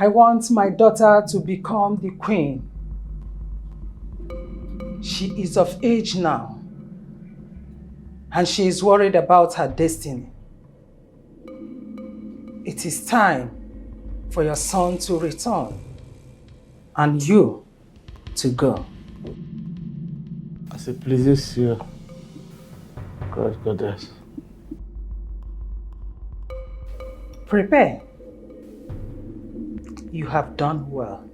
I want my daughter to become the queen. She is of age now, and she is worried about her destiny. It is time for your son to return, and you to go. As it pleases you, God, Goddess. Prepare. You have done well.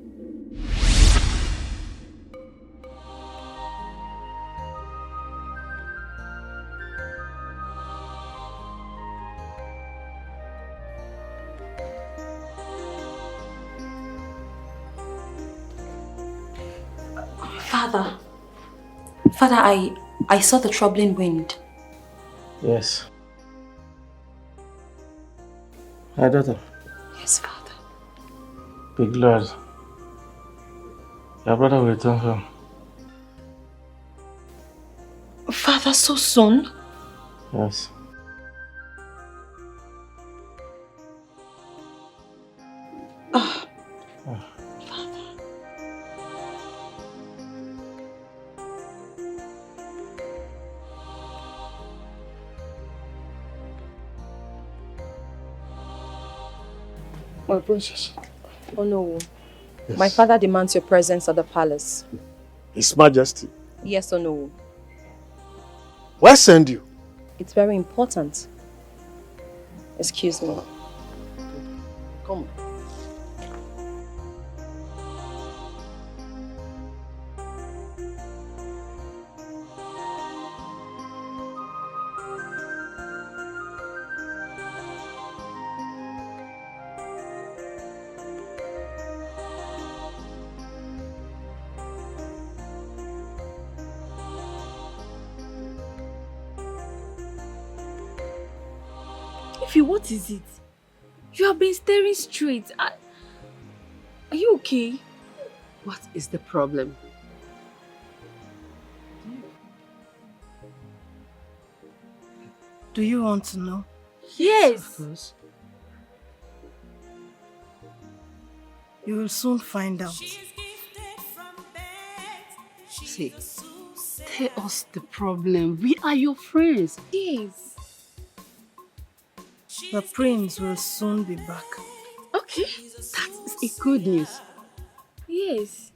Father, I saw the troubling wind. Yes. My daughter. Yes, Father. Be glad. Your brother will return home. Father, so soon? Yes. Oh no. Yes. My father demands your presence at the palace. His Majesty. Yes or no? Why send you? It's very important. Excuse me. Come. What is it? You have been staring straight. Are you okay? What is the problem? Do you want to know? Yes. Of course. You will soon find out. See, tell us the problem. We are your friends. Yes. The prince will soon be back. Okay, that is a good news. Yes.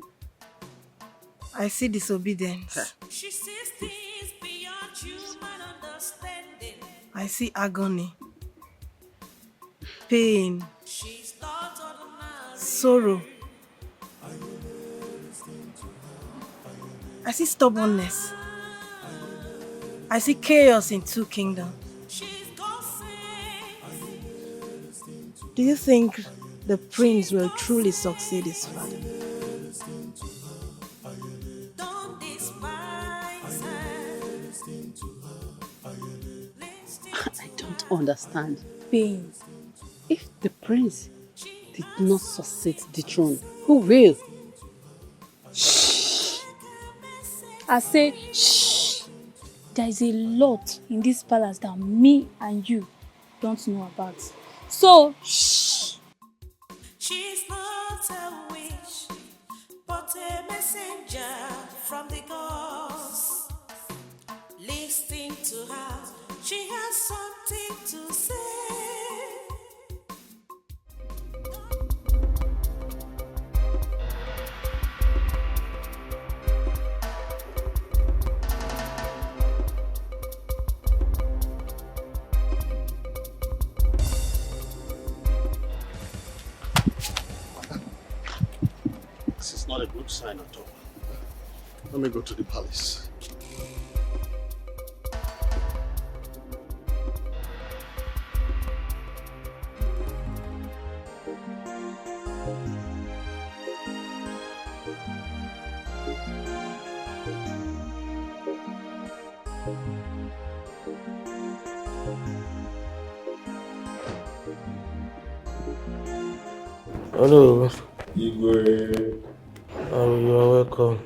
I see disobedience. I see agony, pain, sorrow. I see stubbornness. I see chaos in two kingdoms. Do you think the prince will truly succeed his father? I don't understand. Pain. If the prince did not succeed the throne, who will? Shh. I say shh. There is a lot in this palace that me and you don't know about. So, shh. She's not a witch, but a messenger from the gods. Listen to her, she has something to say. This is not a good sign at all. Let me go to the palace. Hello. Igwe. Oh, you are welcome.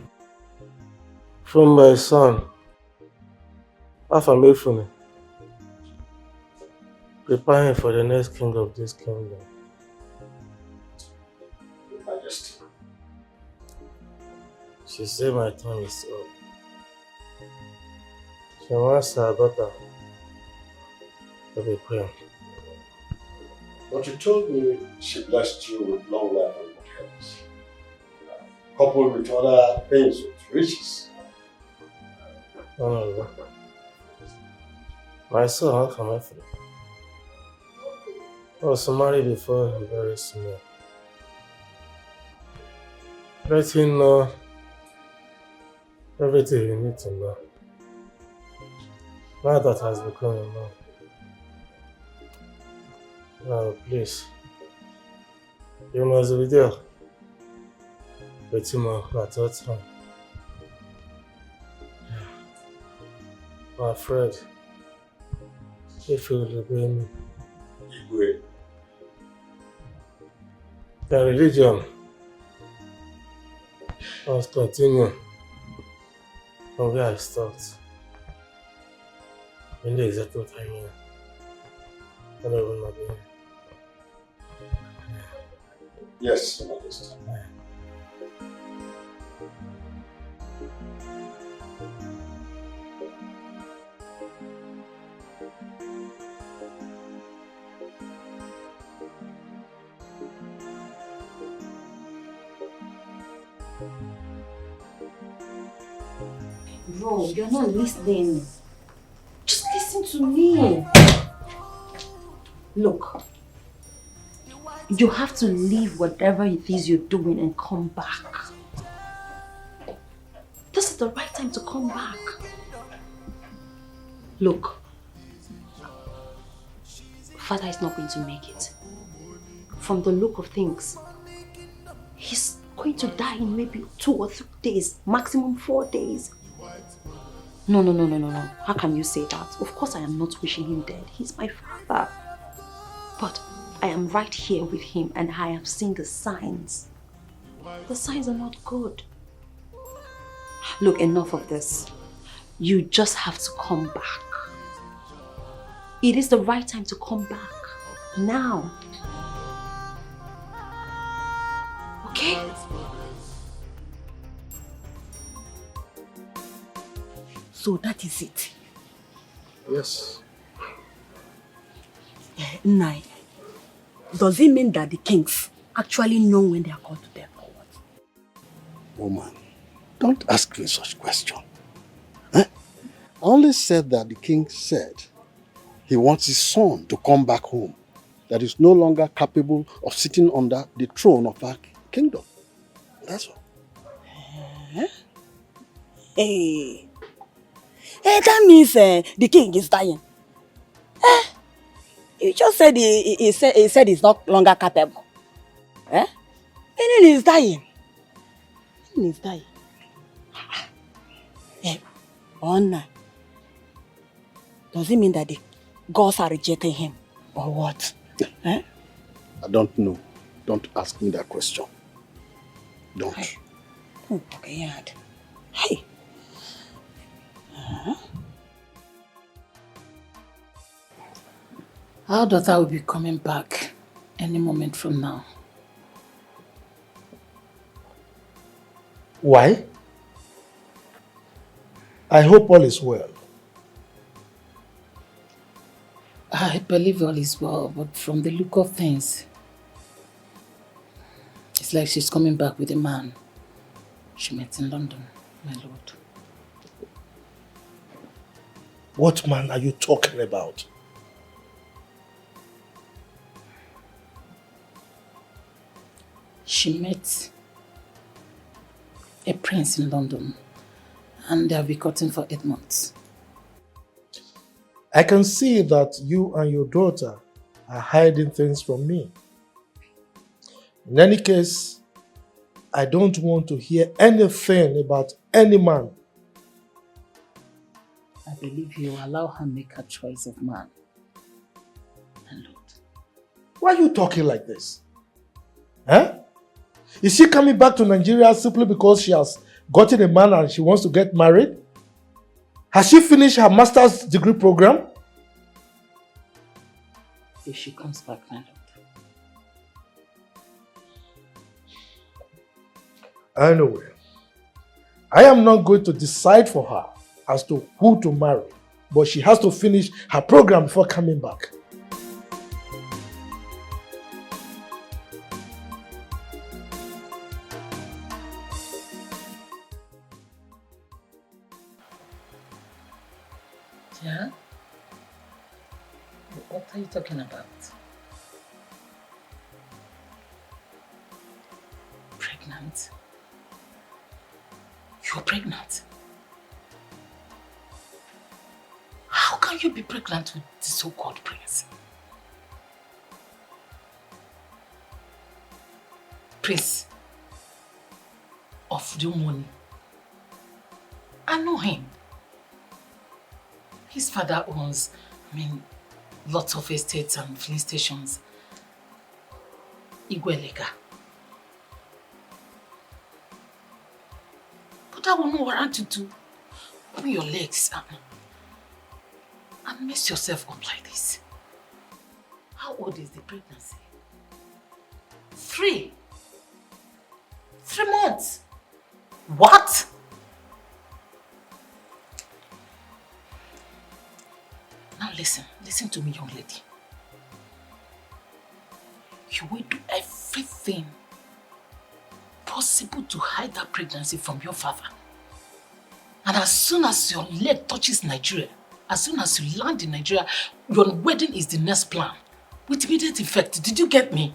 From my son. Half a meal for me. Preparing for the next king of this kingdom. Majesty. She said my time is up. She wants her daughter to be queen. But you told me she blessed you with long life and good health, coupled with other things with riches. No. My son, from Africa. I was married before he very small. Let him know everything you need to know. My daughter has become a mom. Now, please, you must be there with him at all time. I'm afraid if you will obey me, Igwe. the religion must continue from where I stopped. In the exact time here. I don't even know. Yes, Your Majesty. Bro, you're not listening. Just listen to me. Look, you have to leave whatever it is you're doing and come back. This is the right time to come back. Look, Father is not going to make it. From the look of things, he's going to die in maybe 2 or 3 days, maximum 4 days. No. How can you say that? Of course I am not wishing him dead. He's my father. But I am right here with him and I have seen the signs. The signs are not good. Look, enough of this. You just have to come back. It is the right time to come back. Now. Okay? So that is it. Yes. Nai, does it mean that the kings actually know when they are called to death or what? Woman, don't ask me such question. I only said that the king said he wants his son to come back home, that is no longer capable of sitting on the throne of our kingdom. That's all. Hey, that means the king is dying. You just said he said he's not longer capable. Meaning he's dying. He's dying. Anna, does it mean that the gods are rejecting him or what? I don't know. Don't ask me that question. Don't. Hey. Oh, okay, yeah. Hey. Our daughter will be coming back any moment from now. Why? I hope all is well. I believe all is well, but from the look of things, it's like she's coming back with a man she met in London, my lord. What man are you talking about? She met a prince in London and they'll be courting for 8 months. I can see that you and your daughter are hiding things from me. In any case, I don't want to hear anything about any man. I believe you allow her make her choice of man, my lord. Why are you talking like this? Huh? Is she coming back to Nigeria simply because she has gotten a man and she wants to get married? Has she finished her master's degree program? If she comes back, my lord. Anyway, I am not going to decide for her as to who to marry, but she has to finish her program before coming back. Yeah? What are you talking about? Pregnant? You're pregnant? How can you be pregnant with the so-called prince? Prince of the money. I know him. His father owns, lots of estates and filling stations. Igwelega. But that will not warrant you to open your legs and mess yourself up like this. How old is the pregnancy? 3 months. What? Now listen to me, young lady. You will do everything possible to hide that pregnancy from your father. And as soon as your leg touches Nigeria, as soon as you land in Nigeria, your wedding is the next plan. With immediate effect. Did you get me?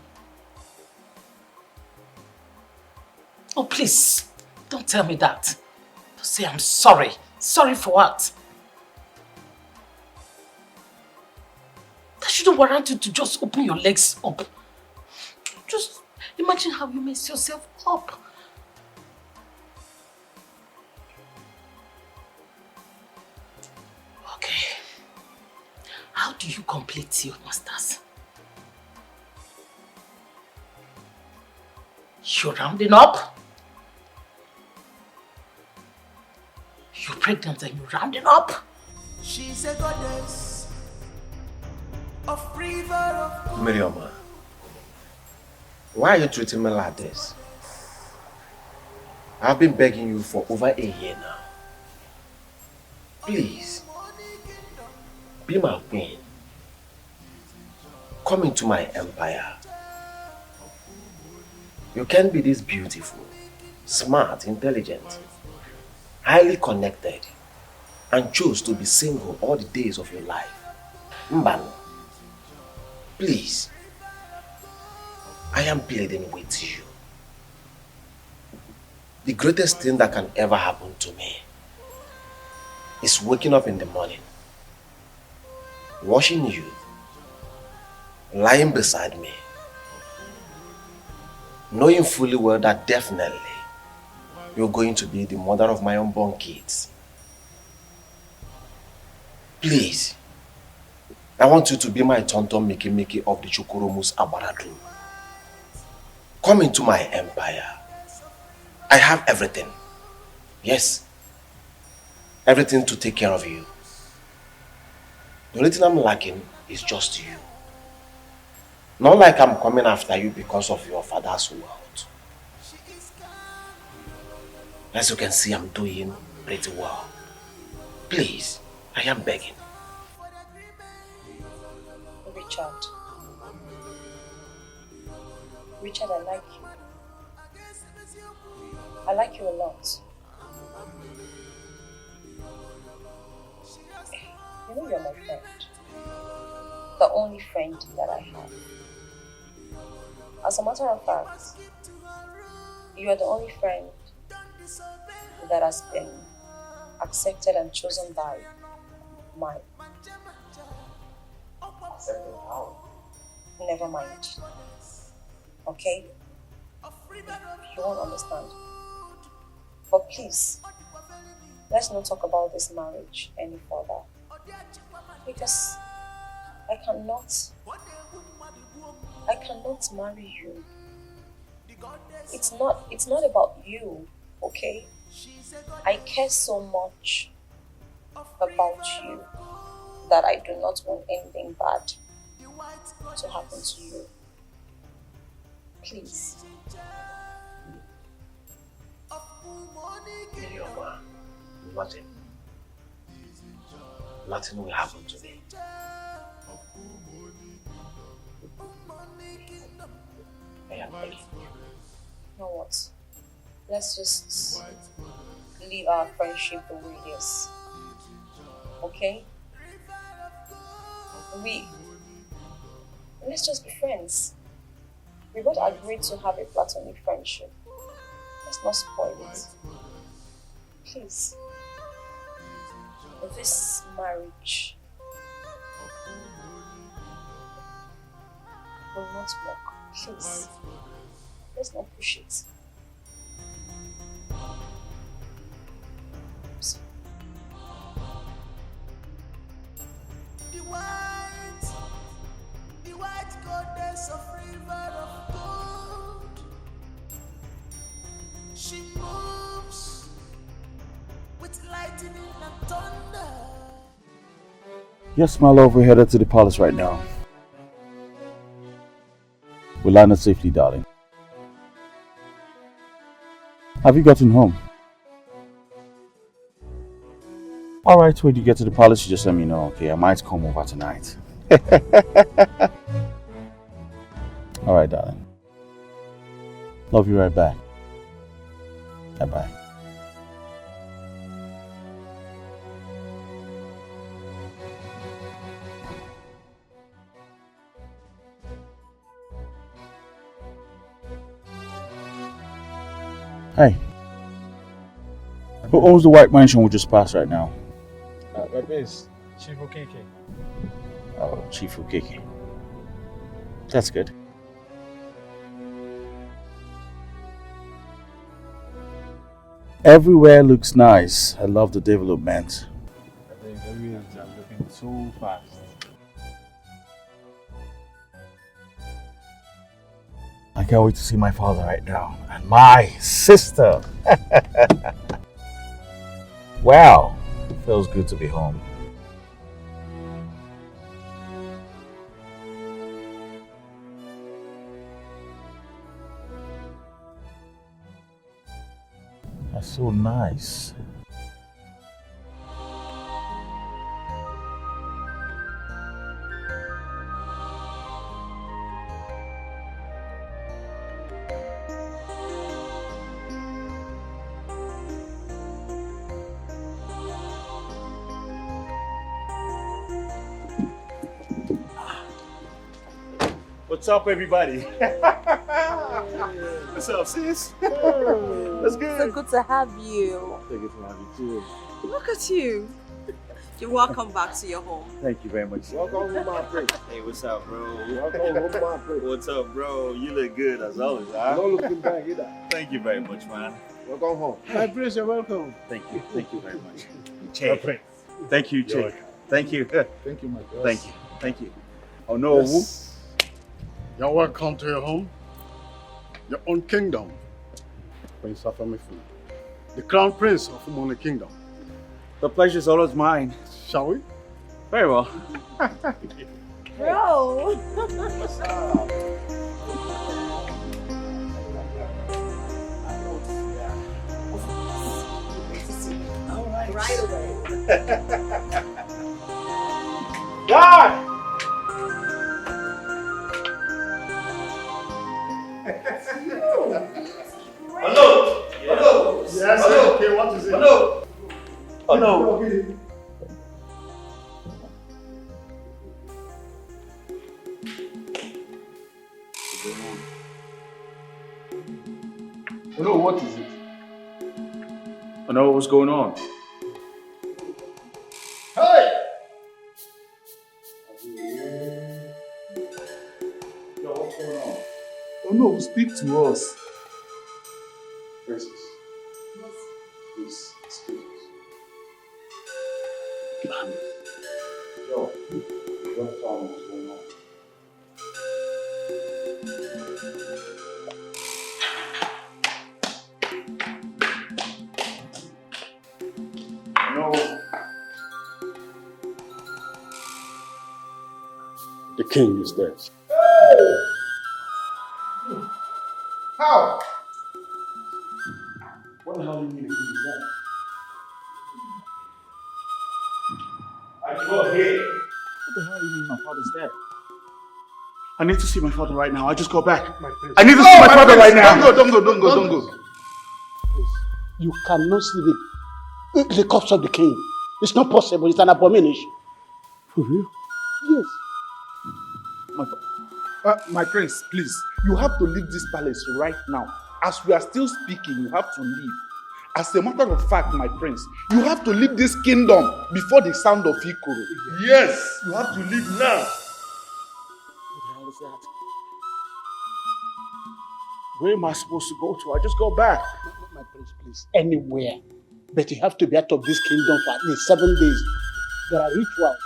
Oh, please, don't tell me that. Don't say I'm sorry. Sorry for what? That shouldn't warrant you to just open your legs up. Just imagine how you mess yourself up. Okay. How do you complete your masters? You're rounding up? You're pregnant and you're rounding up? She's a goddess of river of... Miriama, why are you treating me like this? I've been begging you for over a year now. Please, be my queen. Come into my empire. You can be this beautiful, smart, intelligent, highly connected, and choose to be single all the days of your life. Mbano, please, I am pleading with you. The greatest thing that can ever happen to me is waking up in the morning, watching you, lying beside me, knowing fully well that definitely you're going to be the mother of my unborn kids. Please, I want you to be my tonton Miki of the Chukoromus Abaradu. Come into my empire. I have everything. Yes, everything to take care of you. The only thing I'm lacking is just you. Not like I'm coming after you because of your father's world. As you can see, I'm doing pretty well. Please, I am begging. Richard, I like you. I like you a lot. You know you're my friend. The only friend that I have. As a matter of fact, you are the only friend that has been accepted and chosen by mine. Accepted how? Never mind. Okay? You won't understand. But please, let's not talk about this marriage any further. Because I cannot marry you. It's not about you, okay? I care so much about you that I do not want anything bad to happen to you. Please. Nothing will happen to me. I am ready. You know what? Let's just leave our friendship the way it is. Okay? Let's just be friends. We both agreed to have a platonic friendship. Let's not spoil it. Please. This marriage will not work. Please. Let's not push it. The white goddess of river of gold. She moves with lightning and thunder. Yes, my love, we're headed to the palace right now. We landed safely, darling. Have you gotten home? Alright, when you get to the palace, you just let me know, okay? I might come over tonight. Alright, darling. Love you right back. Bye-bye. Hey. Who owns the white mansion we just passed right now? My base, Chief Okeke. Oh, Chief Okeke. That's good. Everywhere looks nice. I love the development. Everything is looking so fast. I can't wait to see my father right now. And my sister. Wow. Feels good to be home. That's so nice. What's up, everybody? What's up, sis? That's good. So good to have you. So good to have you too. Look at you. You're welcome back to your home. Thank you very much. Welcome home, my prince. Hey, what's up, bro? Welcome home, my prince. What's up, bro? You look good as always, huh? No looking back either. Thank you very much, man. Welcome home. My prince, you're welcome. Thank you. Thank you very much. Your prince. Thank you, Che. Thank you. Thank you, my prince. Thank you. Thank you. Oh, no. Yes. You're welcome to your home, your own kingdom, Prince Afamifu, the crown prince of Umone Kingdom. The pleasure's always mine. Shall we? Very well. Bro. What's up? Right away. God! Hello! Hello! Yes, hello. okay, what is it? Hello! Hello! Hello, what is it? I know what's going on. Hey! Yo, what's going on? Oh no, speak to us. Princess. Please, excuse us. Yo, you don't tell me what's going on. No. The king is dead. How? What the hell do you mean the king is dead? I go here. What the hell do you mean my father's dead? I need to see my father right now. I just got back. I need to see my father right now. Don't go. Please. You cannot see the corpse of the king. It's not possible. It's an abomination. For real? Yes. My prince, please. You have to leave this palace right now. As we are still speaking, you have to leave. As a matter of fact, my prince, you have to leave this kingdom before the sound of Ikoro. Yes, you have to leave now. What the hell is that? Where am I supposed to go to? I just got back. My prince, please. Anywhere. But you have to be out of this kingdom for at least 7 days. There are rituals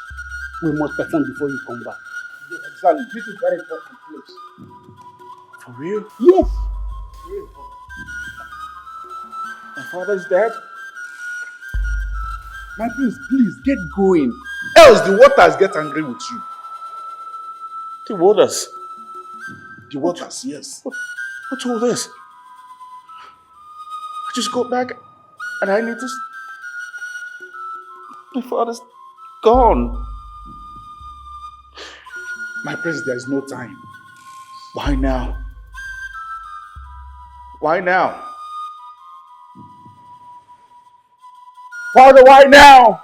we must perform before you come back. Exactly. This is very important place. For real? Yes. My father's dead? My prince, please get going. Else the waters get angry with you. The waters? The waters, yes. What's all this? I just got back and I need to... My father's gone. My prince, there is no time. Why now? Why now? Father, why now?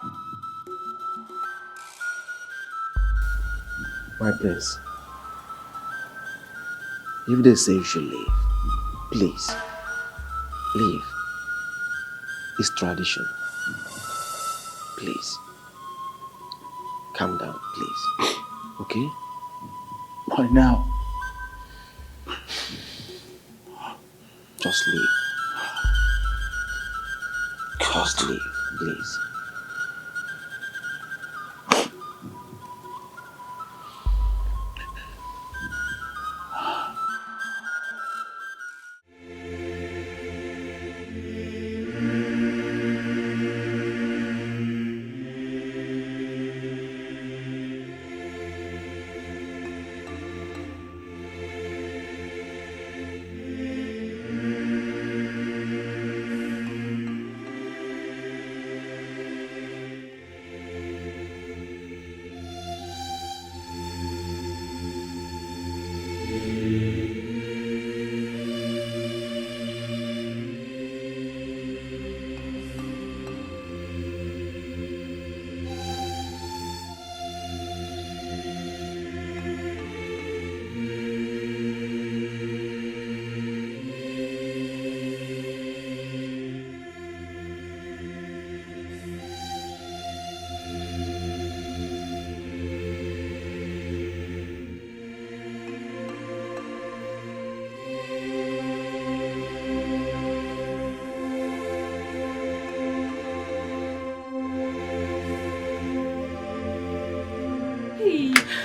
My prince, if they say you should leave, please, leave. It's tradition. Please. Calm down, please. Okay? Why now? Just leave. Just leave, please.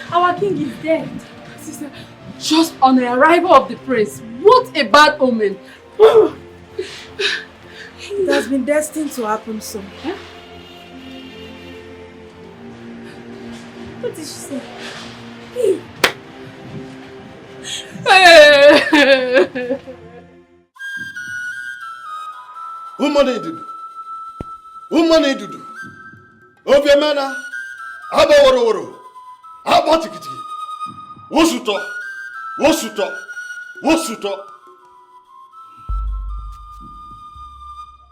Our king is dead. Sister, just on the arrival of the prince. What a bad omen. It has been destined to happen so. Huh? What did she say? Woman dudu. Obiemana. Aba woro. Aba tikiti. Wosuto.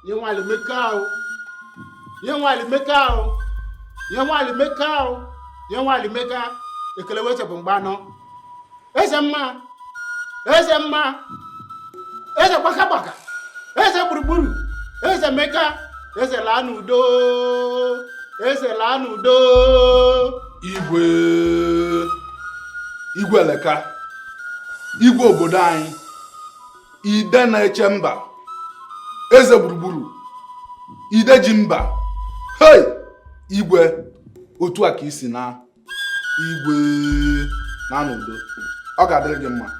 Yenwali meka. Ekele weche bụ mgbano. Eze mma. Eze gbaka. Eze gburugburu. Eze meka. Eze laa n'udo. Igwe Eleka. Igwe obodo anyị. Ide na-eche mba. Eze gburugburu. Ide ji mba. Hey! Igwe. Otu a ka isi na. Igwe na n'udo. Ọ ga-adịrị gị mma.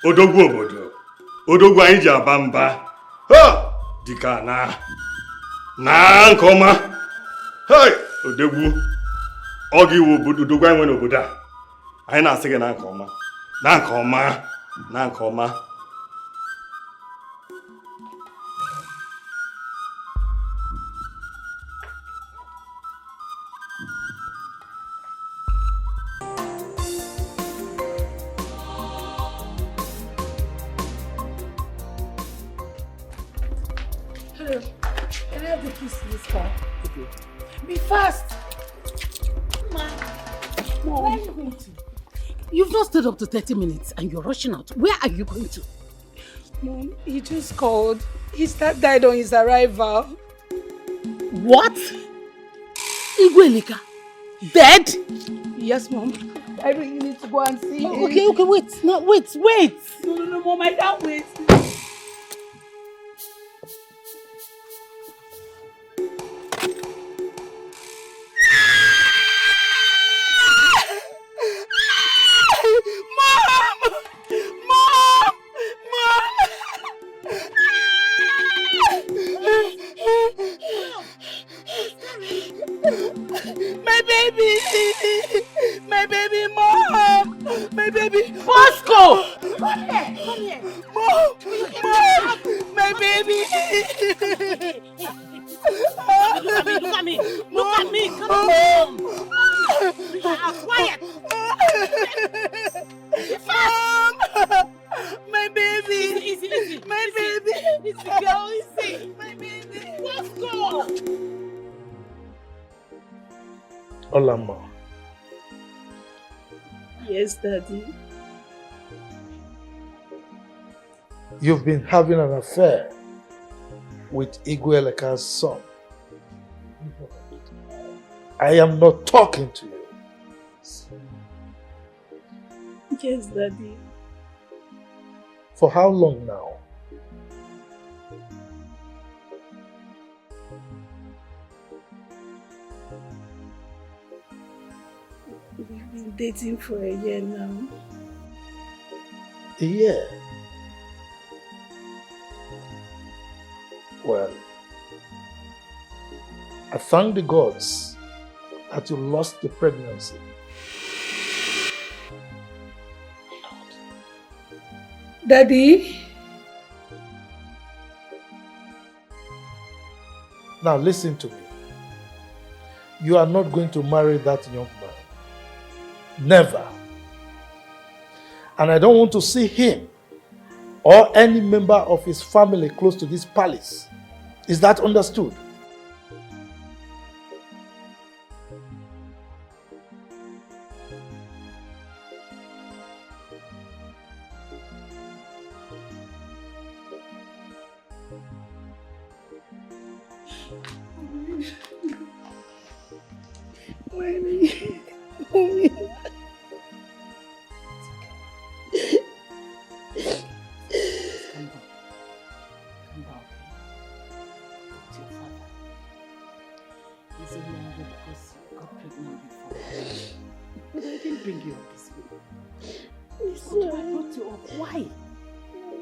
Odogwu obodo. Odogwu anyị ji aba mba. Ha! Dịka na nke ọma. Hey! Odogwu. Ọ gị iwu odogwu anyị nwe n'obodo a. Anyị na-asị gị na nke ọma. Can I have the keys to this car? Okay. Be fast! Mom, where are you going to? You've not stayed up to 30 minutes and you're rushing out. Where are you going to? Mom, he just called. His dad died on his arrival. What? Igwelika? Dead? Yes, Mom. I really need to go and see him. Okay, wait. No, wait. No, Mom, I can't wait. My baby, Mom! My baby! Bosco! Come here! Mom! My baby! Look at me! Come on! Quiet! Mom! My baby! Easy! My baby! Easy, girl, easy! My baby! Bosco! Olama. Yes, Daddy. You've been having an affair with Igweleka's son. I am not talking to you. Yes, Daddy. For how long now? We've been dating for a year now. A year? Well, I thank the gods that you lost the pregnancy. Daddy? Now listen to me. You are not going to marry that young man. Never. And I don't want to see him or any member of his family close to this palace. Is that understood? Mommy. Bring you up this way. I'm But I sorry. brought you up. Why?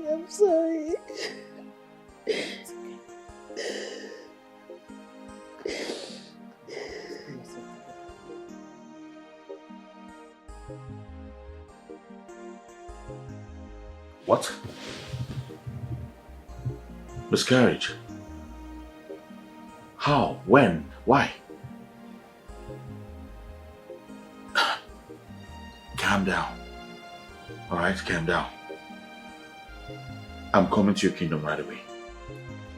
I'm sorry. It's okay. What? Miscarriage? How? When? Why? Calm down. Alright, calm down. I'm coming to your kingdom right away.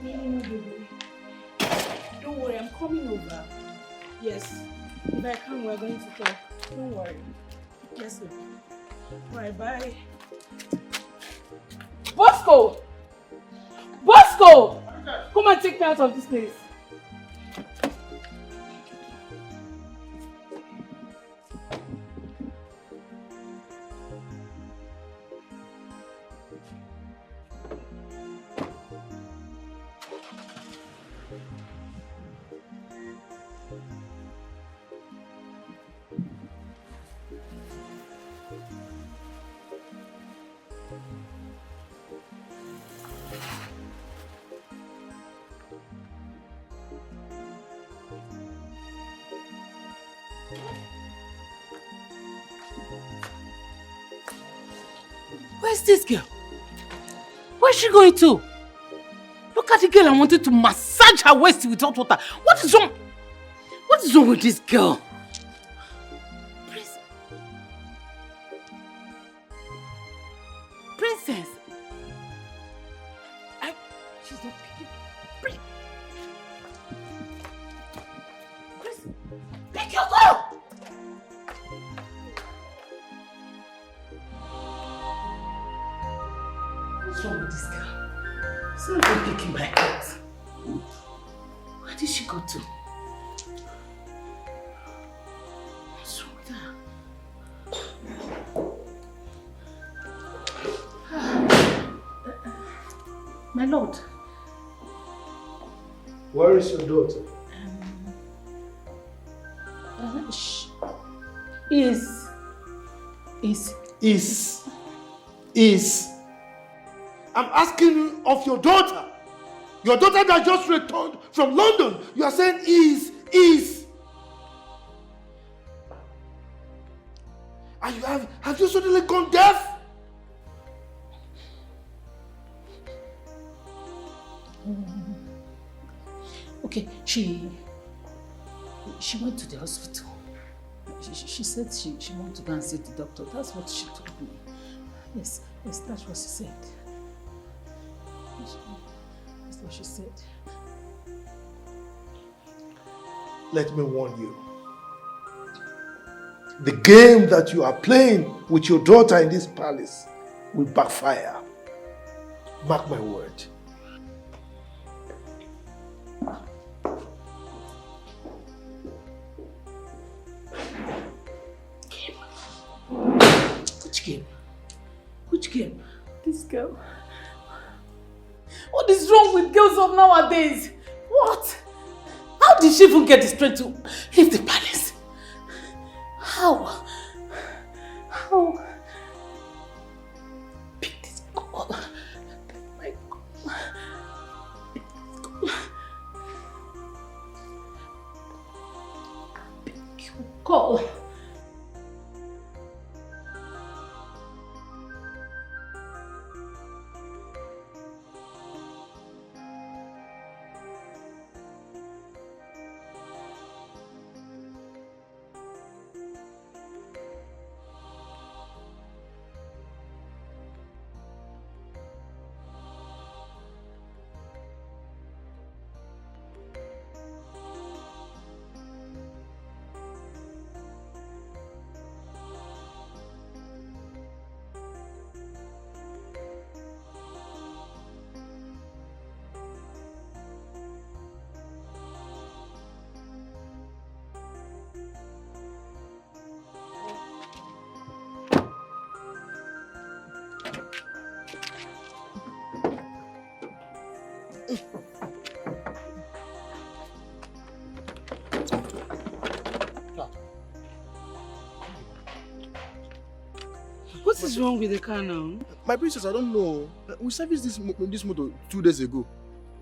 No, baby. Don't worry, I'm coming over. Yes. If I come, we're going to talk. Don't worry. Yes, sir. Alright, bye. Bosco! Bosco! Come and take me out of this place. Where's this girl? Where's she going to? Look at the girl I wanted to massage her waist with hot water. What is wrong? What is wrong with this girl? Princess. She's not picking. Get up! What's wrong with this girl? It's not even picking my clothes. Where did she go to? What's wrong with her? My lord. Where is your daughter? Is. I'm asking you of your daughter. Your daughter that just returned from London. You are saying is. And have you suddenly gone deaf? Okay, she went to the hospital. She said she wanted to go and see the doctor. That's what she told me. Yes, that's what she said. That's what she said. Let me warn you. The game that you are playing with your daughter in this palace will backfire. Mark my word. Which game? This girl. What is wrong with girls of nowadays? What? How did she even get the strength to leave the palace? How? Pick this call. My Pick your call. What is wrong with the car now? My princess, I don't know. We serviced this motor 2 days ago.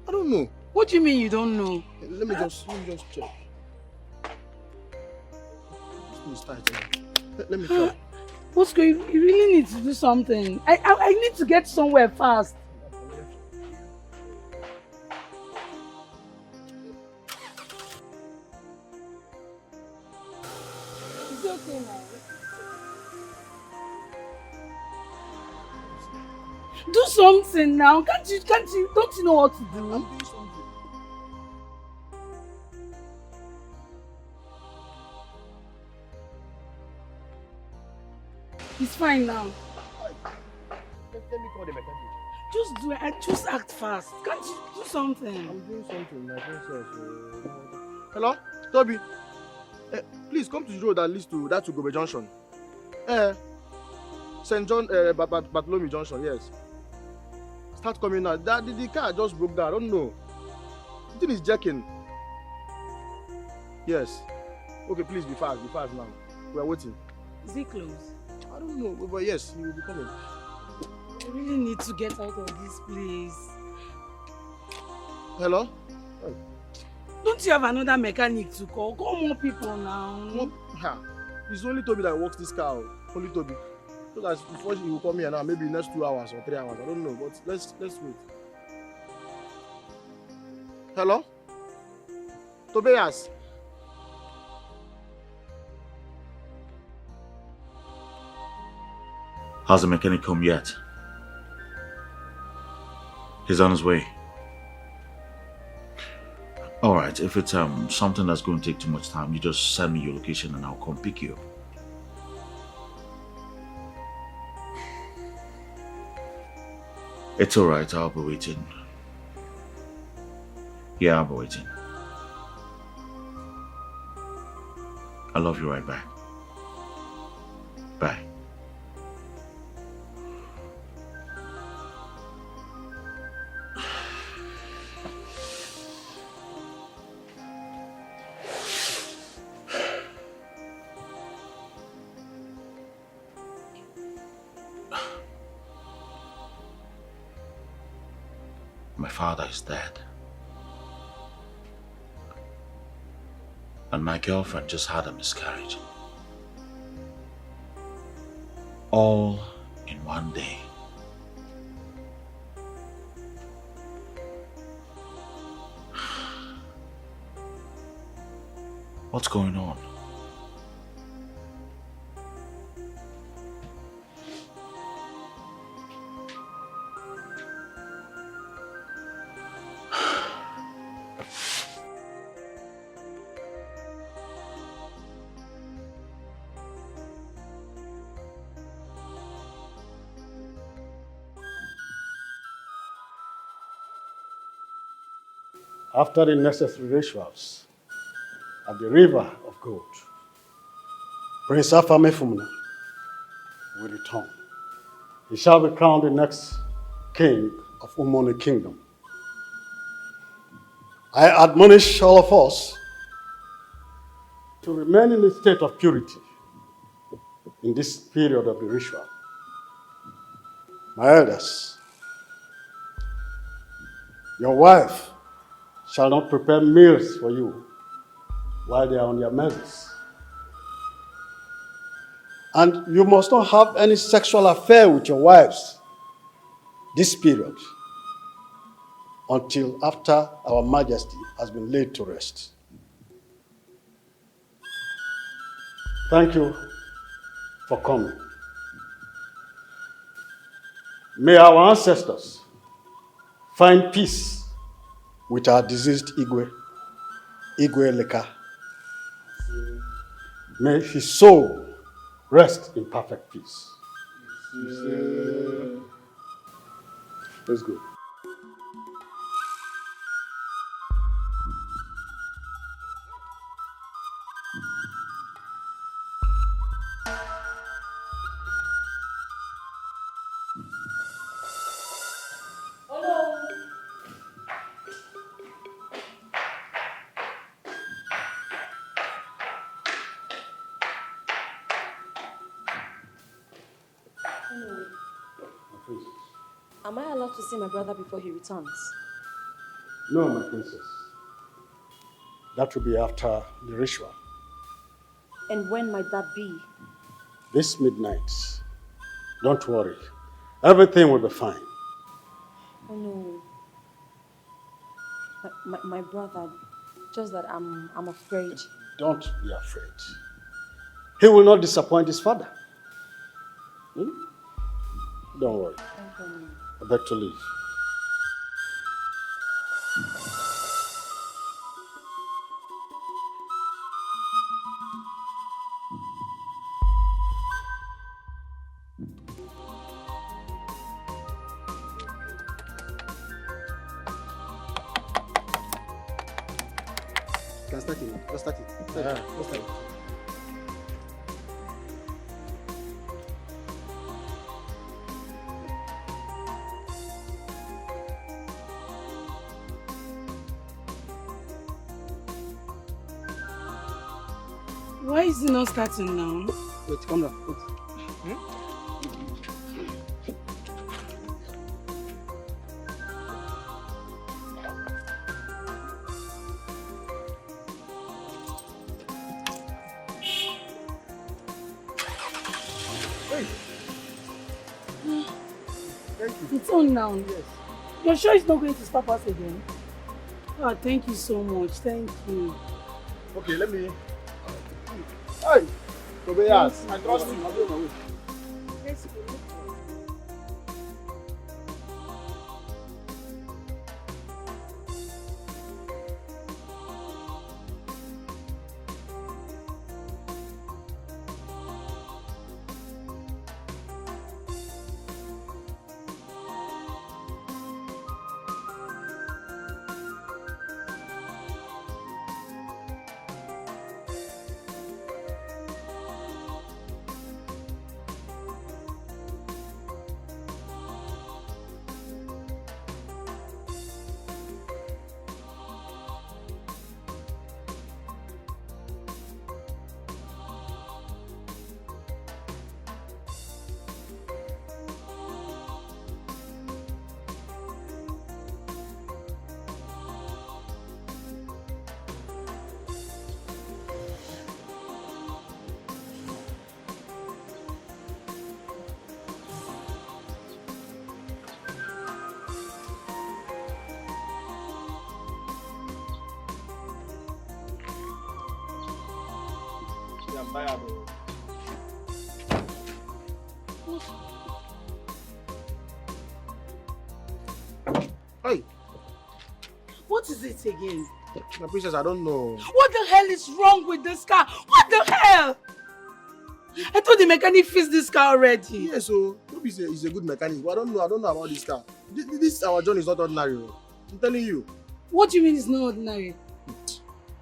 I don't know. What do you mean you don't know? Let me just check. This is tight. Let me try. What's going? You really need to do something. I need to get somewhere fast. It's okay now. Do something now. Can't you? Don't you know what to do? I'm doing something. It's fine now. Let me call the mechanic. Just do it. Just act fast. Can't you do something? I'm doing something, my princess. Hello, Toby. Please come to the road that leads to that Ugobe Junction. St. John Bartholomew Junction. Yes. Start coming now. The car just broke down. I don't know. The thing is jerking. Yes. Okay, please be fast. Be fast now. We are waiting. Is it closed? I don't know, but yes, he will be coming. I really need to get out of this place. Hello? Oh. Don't you have another mechanic to call? Call more people now. It's only Toby that works this car. Only Toby. So that before he will come here now, maybe next 2 hours or 3 hours. I don't know, but let's wait. Hello? Tobias? Has the mechanic come yet? He's on his way. All right. right. If it's something that's going to take too much time, you just send me your location and I'll come pick you up. It's alright, I'll be waiting. Yeah, I'll be waiting. I love you right back. Bye. My father is dead. And my girlfriend just had a miscarriage. All in one day. What's going on? After the necessary rituals at the river of gold, Prince Afamefumna will return. He shall be crowned the next king of Umone Kingdom. I admonish all of us to remain in a state of purity in this period of the ritual. My elders, your wife shall not prepare meals for you while they are on their messes. And you must not have any sexual affair with your wives this period until after our Majesty has been laid to rest. Thank you for coming. May our ancestors find peace with our deceased Igwe Leka. May his soul rest in perfect peace. Let's go. Am I allowed to see my brother before he returns? No, my princess. That will be after the ritual. And when might that be? This midnight. Don't worry. Everything will be fine. Oh no. My brother, just that I'm afraid. Don't be afraid. He will not disappoint his father. Don't worry. Okay. I beg to leave. Let's start it. Let's start it. Let's start it. Why is it not starting now? Wait, come down. Wait. It's on now. Yes. You're sure it's not going to stop us again? Oh, thank you so much. Thank you. Okay, let me. Hey, Tobias, I trust you. I'll be on my way. Let's go. I'm tired. Hey, What is it again? my princess, I don't know. What the hell is wrong with this car? What the hell? I thought the mechanic fixed this car already. Yes, so maybe he's a good mechanic, but I don't know about this car. This our John is not ordinary. I'm telling you. What do you mean it's not ordinary?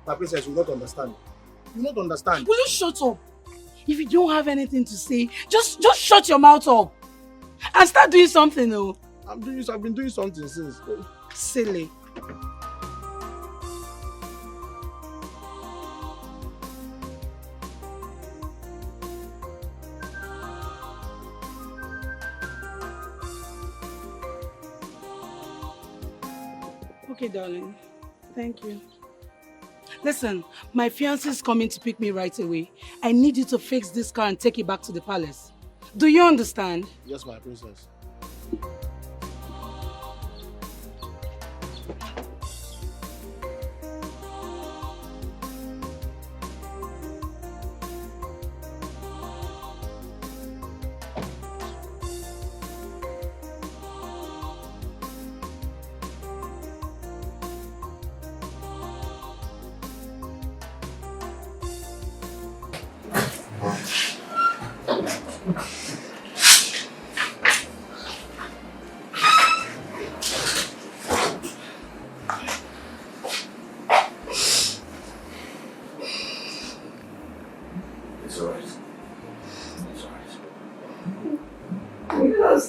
My princess, you will not understand. You will not understand. Will you shut up? If you don't have anything to say, just shut your mouth up and start doing something, though. I've been doing something since. Silly. Okay, darling. Thank you. Listen, my fiancé is coming to pick me right away. I need you to fix this car and take it back to the palace. Do you understand? Yes, my princess.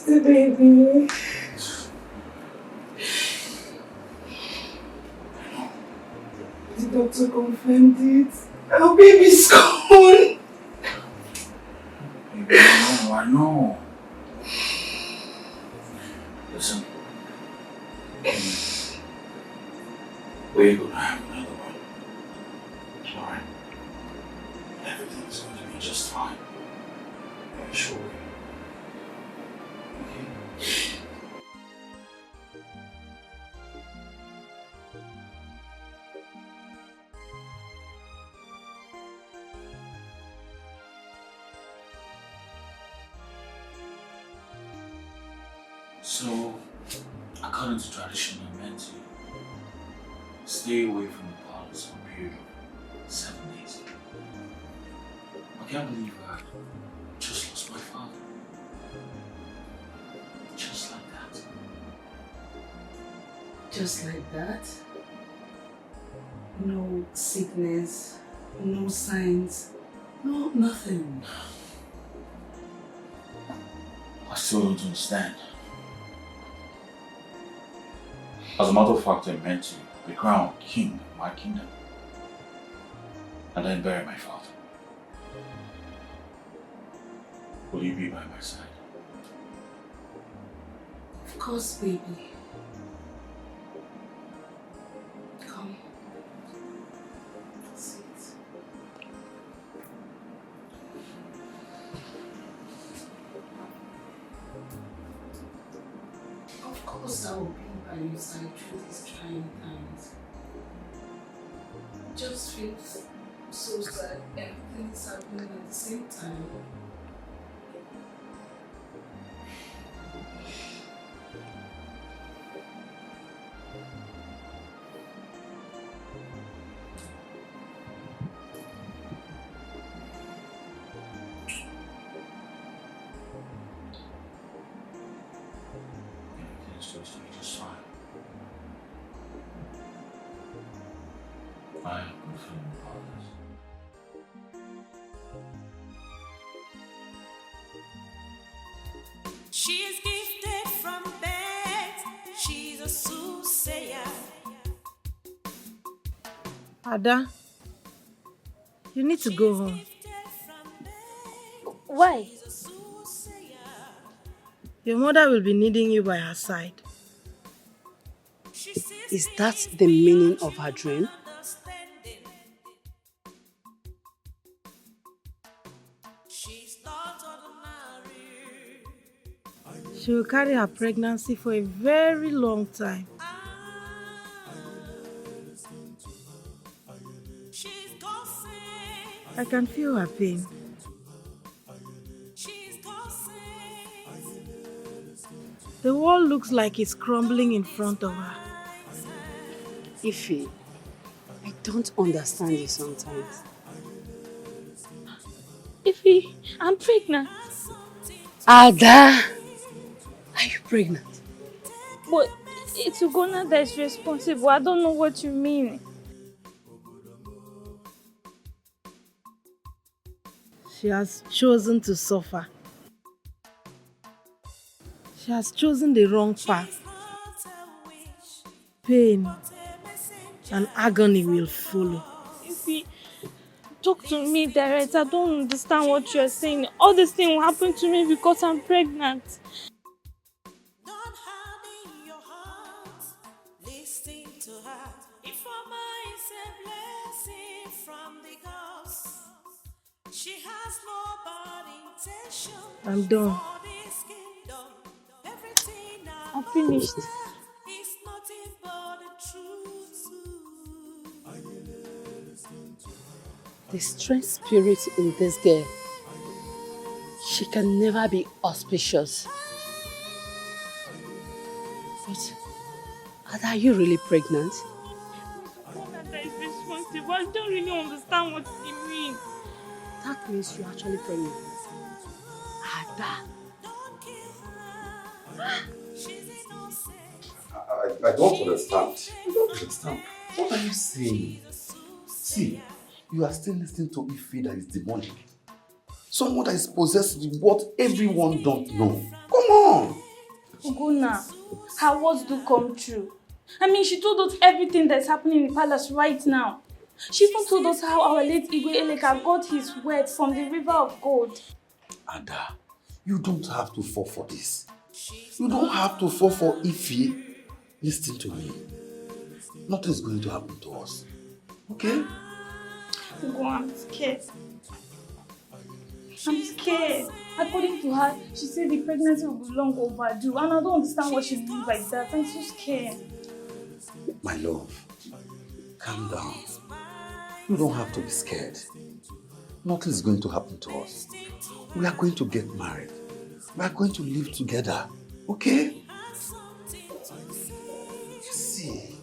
Baby. The doctor confirmed it. Our baby's gone. Baby, I know. Listen. We're gonna have another one. Alright? Everything's going to be just fine. I assure you. So, according to tradition, you're meant to stay away from the palace for a period of 7 days. I can't believe I just lost my father. Just like that. Just like that? No sickness, no signs, no nothing. I still don't understand. As a matter of fact, I meant to be crowned king of my kingdom and then bury my father. Will you be by my side? Of course, baby. Come. Sit. Of course, I will be by your side through these trying times. It just feels so sad. Everything is happening at the same time. Everything's going to be just fine. I have good feeling about this. She's gifted from birth. She's a soothsayer. Ada, you need to go home. Why? Your mother will be needing you by her side. Is that the meaning of her dream? She will carry her pregnancy for a very long time. I can feel her pain. The world looks like it's crumbling in front of her. Ify, I don't understand you sometimes. Ify, I'm pregnant. Ada, are you pregnant? But it's Ugonna that is responsible. I don't know what you mean. She has chosen to suffer. She has chosen the wrong path. Pain and agony will follow. Ify, talk to me direct. I don't understand what you're saying. All this thing will happen to me because I'm pregnant. I'm done. I'm finished. The strange spirit in this girl, she can never be auspicious. But, Ada, are you really pregnant? That is responsible. I don't really understand what it means. That means you're actually pregnant. Ada. I don't understand. I don't understand. What are you saying? See, you are still listening to Ify that is demonic. Someone that is possessed with what everyone don't know. Come on! Ugonna, her words do come true. I mean, she told us everything that's happening in the palace right now. She even told us how our late Igwe Eleka got his word from the river of gold. Ada, you don't have to fall for this. You don't have to fall for Ify. Listen to me. Nothing is going to happen to us. Okay? Ugo, I'm scared. I'm scared. According to her, she said the pregnancy will be long overdue, and I don't understand what she means by that. I'm so scared. My love, calm down. You don't have to be scared. Nothing is going to happen to us. We are going to get married. We are going to live together. Okay? See,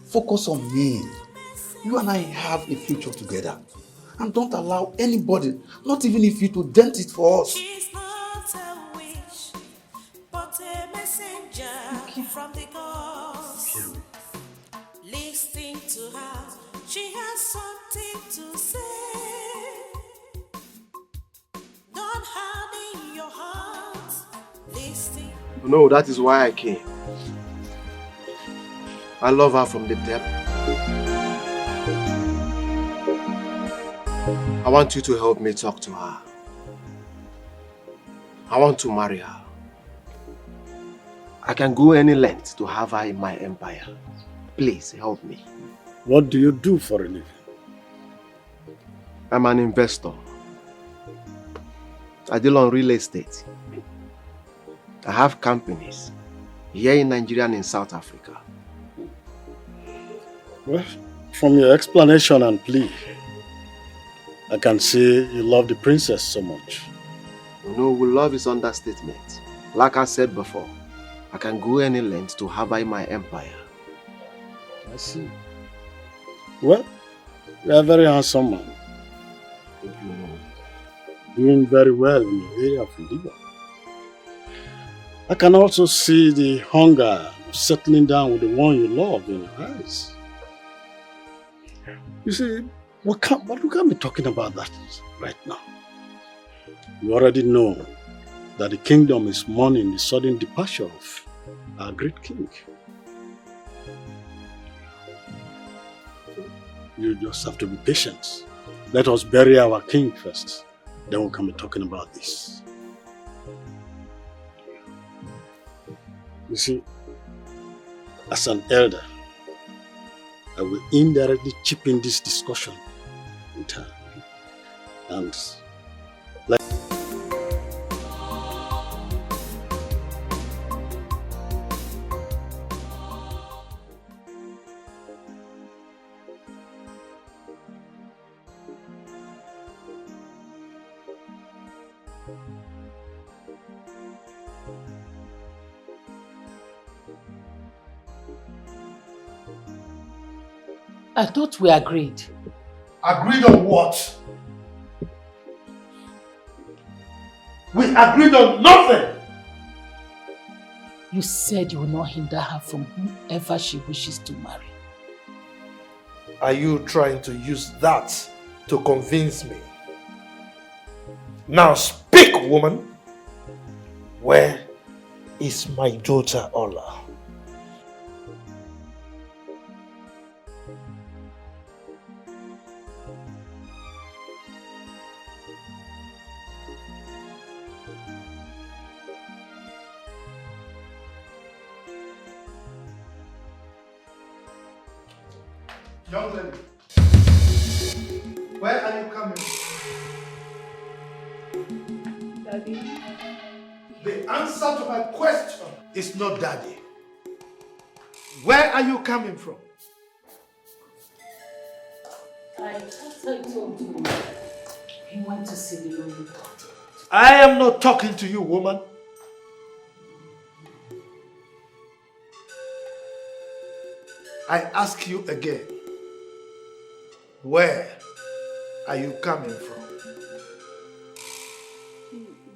focus on me. You and I have a future together. And don't allow anybody, not even if you, to dent it for us. She's not a witch, but a messenger from the gods. Listen to her, she has something to say. Don't harden your heart. Listen. No, that is why I came. I love her from the depth. I want you to help me talk to her. I want to marry her. I can go any length to have her in my empire. Please help me. What do you do for a living? I'm an investor. I deal on real estate. I have companies here in Nigeria and in South Africa. Well, from your explanation and plea, I can see you love the princess so much. No, love is understatement. Like I said before, I can go any length to have her in my empire. I see. Well, you are a very handsome man. Thank you. Doing very well in your area of endeavor. I can also see the hunger of settling down with the one you love in your eyes. You see, we can't be talking about that right now. You already know that the kingdom is mourning the sudden departure of our great king. You just have to be patient. Let us bury our king first. Then we can be talking about this. You see, as an elder, I will indirectly chip in this discussion with her. And like I thought we agreed. Agreed on what? We agreed on nothing! You said you will not hinder her from whoever she wishes to marry. Are you trying to use that to convince me? Now speak, woman! Where is my daughter Ola? Young lady, where are you coming from? Daddy. The answer to my question is not daddy. Where are you coming from? I thought I told you. He went to see the lawyer. I am not talking to you, woman. I ask you again. Where are you coming from?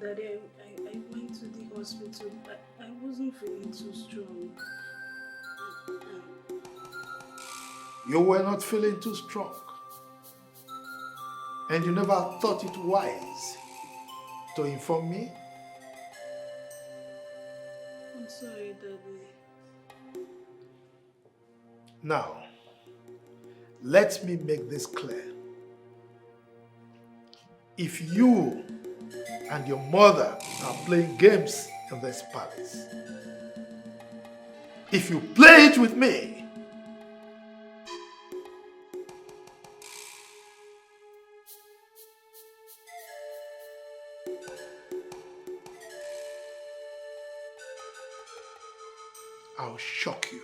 Daddy, I went to the hospital, but I wasn't feeling too strong. You were not feeling too strong. And you never thought it wise to inform me? I'm sorry, Daddy. Now, let me make this clear. If you and your mother are playing games in this palace, if you play it with me, I'll shock you.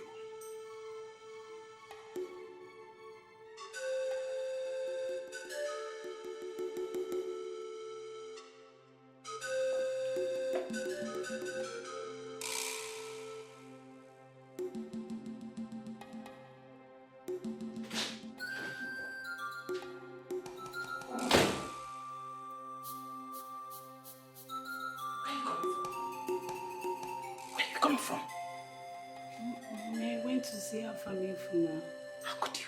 I went to see her family for now. How could you?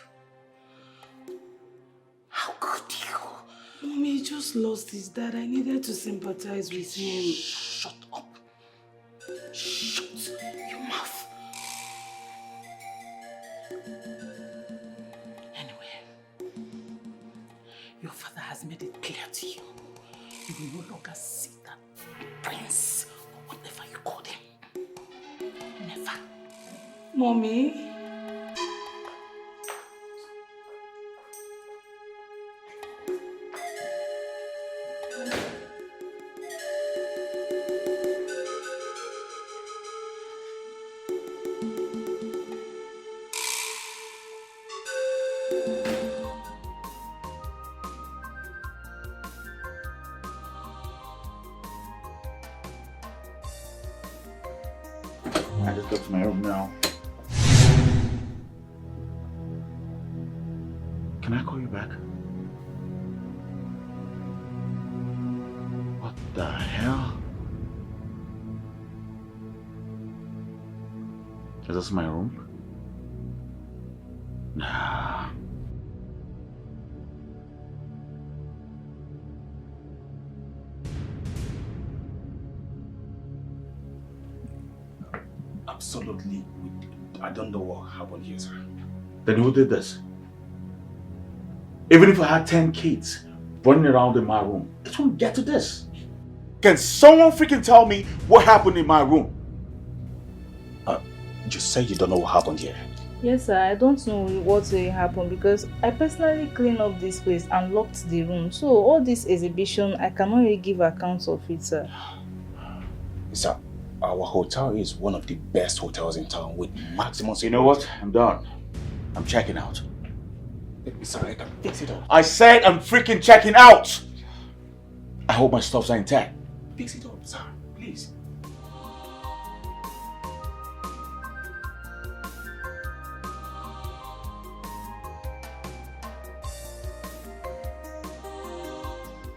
How could you? Mommy, he just lost his dad. I needed to sympathize with him. Shut up. Shut your mouth. Anyway, your father has made it clear to you. You will no longer see that prince or whatever you called him. Never. Mommy? I just go to my room now. Can I call you back? What the hell? Is this my room? Nah. Absolutely, I don't know what happened here, sir. Then who did this? Even if I had 10 kids running around in my room, it won't get to this. Can someone freaking tell me what happened in my room? Just say you don't know what happened here. Yes, sir. I don't know what really happened because I personally cleaned up this place and locked the room. So all this exhibition, I cannot really give accounts of it, sir. Sir, our hotel is one of the best hotels in town with maximum security. You know what? I'm done. I'm checking out. Sir, I can fix it up. I said I'm freaking checking out! I hope my stuff's are intact. Fix it up, sir. Please.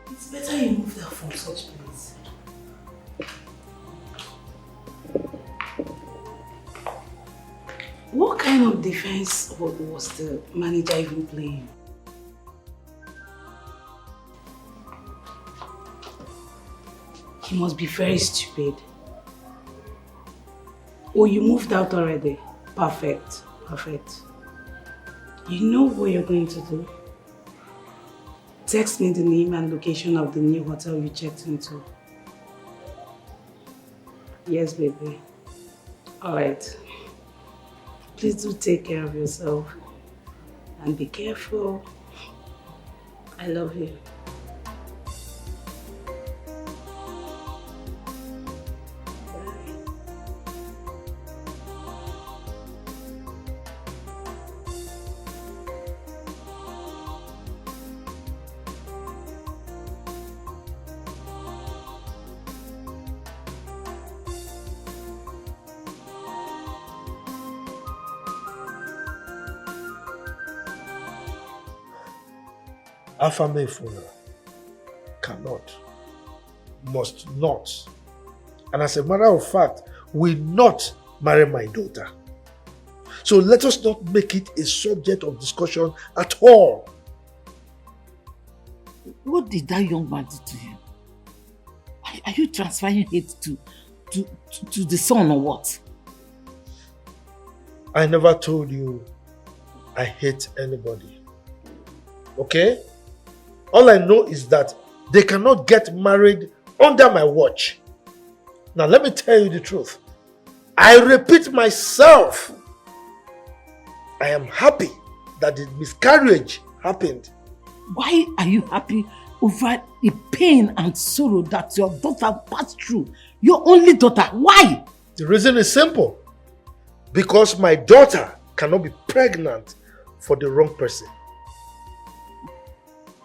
It's better you move that from such place. What kind of defense was the manager even playing? He must be very stupid. Oh, you moved out already? Perfect, perfect. You know what you're going to do? Text me the name and location of the new hotel you checked into. Yes, baby. Alright. Please do take care of yourself. And be careful. I love you. Afamefuna cannot, must not, and as a matter of fact, will not marry my daughter. So let us not make it a subject of discussion at all. What did that young man do to you? Are you transferring hate to the son or what? I never told you I hate anybody. Okay? All I know is that they cannot get married under my watch. Now let me tell you the truth. I repeat myself. I am happy that the miscarriage happened. Why are you happy over the pain and sorrow that your daughter passed through? Your only daughter. Why? The reason is simple. Because my daughter cannot be pregnant for the wrong person.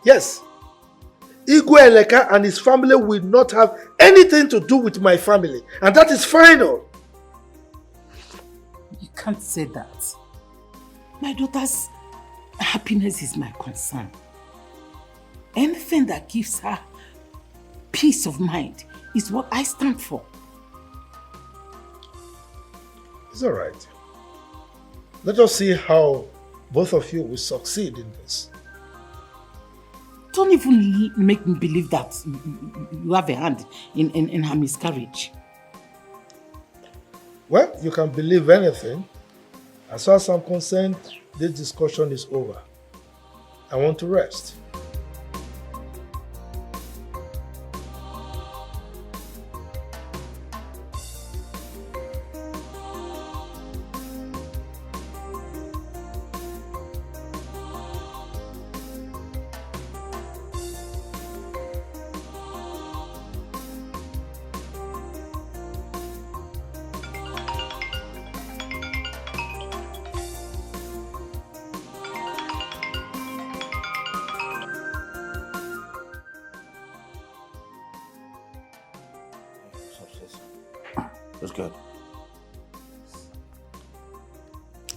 Yes. Igwe Eleka and his family will not have anything to do with my family. And that is final. You can't say that. My daughter's happiness is my concern. Anything that gives her peace of mind is what I stand for. It's all right. Let us see how both of you will succeed in this. Don't even make me believe that you have a hand in her miscarriage. Well, you can believe anything. As far as I'm concerned, this discussion is over. I want to rest. What's good?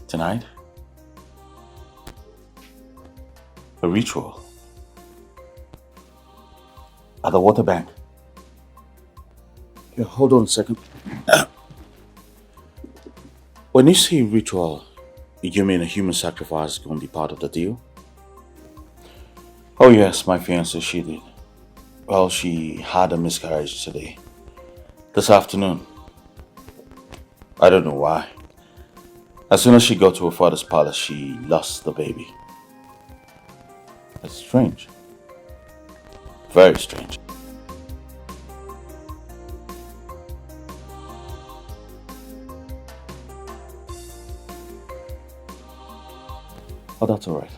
Tonight? A ritual? At the water bank? Yeah, hold on a second. When you say ritual, you mean a human sacrifice is going to be part of the deal? Oh yes, my fiancée, she did. Well, she had a miscarriage today. This afternoon. I don't know why. As soon as she got to her father's palace, she lost the baby. That's strange. Very strange. Oh, that's all right.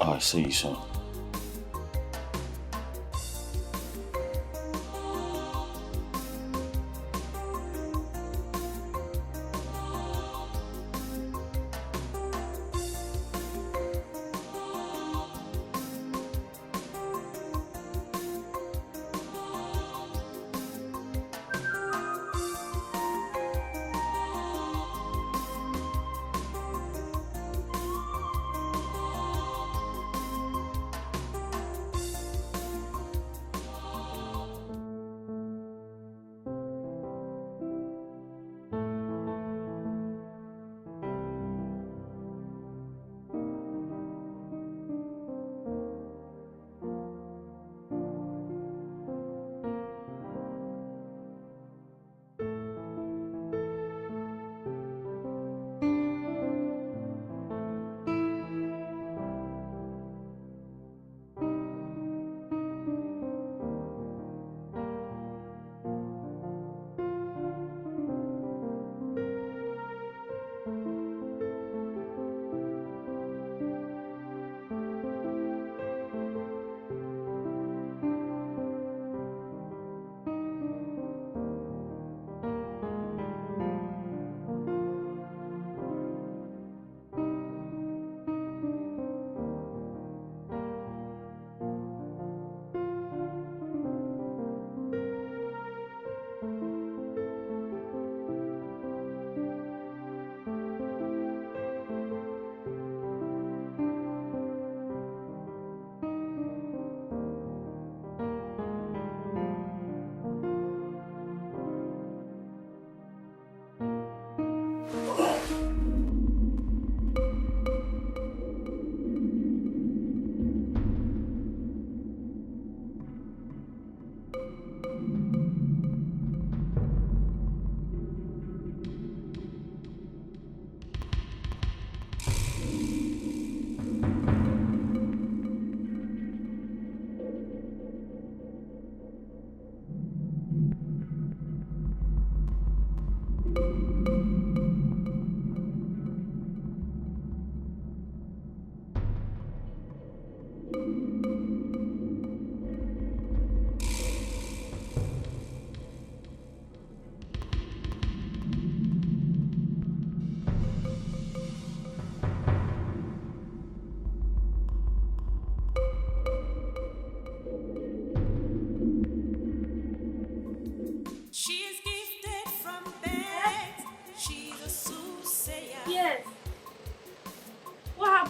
Oh, I see you soon.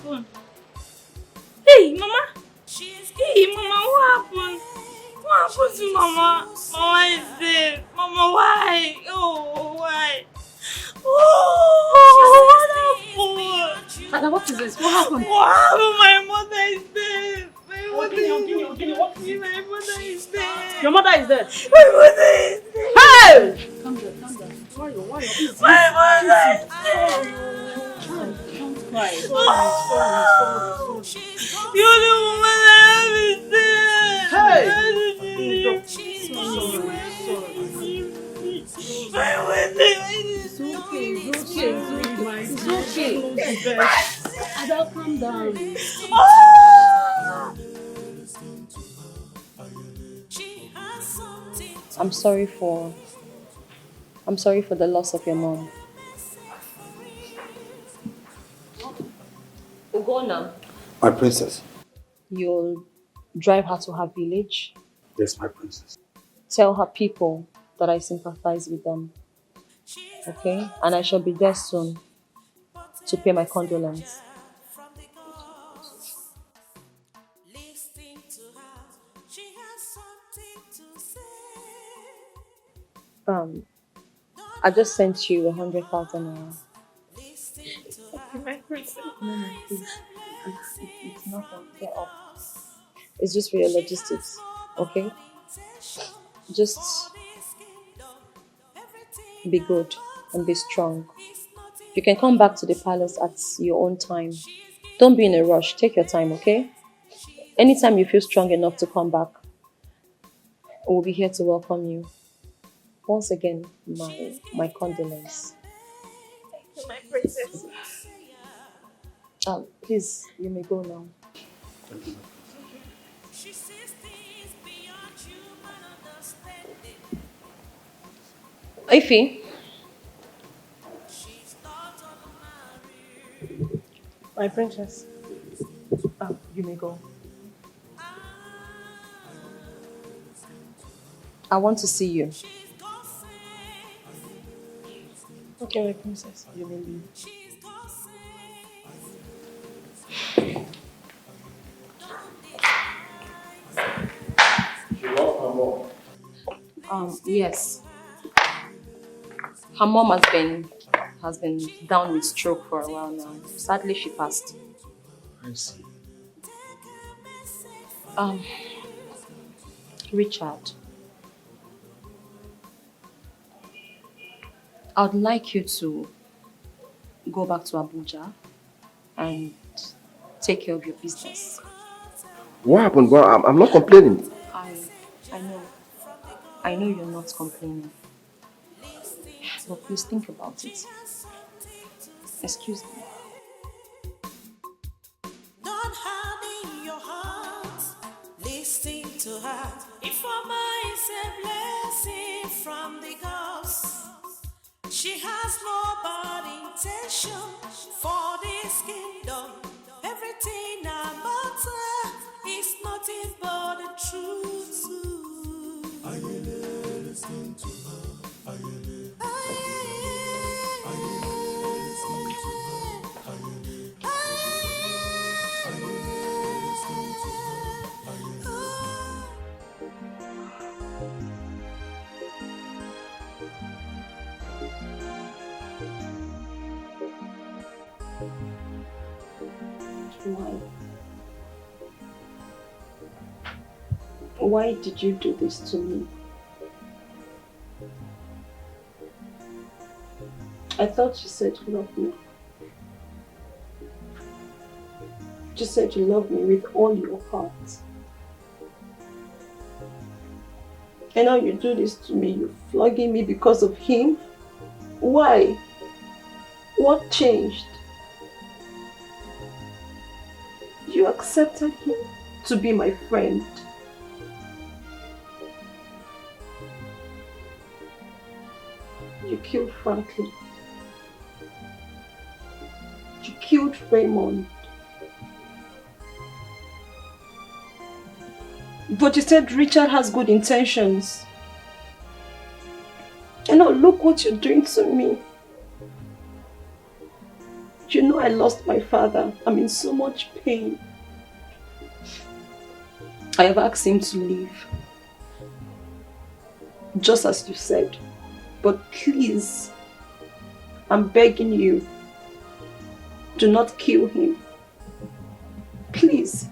happened? Hey, Mama! Hey, Mama, what happened? What happened to Mama? Mama is dead. Mama, why? Oh, why? Oh, what happened? Ada, what is this? What happened? What happened? My mother is dead. My mother My mother is dead. Your mother is dead. My mother is dead. Hey! Calm down, calm down. Why? My mother is dead. Don't cry. The only woman I have is dead. Hey! My mother is It's okay. Ada, calm down. I'm sorry for the loss of your mom. Ugona, My princess. you'll drive her to her village. Yes, my princess. Tell her people that I sympathize with them. Okay? And I shall be there soon to pay my condolence. I just sent you 100,000 naira. my princess. No, please. It's not a get up. It's just for your logistics, okay? Just be good and be strong. You can come back to the palace at your own time. Don't be in a rush. Take your time, okay? Anytime you feel strong enough to come back, we'll be here to welcome you. Once again, my condolence. My princess. Please, you may go now. Ify. My princess. You may go. I want to see you. Okay, my princess. You may leave. She lost her mom. Yes. Her mom has been down with stroke for a while now. Sadly, she passed. I see. Richard, I would like you to go back to Abuja and take care of your business. What happened? Well, I'm not complaining. I know you're not complaining. But please think about it. Excuse me. Don't harden your heart. Listen to her. If a man is a blessing from the gods, she has no bad intention for this kingdom. Everything about her is nothing but the truth. Listen to her. Why did you do this to me? I thought you said you loved me. You said you love me with all your heart. And now you do this to me. You're flogging me because of him. Why? What changed? You accepted him to be my friend. You killed Franklin. You killed Raymond. But you said Richard has good intentions. And now look what you're doing to me. You know I lost my father. I'm in so much pain. I have asked him to leave. Just as you said. But please, I'm begging you, do not kill him. Please.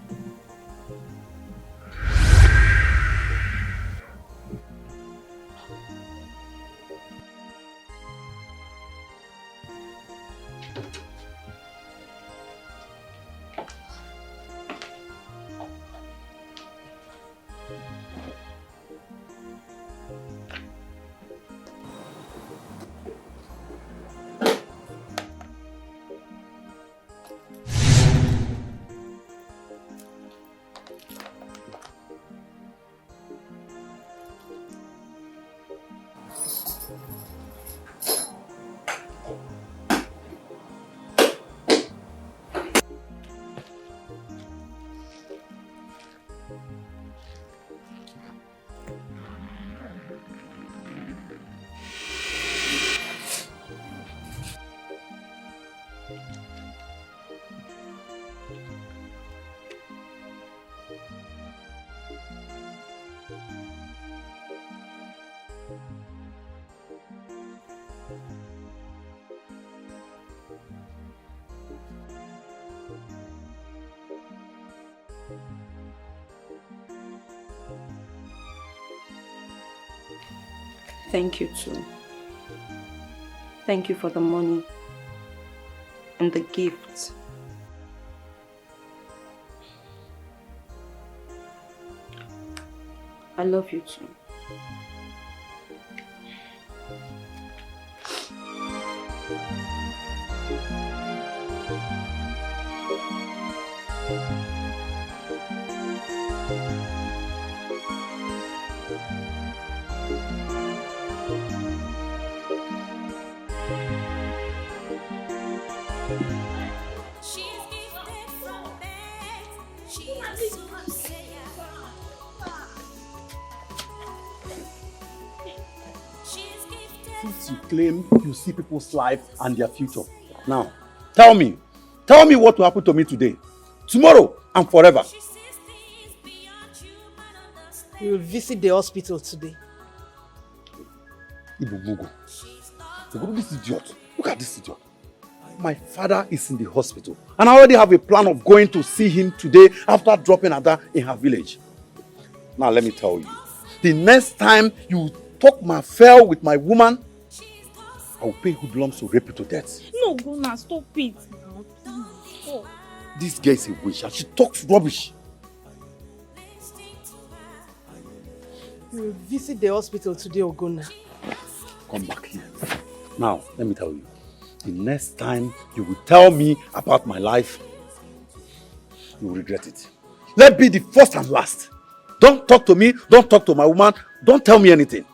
Thank you too. Thank you for the money and the gifts. I love you too. Since you claim you see people's life and their future. Now, tell me what will happen to me today, tomorrow, and forever. You will visit the hospital today. Ibubugo. Look at this idiot. Look at this idiot. My father is in the hospital, and I already have a plan of going to see him today after dropping Ada in her village. Now, let me tell you, the next time you talk my affair with my woman, I will pay hoodlums to rape you to death. No, Gona, stop it. Stop. This girl is a witch and she talks rubbish. You will visit the hospital today, Ogona. Come back here. Now, let me tell you, the next time you will tell me about my life, you will regret it. Let be the first and last. Don't talk to me, don't talk to my woman, don't tell me anything.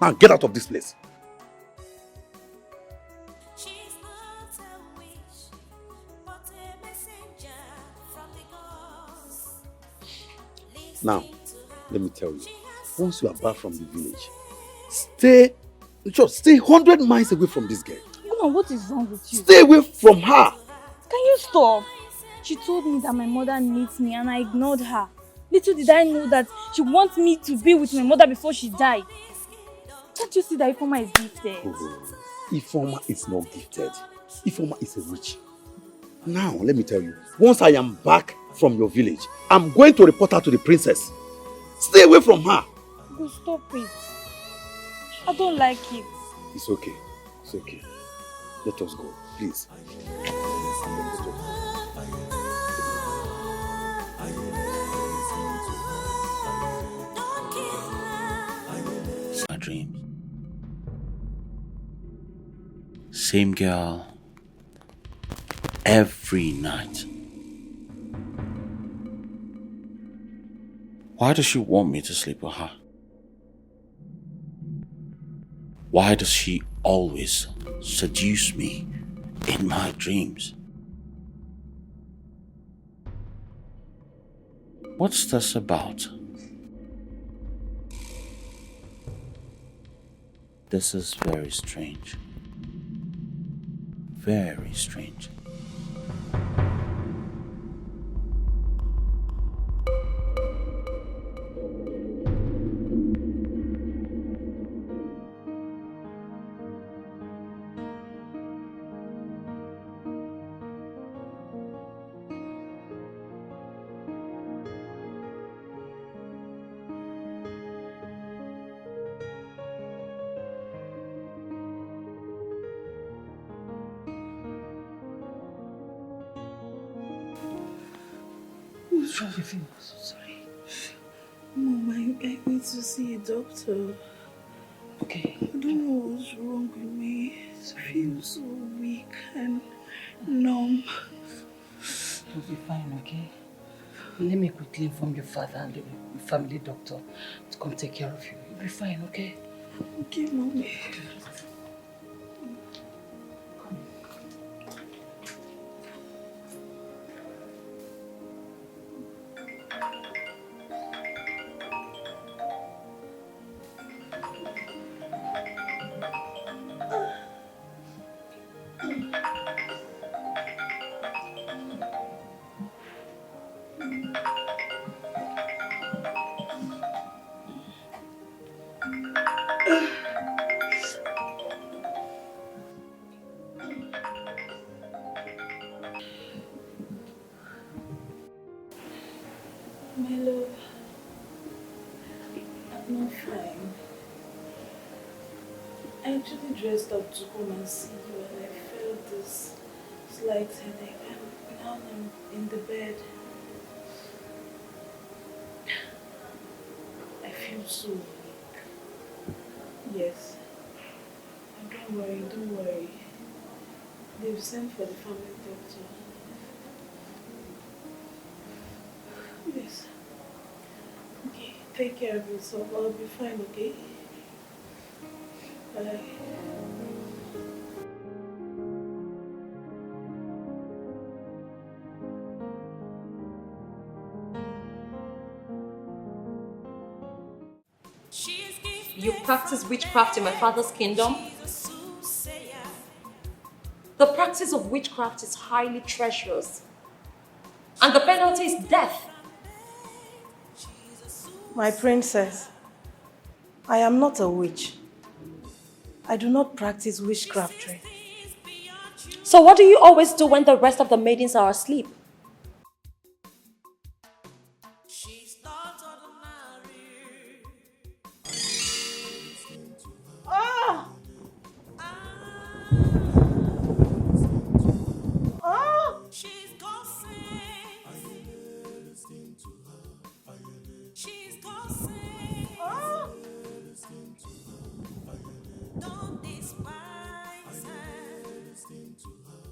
Now get out of this place. Now, let me tell you, once you are back from the village, stay 100 miles away from this girl. Gona, what is wrong with you? Stay away from her. Can you stop? She told me that my mother needs me and I ignored her. Little did I know that she wants me to be with my mother before she died. Can't you see that Ifoma is gifted? Oh, Ifoma is not gifted. Ifoma is a witch. Now, let me tell you, once I am back from your village, I'm going to report her to the princess. Stay away from her. Go, stop it. I don't like it. It's okay. It's okay. Let us go, please. My dreams. Same girl every night. Why does she want me to sleep with her? Why does she always seduce me in my dreams? What's this about? This is very strange. Very strange. What's wrong with you? I'm so sorry. Mom, I need to see a doctor. Okay. I don't know what's wrong with me. I feel so weak and numb. You'll be fine, okay? Let me quickly inform your father and the family doctor to come take care of you. You'll be fine, okay? Okay, Mommy. My love, I'm not fine. I actually dressed up to come and see you and I felt this slight headache and now I'm in the bed. I feel so weak. Yes. And don't worry. They've sent for the family doctor. Yes. Okay, take care of yourself. I'll be fine, okay? Bye. You practice witchcraft in my father's kingdom? The practice of witchcraft is highly treacherous. And the penalty is death. My princess, I am not a witch. I do not practice witchcraftry. So what do you always do when the rest of the maidens are asleep? Ah! Ah! Ah! Don't despise her. Listen to her.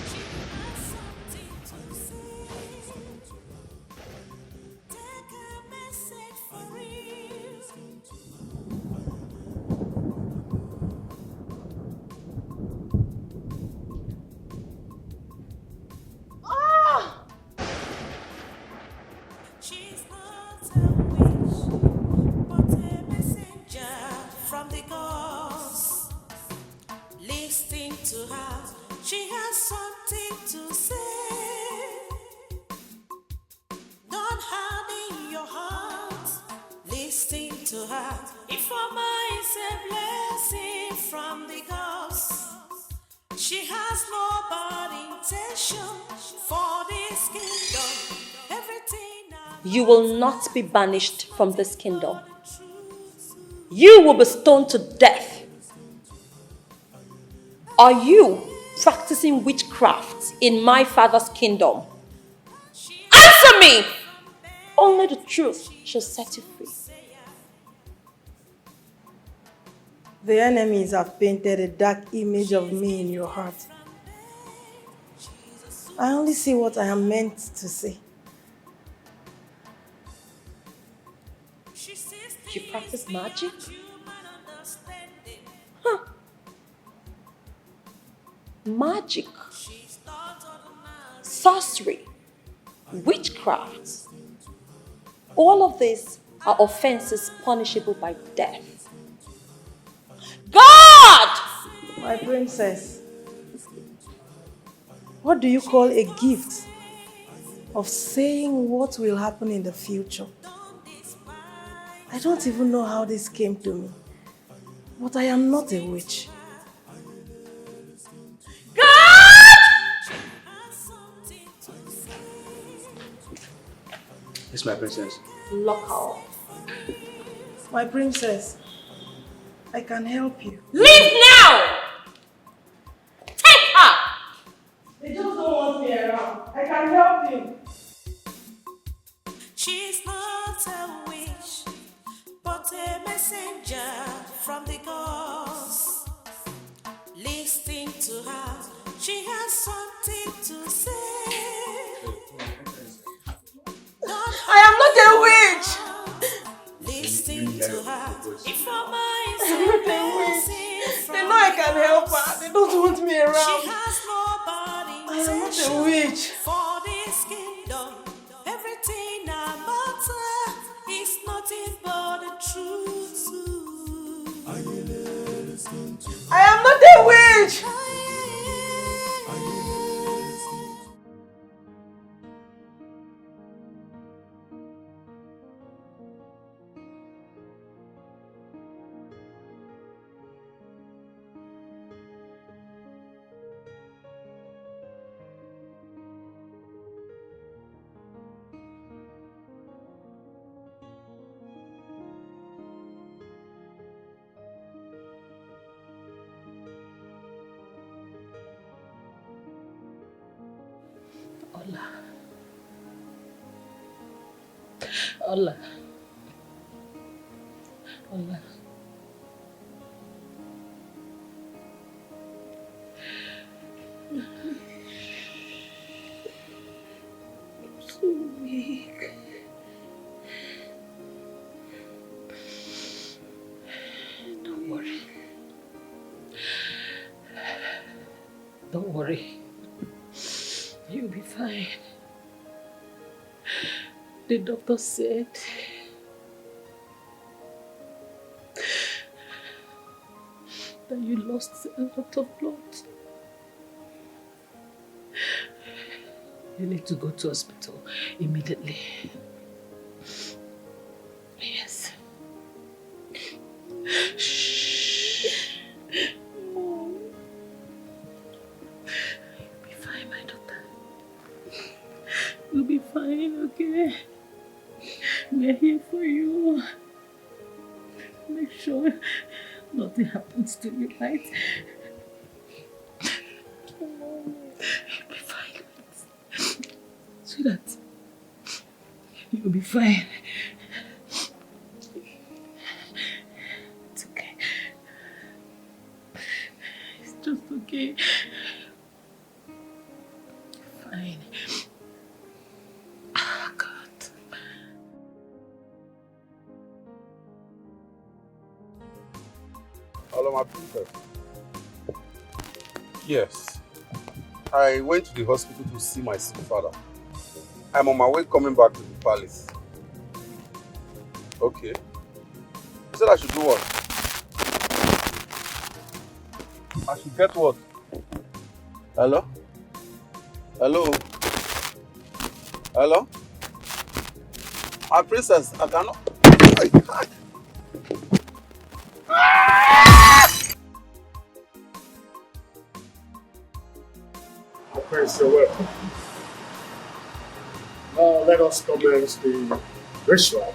She has something to say. Take a message for real. Ah! She's not a witch, but a messenger from the gods. Listen to her, she has something to say. Don't harden your heart, listen to her. Informer is a blessing from the gods. She has no bad intention for this kingdom. Everything You will not be banished from this kingdom. You will be stoned to death. Are you practicing witchcraft in my father's kingdom? Answer me! Only the truth shall set you free. The enemies have painted a dark image of me in your heart. I only see what I am meant to see. You practice magic? Huh. Magic, sorcery, witchcraft. All of these are offenses punishable by death. God! My princess, what do you call a gift of saying what will happen in the future? I don't even know how this came to me, but I am not a witch. Yes, my princess. Lock her up. My princess, I can help you. Leave now! Take messenger from the gods. Listening to her, she has something to say. I am not a witch. Listening to her, if her I'm not a witch. They know I can help her. They don't want me around. She has nobody. I am not a witch. For this kingdom, everything that matters is nothing but the truth. I am not a witch. Ola. Ola. I'm so weak. Don't worry. Don't worry. You'll be fine. The doctor said that you lost a lot of blood. You need to go to hospital immediately. Yes. Shh. Mom. You'll be fine, my daughter. You'll be fine, okay? We're here for you. Make sure nothing happens to you, right? You'll be fine. Sweetheart, you'll be fine. It's okay. It's just okay. Fine. Ah, God. Hello, my princess. Yes. I went to the hospital to see my sick father. I'm on my way coming back to the palace. Okay. You said I should do what? I should get what? Hello? Hello? Hello? My princess, I cannot... Praise the Lord. Now let us commence the ritual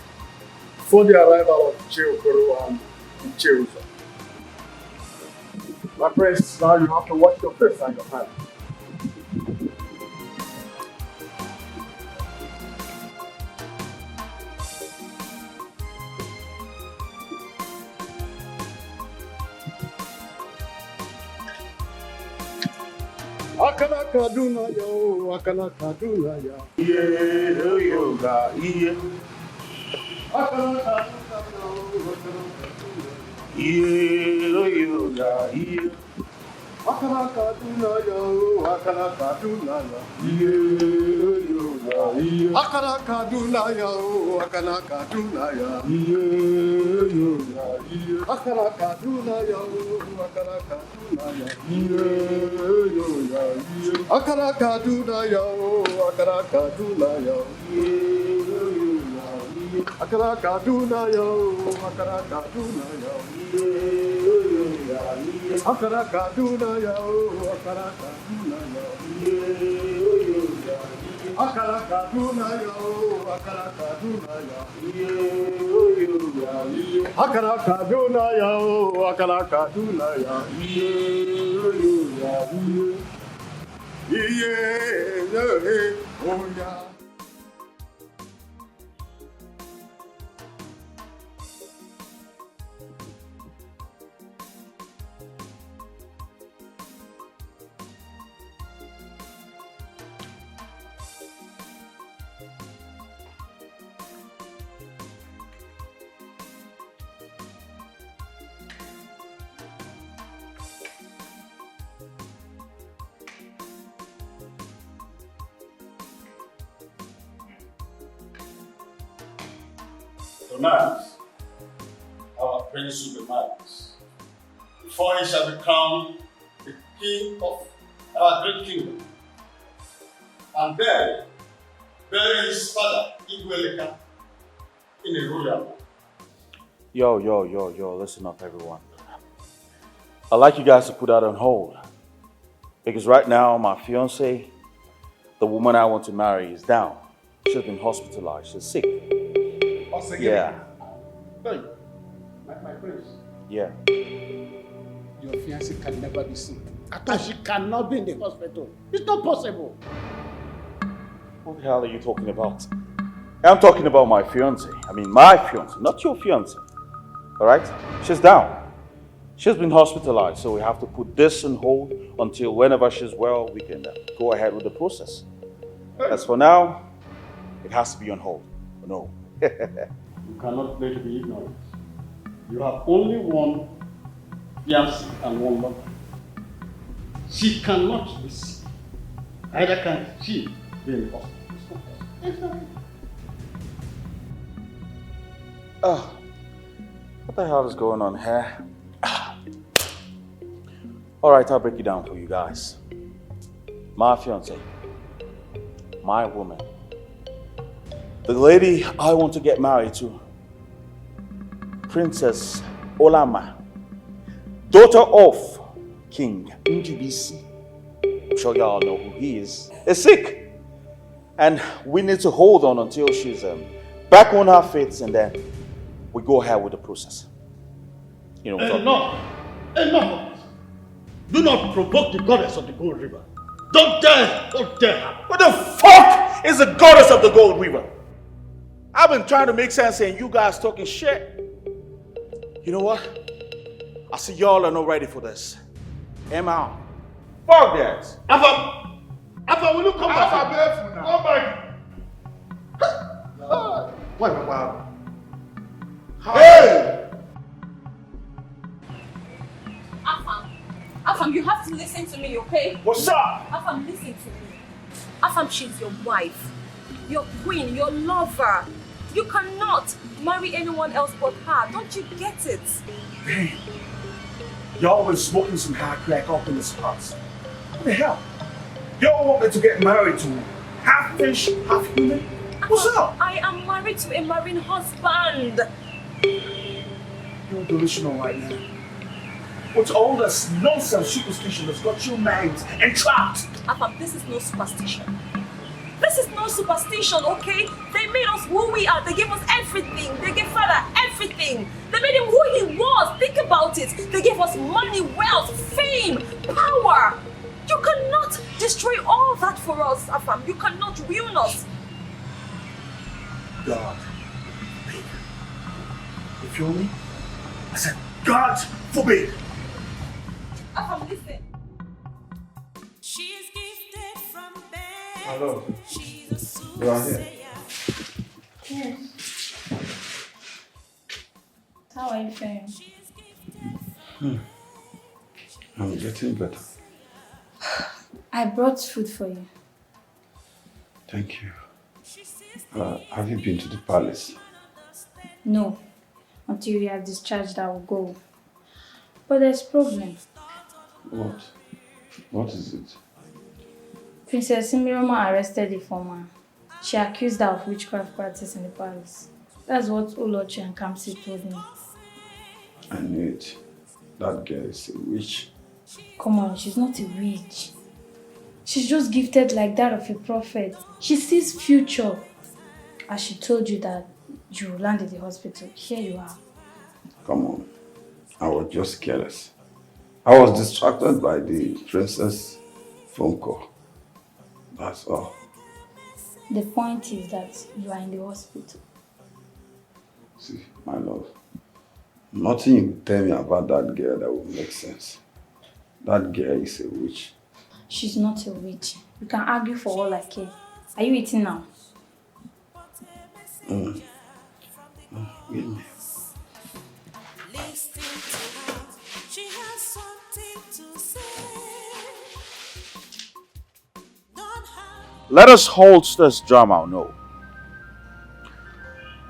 for the arrival of Chiyokoro and Chiruza. My friends, now you have to wash your face and your hands. Akana kaduna yo, akana kaduna ya. Iye yoga iye. Akana kaduna yo, akana kaduna. Iye yoga iye. Akana kaduna yo, akana kaduna ya. Iye yoga iye. Akana kaduna yo, akana kaduna ya. Iye yoga iye. Akana kaduna yo, akana kaduna ya. Iye yoga iye. Akana kaduna yo, akana kaduna ya. Iye yoga iye. Akana kaduna yo, akana kaduna ya. Iye yoga iye. Akana kaduna yo, akana kaduna ya. Iye yoga iye. Akana kaduna yo, akana kaduna ya. Iye yoga iye. Akana kaduna yo, akana kaduna ya. Iye yoga iye. Iye oh yeah. Tonight, our prince will be married. Before he shall become the king of our great kingdom. And then, bury his father, Igweleka, in a royal. Yo, listen up everyone. I'd like you guys to put that on hold. Because right now, my fiance, the woman I want to marry, is down. She's been hospitalized, she's sick. Yeah. Hey, my prince. Yeah. Your fiancé can never be sick. I thought she cannot be in the hospital. It's not possible. What the hell are you talking about? I'm talking about my fiance. I mean, my fiance, not your fiance. All right? She's down. She's been hospitalized, so we have to put this on hold until whenever she's well, we can go ahead with the process. As for now, it has to be on hold. No. You cannot play to be ignorant. You have only one fiancé and one lover. She cannot be sick. Neither can she be in the hospital. Oh, what the hell is going on here? All right, I'll break it down for you guys. My fiance, my woman, the lady I want to get married to, Princess Olama, daughter of King Njibisi. I'm sure y'all know who he is sick. And we need to hold on until she's back on her feet, and then we go ahead with the process. You know, Enough! Do not provoke the goddess of the Gold River. Don't dare her. What the fuck is the goddess of the Gold River? I've been trying to make sense and you guys talking shit. You know what? I see y'all are not ready for this. Am I? Fuck that. Afam, will you come back? Come back. Why? Hey! Afam, you have to listen to me, okay? What's up? Afam, listen to me. Afam, she's your wife, your queen, your lover. You cannot marry anyone else but her. Don't you get it? Damn. Y'all been smoking some hard crack up in this house. What the hell? Y'all want me to get married to half fish, half human? What's up? I am married to a marine husband. You're delusional right now. What's all this nonsense superstition that's got you married and trapped? Afam, this is no superstition. This is no superstition, okay? They made us who we are. They gave us everything. They gave Father everything. They made him who he was. Think about it. They gave us money, wealth, fame, power. You cannot destroy all that for us, Afam. You cannot ruin us. God forbid. You feel me? I said, God forbid. Afam, listen. She is gifted from birth. Hello. She's a super You are here. Yes. How are you feeling? I'm getting better. I brought food for you. Thank you. Have you been to the palace? No. Until you are discharged, I will go. But there's a problem. What? What is it? Princess Simiroma arrested the former. She accused her of witchcraft practice in the palace. That's what Olochi and Kamsi told me. I knew it. That girl is a witch. Come on, she's not a witch. She's just gifted like that of a prophet. She sees future. As she told you that you landed in the hospital, here you are. Come on. I was just careless. I was distracted by the princess phone call. That's all. The point is that you are in the hospital. See, my love, nothing you tell me about that girl that will make sense. That girl is a witch. She's not a witch. You can argue for all I care. Are you eating now? Give me. She has something to say. Let us halt this drama, no.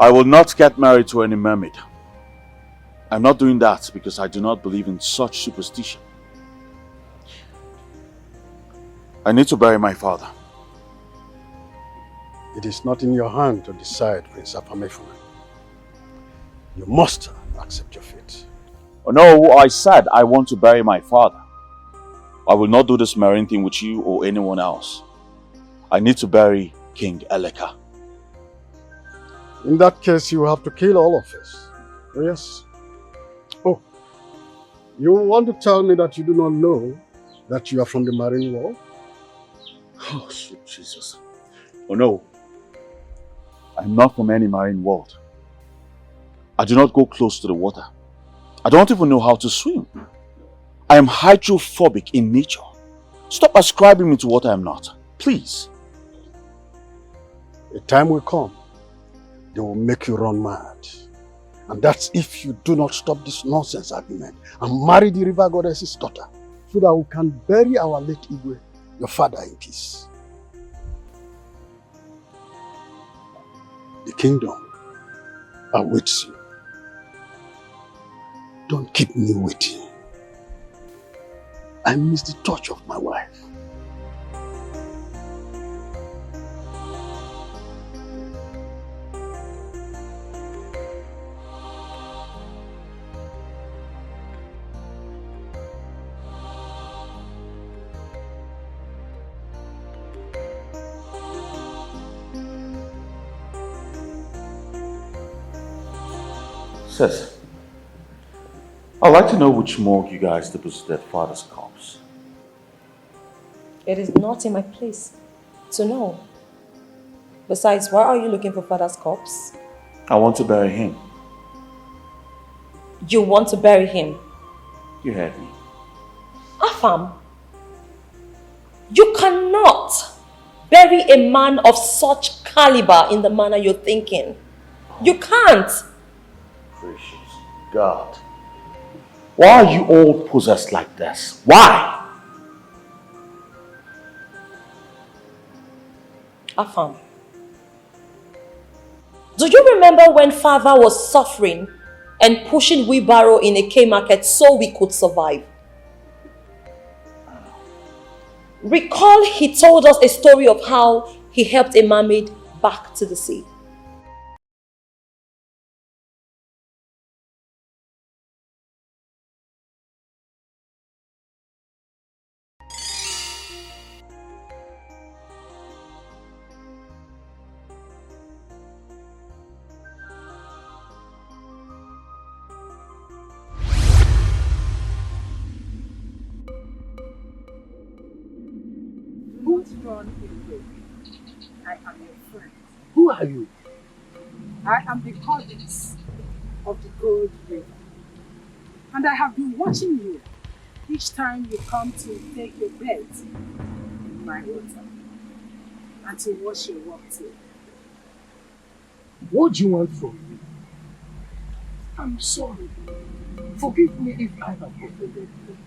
I will not get married to any mermaid. I'm not doing that because I do not believe in such superstition. I need to bury my father. It is not in your hand to decide, Prince Afamefuna. You must accept your fate. Oh no, I said I want to bury my father. I will not do this marine thing with you or anyone else. I need to bury King Eleka. In that case, you will have to kill all of us. Oh, yes. Oh, you want to tell me that you do not know that you are from the marine world? Oh, sweet Jesus. Oh no. I'm not from any marine world. I do not go close to the water. I don't even know how to swim. I am hydrophobic in nature. Stop ascribing me to what I am not. Please. A time will come. They will make you run mad. And that's if you do not stop this nonsense argument and marry the river goddess's daughter so that we can bury our late Igwe, your father, in peace. The kingdom awaits you. Don't keep me waiting. I miss the touch of my wife. Sis, I'd like to know which morgue you guys deposited father's corpse. It is not in my place to know. Besides, why are you looking for father's corpse? I want to bury him. You want to bury him? You heard me. Afam, you cannot bury a man of such caliber in the manner you're thinking. You can't. Gracious God. Why are you all possessed like this? Why? Afam, do you remember when father was suffering and pushing wheelbarrow in a K market so we could survive? Recall he told us a story of how he helped a mermaid back to the sea. Don't run away. I am your friend. Who are you? I am the goddess of the Gold River. And I have been watching you each time you come to take your bed in my water and to wash your walk too. What do you want from me? I'm sorry. Forgive me if I have offended you.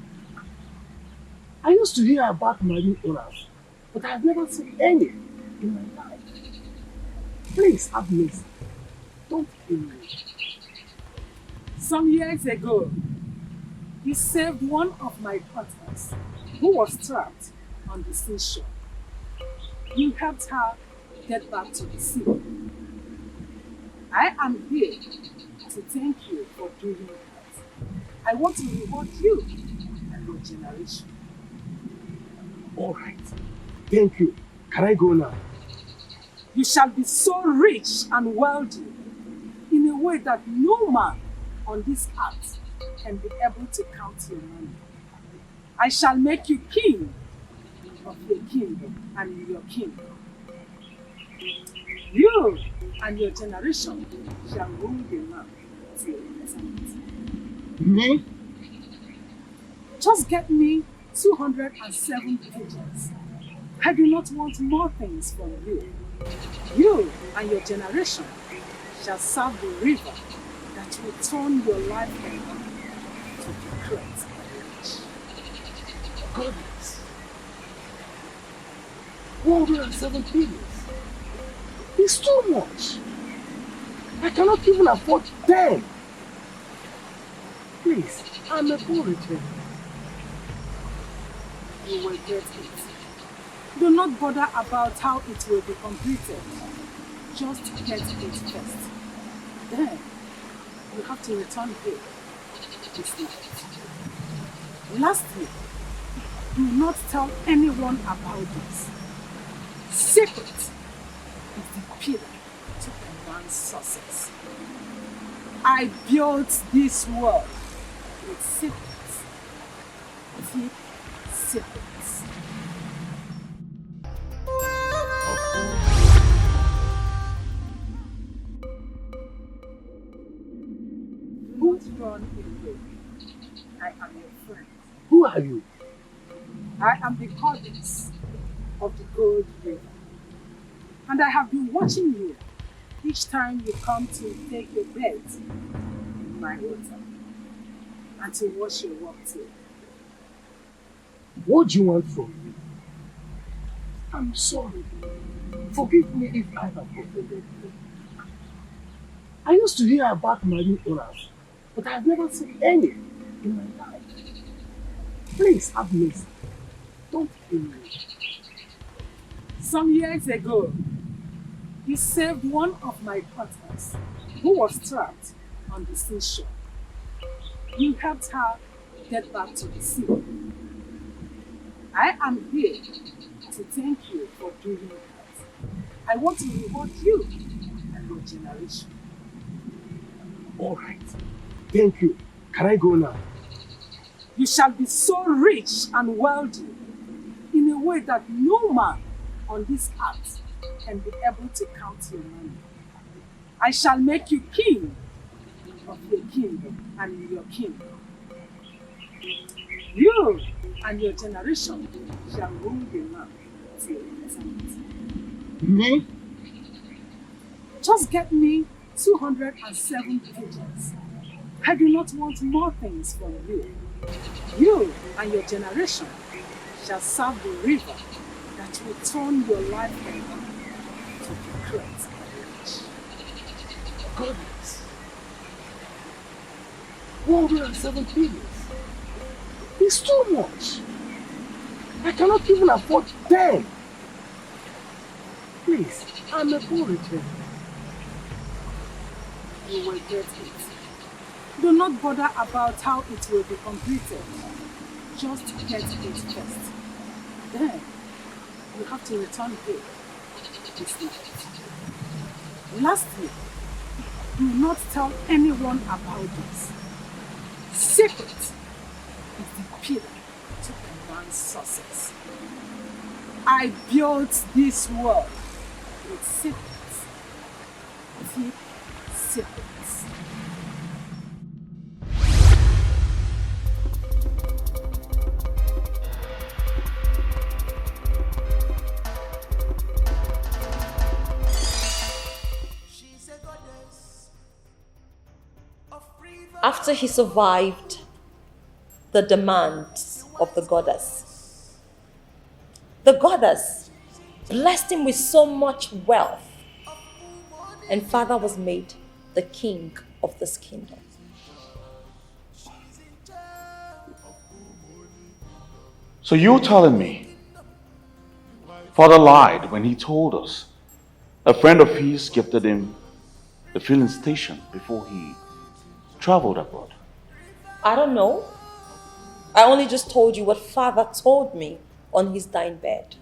I used to hear about marine owners, but I have never seen any in my life. Please have mercy. Don't kill me. Some years ago, you saved one of my daughters who was trapped on the seashore. You helped her get back to the sea. I am here to thank you for doing that. I want to reward you and your generation. All right. Thank you. Can I go now? You shall be so rich and wealthy in a way that no man on this earth can be able to count your money. I shall make you king of your kingdom and your kingdom. You and your generation shall rule the land till eternity. Me? Just get me 207 pigeons. I do not want more things from you. You and your generation shall serve the river that will turn your life around to the great and rich. Goodness. 107 pigeons. It's too much. I cannot even afford 10. Please, I'm a poor return. You will get it. Do not bother about how it will be completed. Just get it first. Then, you have to return here this night. Lastly, do not tell anyone about this. Secret is the pillar to a man's success. I built this world with secrets. Deep secrets. Don't run away. I am your friend. Who are you? I am the goddess of the Gold River. And I have been watching you each time you come to take your bed in my water and to wash your work too. What do you want from me? I'm sorry. Forgive me if I have offended you. I used to hear about marine owners, but I've never seen any in my life. Please have mercy. Don't kill me. Some years ago, you saved one of my daughters who was trapped on the seashore. You helped her get back to the sea. I am here to thank you for doing that. I want to reward you and your generation. All right. Thank you. Can I go now? You shall be so rich and wealthy in a way that no man on this earth can be able to count your money. I shall make you king of your kingdom and your kingdom. You and your generation shall rule the land till eternity. Me? Just get me 207 pigeons. I do not want more things from you. You and your generation shall serve the river that will turn your life around to be great and rich. Goodness. 107 pigeons. It's too much. I cannot even afford 10. Please, I'm a poor return. You will get it. Do not bother about how it will be completed. Just get it first. Then, you have to return here this night. Lastly, do not tell anyone about this. Secret is the pillar to a man's success. I built this world with secrets. Deep secrets. After he survived the demands of the goddess blessed him with so much wealth, and father was made the king of this kingdom. So you're telling me father lied when he told us a friend of his gifted him the filling station before he traveled abroad? I don't know. I only just told you what father told me on his dying bed.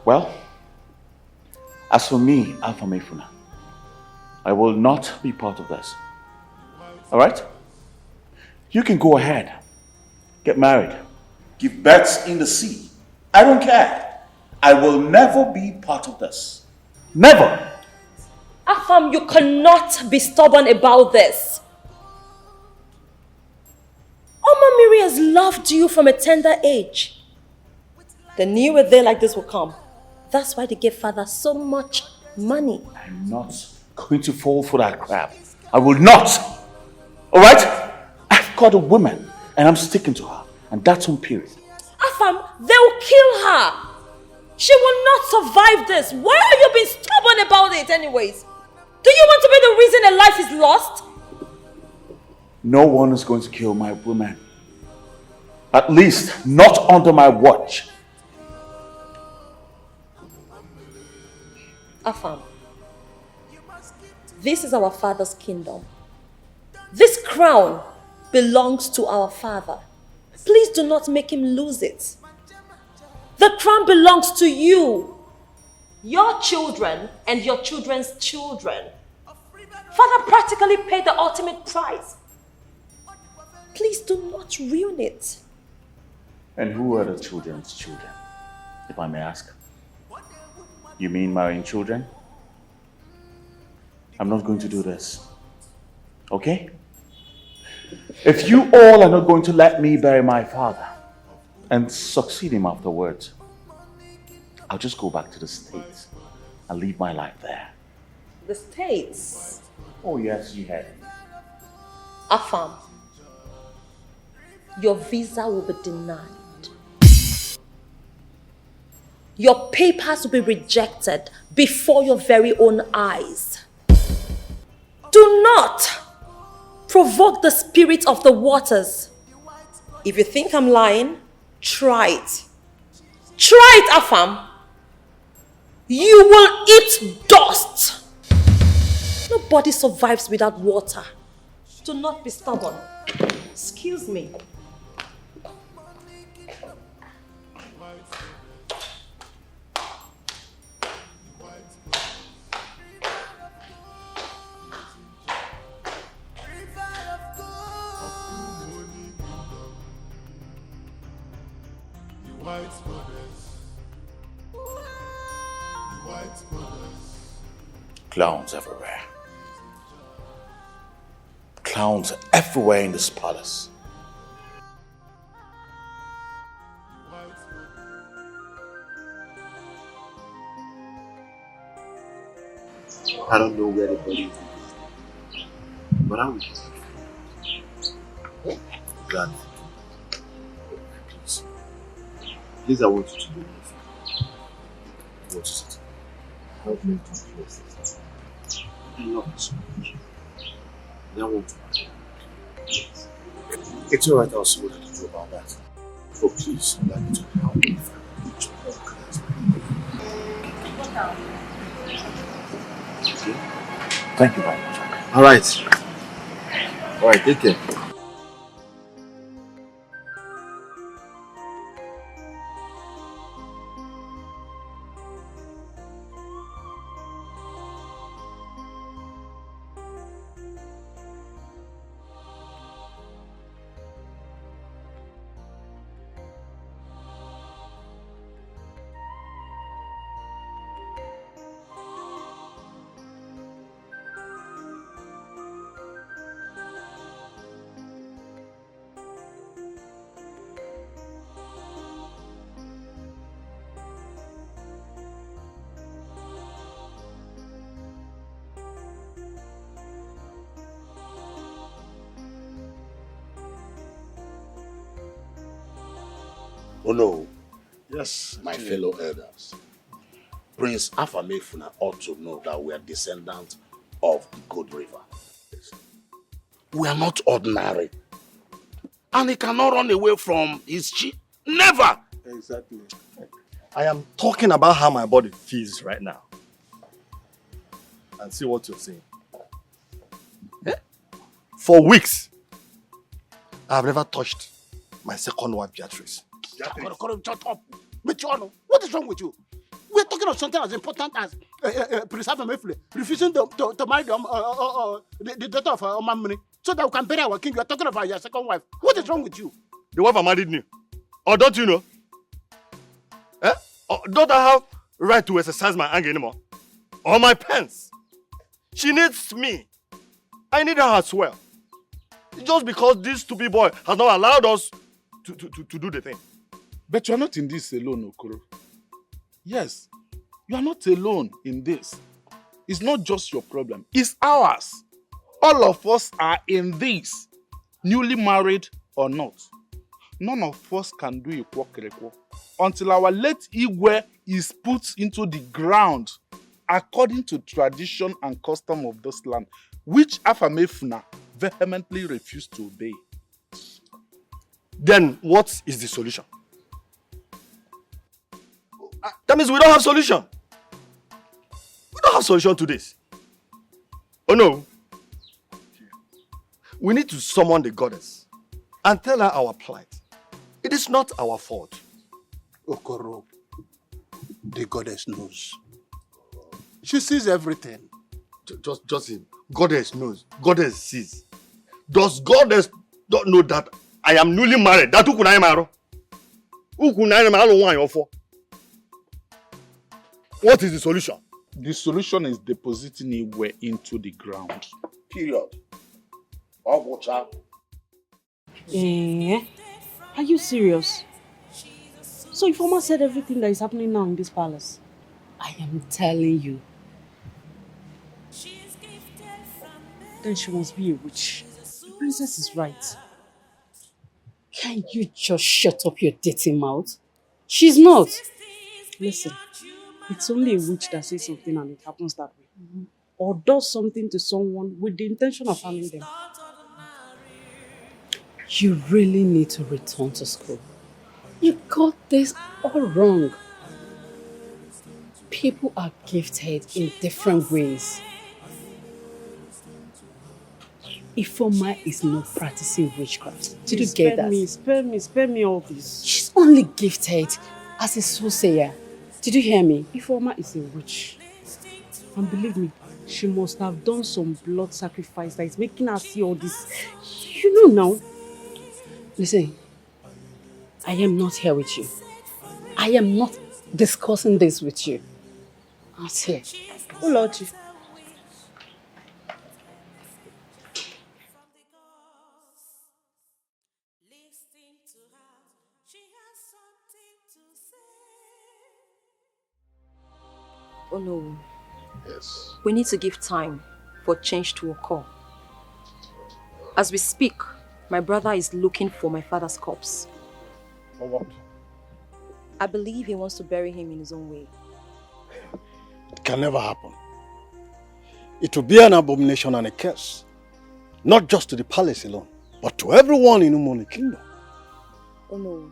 Well, as for me, Alpha Mefuna, I will not be part of this. All right? You can go ahead, get married, give birth in the sea. I don't care. I will never be part of this. Never. Afam, you cannot be stubborn about this. Oma Miri has loved you from a tender age. They knew a day like this would come. That's why they gave father so much money. I'm not going to fall for that crap. I will not. All right? I've got a woman and I'm sticking to her. And that's on period. Afam, they'll kill her. She will not survive this. Why are you being stubborn about it anyways? Do you want to be the reason her life is lost? No one is going to kill my woman. At least not under my watch. Afam, this is our father's kingdom. This crown belongs to our father. Please do not make him lose it. The crown belongs to you, your children, and your children's children. Father practically paid the ultimate price. Please do not ruin it. And who are the children's children, if I may ask? You mean marrying children? I'm not going to do this. Okay? If you all are not going to let me bury my father and succeed him afterwards, I'll just go back to the States and live my life there. The States? Oh yes, you had. Afam, your visa will be denied. Your papers will be rejected before your very own eyes. Do not provoke the spirit of the waters. If you think I'm lying, try it. Try it, Afam. You will eat dust. Nobody survives without water. Do not be stubborn. Excuse me. Clowns everywhere. Clowns everywhere in this palace. I don't know where the body is, but I will. God, please, I want you to do this. What is it? Help me to close this. I love you so much. And I want to marry you. Yes. It's alright, I'll see what I can do about that. But please, I'd like you to help me find a Okay? Thank you very much. Alright. Alright, take care. Oh no. Yes, my fellow elders. Prince Afamefuna ought to know that we are descendants of the Good River. We are not ordinary. And he cannot run away from his chief. Never! Exactly. I am talking about how my body feels right now. And see what you're saying. For weeks, I have never touched my second wife, Beatrice. Shut up. What is wrong with you? We're talking of something as important as Prince Afamefuna refusing to marry the daughter of Omamuni so that we can bury our king. You're talking about your second wife. What is wrong with you? The wife I married me. Or don't you know? Or don't I have right to exercise my anger anymore? Or my pens? She needs me. I need her as well. Just because this stupid boy has not allowed us to do the thing. But you're not in this alone, Okoro. Yes, you are not alone in this. It's not just your problem, it's ours. All of us are in this, newly married or not. none of us can do a kwokrekwo until our late Igwe is put into the ground according to tradition and custom of this land, which Afamefuna vehemently refused to obey. Then what is the solution? That means we don't have solution. We don't have solution to this. Oh no. We need to summon the goddess and tell her our plight. It is not our fault. Okoro, the goddess knows. She sees everything. Just goddess knows. Goddess sees. Does goddess not know that I am newly married? That who could I marry? Who could I marry? What is the solution? The solution is depositing Igwe into the ground. Period. Water. Are you serious? So Ifeoma said everything that is happening now in this palace? I am telling you. Then she must be a witch. The princess is right. Can you just shut up your dirty mouth? She's not. Listen, it's only a witch that says something and it happens that way. Or does something to someone with the intention of harming them. You really need to return to school. You got this all wrong. People are gifted in different ways. Ifeoma is not practicing witchcraft. Did you get that? Spare me all this. She's only gifted as a soothsayer. Did you hear me? Ifeoma is a witch. And believe me, she must have done some blood sacrifice that is making her see all this. You know now. Listen, I am not here with you. I am not discussing this with you. I'll say. Oh Lord. Oh no. Yes. We need to give time for change to occur. As we speak, my brother is looking for my father's corpse. For what? I believe he wants to bury him in his own way. It can never happen. It will be an abomination and a curse. Not just to the palace alone, but to everyone in Umoni Kingdom. Oh no.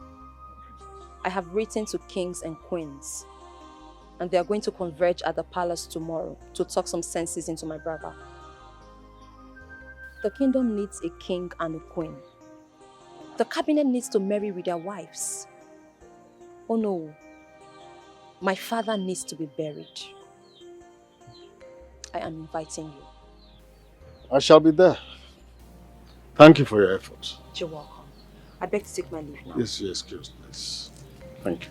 I have written to kings and queens, and they are going to converge at the palace tomorrow to talk some senses into my brother. The kingdom needs a king and a queen. The cabinet needs to marry with their wives. Oh no. My father needs to be buried. I am inviting you. I shall be there. Thank you for your efforts. You're welcome. I beg to take my leave now. Yes, excuse me, please. Thank you.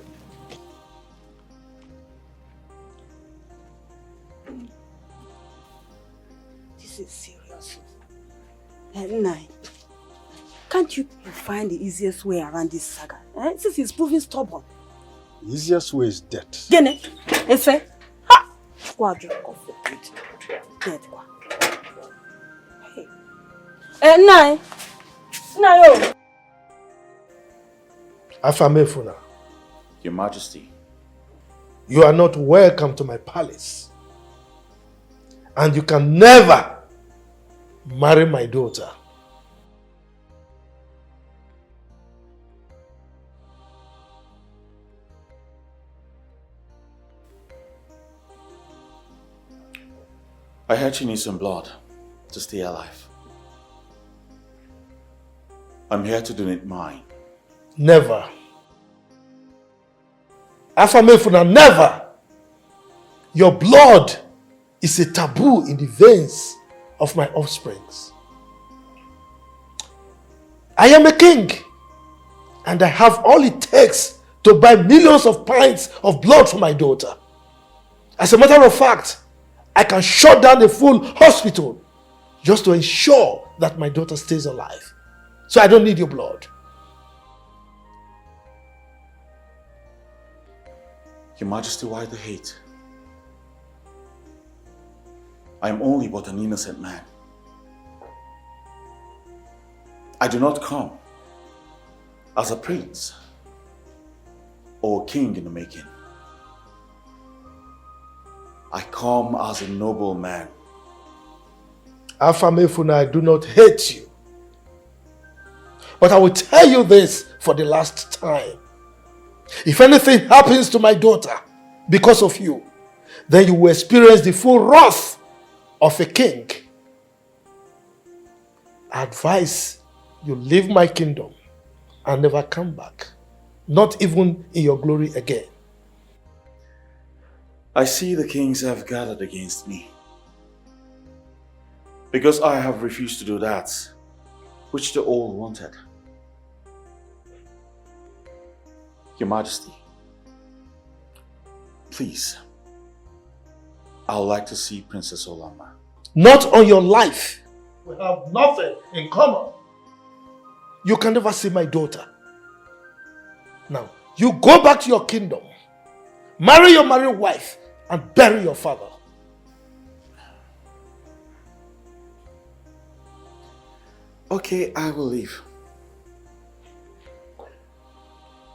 This is serious. Nai, can't you find the easiest way around this saga? Since he's proving stubborn. The easiest way is death. Gene, Efe, ha! Nai, Nayo. Afamefuna, Your Majesty. you are not welcome to my palace. And you can never marry my daughter. I heard she needs some blood to stay alive. I'm here to donate mine. Never. Afamefuna, never. Your blood is a taboo in the veins of my offsprings. I am a king, and I have all it takes to buy millions of pints of blood for my daughter. As a matter of fact, I can shut down a full hospital just to ensure that my daughter stays alive. So I don't need your blood. Your Majesty, why the hate? I am only but an innocent man. I do not come as a prince or a king in the making. I come as a noble man. Afamefuna, I do not hate you. But I will tell you this for the last time. If anything happens to my daughter because of you, then you will experience the full wrath of a king. I advise you leave my kingdom and never come back. Not even in your glory again. I see the kings have gathered against me. Because I have refused to do that, which they all wanted. Your Majesty, please, I would like to see Princess Olama. Not on your life. We have nothing in common. You can never see my daughter. Now, you go back to your kingdom, marry your married wife, and bury your father. Okay, I will leave.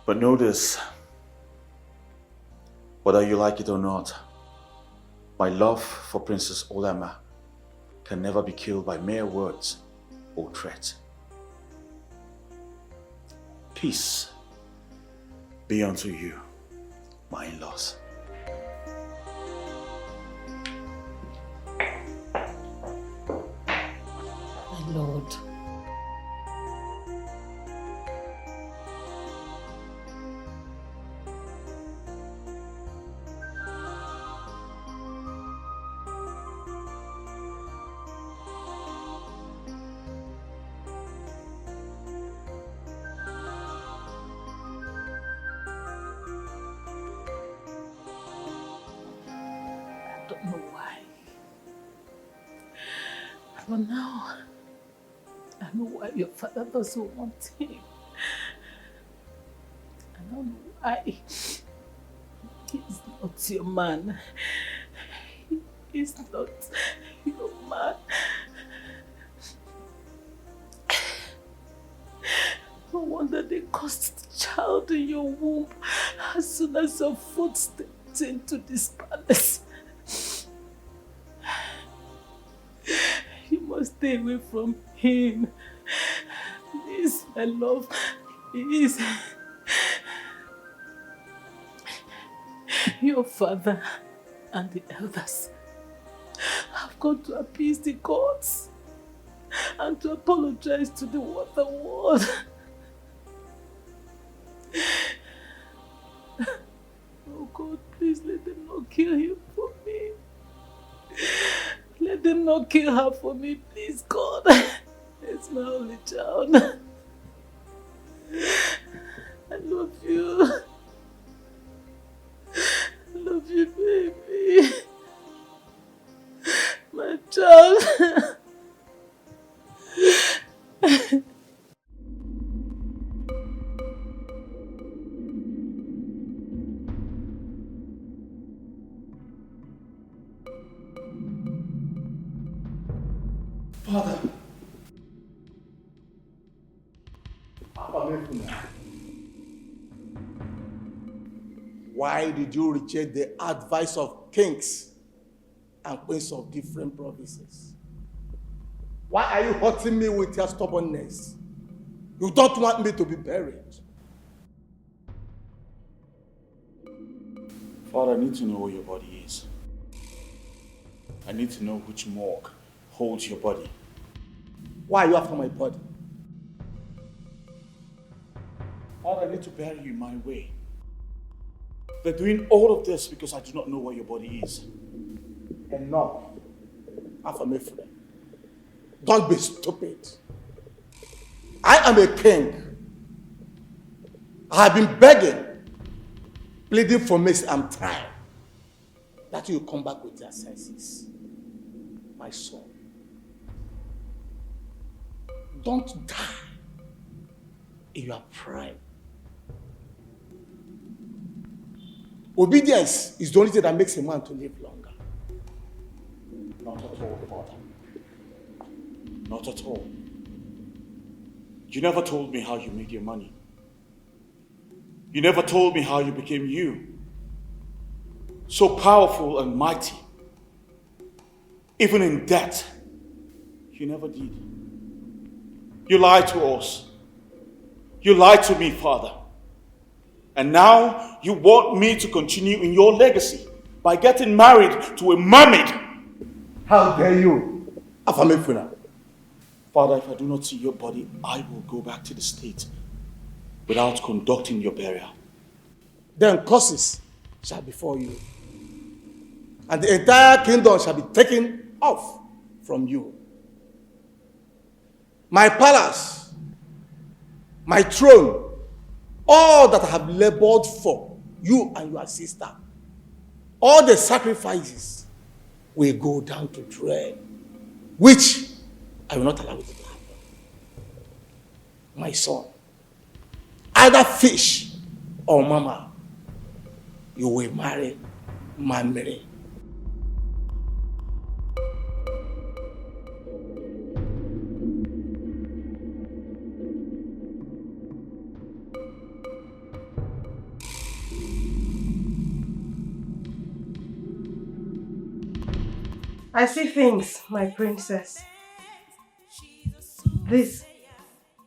But know this, whether you like it or not, my love for Princess Olama can never be killed by mere words or threats. Peace be unto you, my in-laws. My Lord. I don't know why. But now, I know why your father doesn't want him. I don't know why. He's not your man. He's not your man. No wonder they caused the child in your womb as soon as your foot stepped into this palace. You must stay away from him. Please, my love, please. Your father and the elders have gone to appease the gods and to apologize to the water world. Oh God, please let them not kill him for me. Let them not kill her for me, please, God. It's my only child. I love you. I love you, baby. My child. Father. Why did you reject the advice of kings and queens of different provinces? Why are you hurting me with your stubbornness? You don't want me to be buried. Father, I need to know where your body is. I need to know which morgue holds your body. Why are you after my body? Father, I need to bury you my way. They're doing all of this because I do not know where your body is. Enough. Afamefuna. Don't be stupid. I am a king. I have been begging, pleading for mercy and time that you come back with your senses. My son. Don't die in your prime. Obedience is the only thing that makes a man to live longer. Not at all, Father. Not at all. You never told me how you made your money. You never told me how you became you. So powerful and mighty. Even in death, you never did. You lied to us. You lied to me, Father. And now you want me to continue in your legacy by getting married to a mermaid. How dare you, Afamefuna? Father, if I do not see your body, I will go back to the state without conducting your burial. Then curses shall befall you, and the entire kingdom shall be taken off from you. My palace, my throne, all that I have labored for you and your sister, all the sacrifices will go down to dread, which I will not allow it to happen. My son, either fish or mama, you will marry Mary. I see things, my princess. This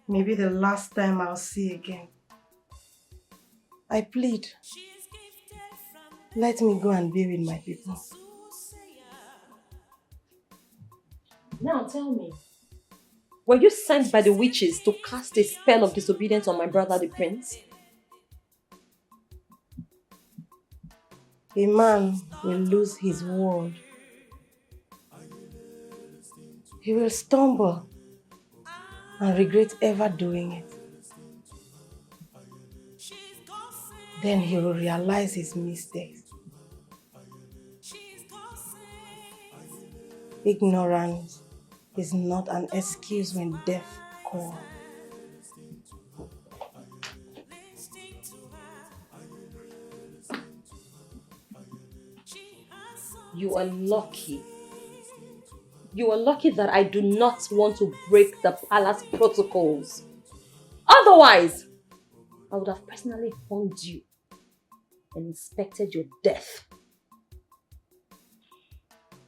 may be the last time I'll see again. I plead, let me go and be with my people. Now tell me, were you sent by the witches to cast a spell of disobedience on my brother the prince? A man will lose his word. He will stumble and regret ever doing it. Then he will realize his mistakes. Ignorance is not an excuse when death calls. You are lucky. You are lucky that I do not want to break the palace protocols. Otherwise, I would have personally hugged you and inspected your death.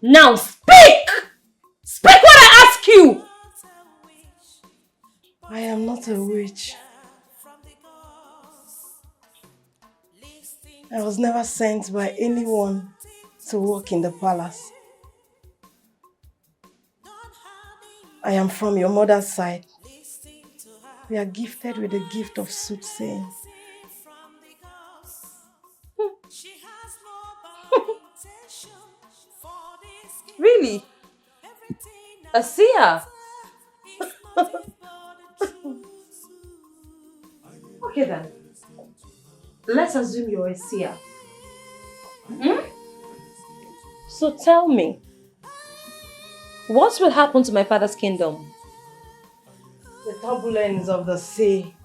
Now speak! Speak what I ask you! I am not a witch. I was never sent by anyone to work in the palace. I am from your mother's side. We are gifted with the gift of soothsaying. Really? A seer? Okay then. Let's assume you're a seer. So tell me, what will happen to my father's kingdom? The turbulence of the sea,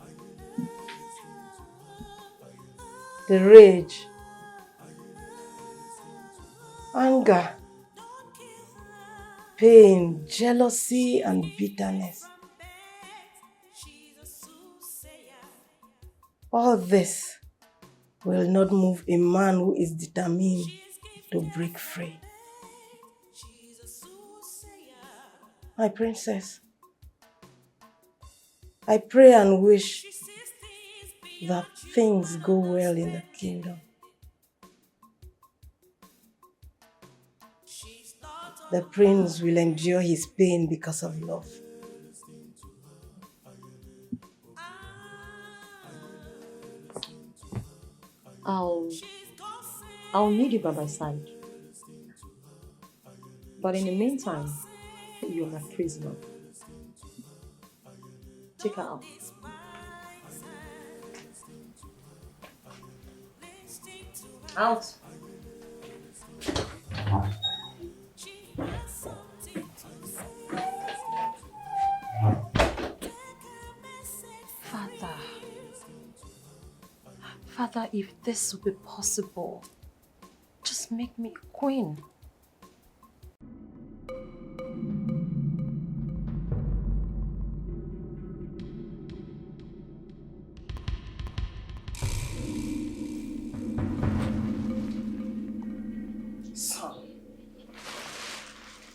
the rage, anger, pain, jealousy, and bitterness. All this will not move a man who is determined to break free. My princess, I pray and wish that things go well in the kingdom. The prince will endure his pain because of love. I'll need you by my side. But in the meantime, you're my prisoner. Take her out. Out. Father, if this would be possible, just make me queen.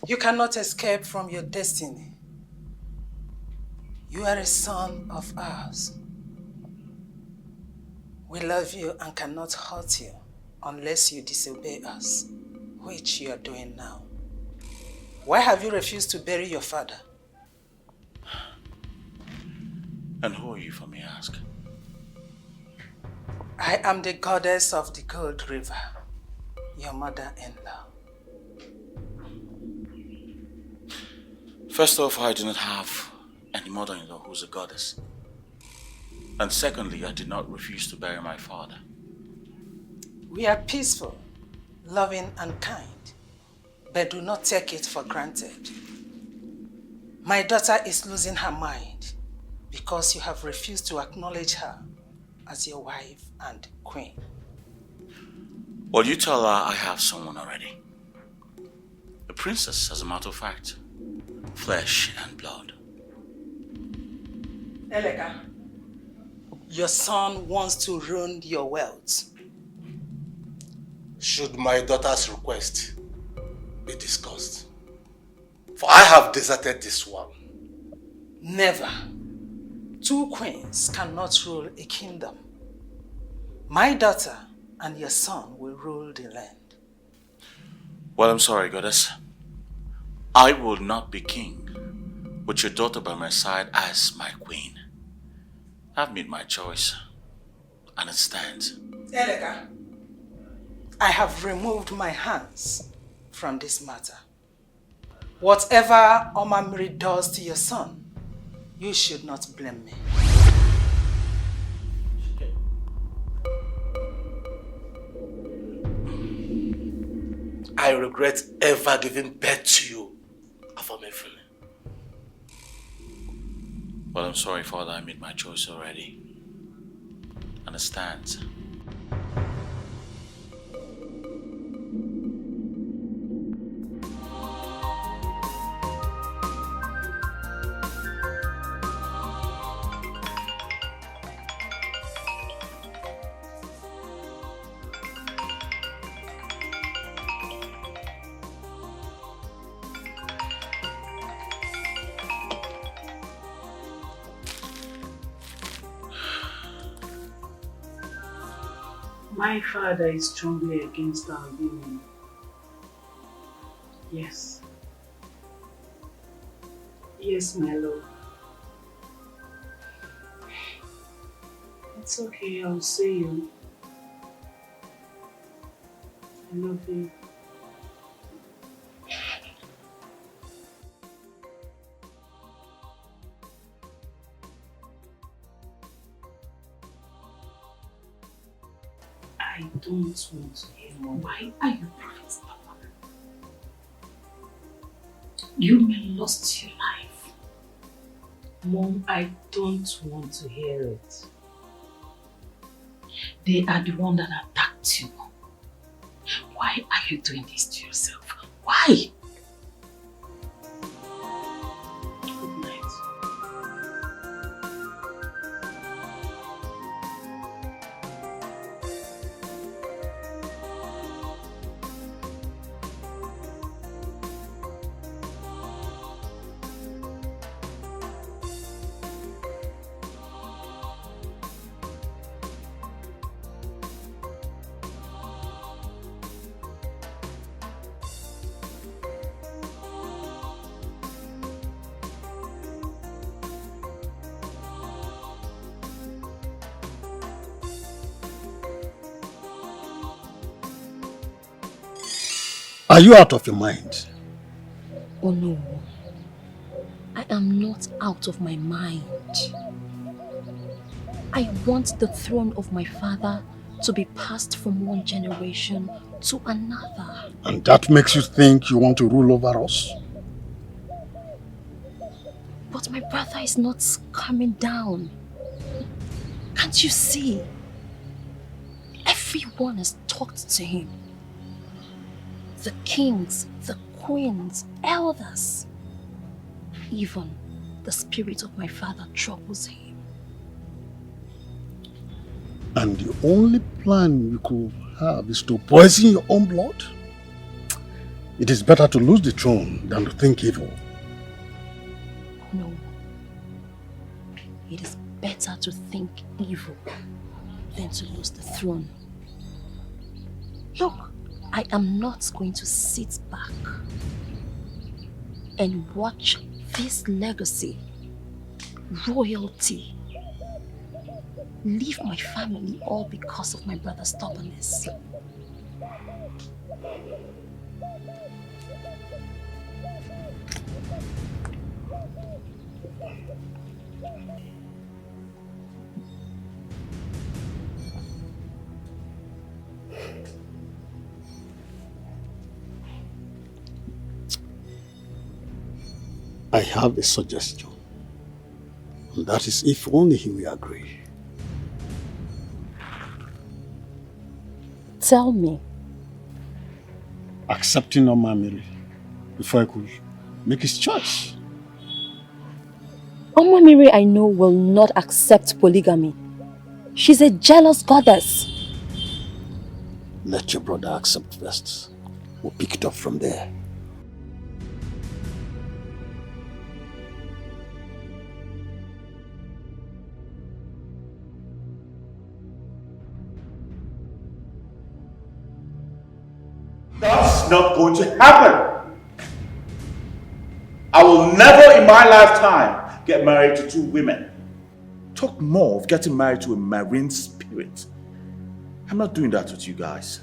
You cannot escape from your destiny. You are a son of ours. We love you and cannot hurt you unless you disobey us, which you are doing now. Why have you refused to bury your father? And who are you, for me to ask? I am the goddess of the Gold River, your mother-in-law. First off, I do not have any mother-in-law who's a goddess. And secondly, I did not refuse to bury my father. We are peaceful, loving and kind, but do not take it for granted. My daughter is losing her mind because you have refused to acknowledge her as your wife and queen. Well, you tell her I have someone already. A princess, as a matter of fact. Flesh and blood. Eleka, your son wants to ruin your wealth. Should my daughter's request be discussed? For I have deserted this one. Never. Two queens cannot rule a kingdom. My daughter and your son will rule the land. Well, I'm sorry, goddess. I will not be king, with your daughter by my side as my queen. I've made my choice, and it stands. Eleka, I have removed my hands from this matter. Whatever Omamiri does to your son, you should not blame me. I regret ever giving birth to you, Afamefune. Well, I'm sorry, Father, I made my choice already. And it stands. My father is strongly against our union. Yes. Yes, my lord. It's okay, I'll see you. I love you. I don't want to hear more. Why are you Prophet Papa? You may lost your life. Mom, I don't want to hear it. They are the one that attacked you. Why are you doing this to yourself? Why? Good night. Are you out of your mind? Oh no, I am not out of my mind. I want the throne of my father to be passed from one generation to another. And that makes you think you want to rule over us? But my brother is not coming down. Can't you see? Everyone has talked to him. The kings, the queens, elders. Even the spirit of my father troubles him. And the only plan you could have is to poison your own blood? It is better to lose the throne than to think evil. No. It is better to think evil than to lose the throne. Look, I am not going to sit back and watch this legacy, royalty, leave my family all because of my brother's stubbornness. I have a suggestion. And that is if only he will agree. Tell me. Accepting Oma Mary before I could make his choice. Oma Mary, I know, will not accept polygamy. She's a jealous goddess. Let your brother accept first. We'll pick it up from there. That's not going to happen. I will never in my lifetime get married to 2 women. Talk more of getting married to a marine spirit. I'm not doing that with you guys.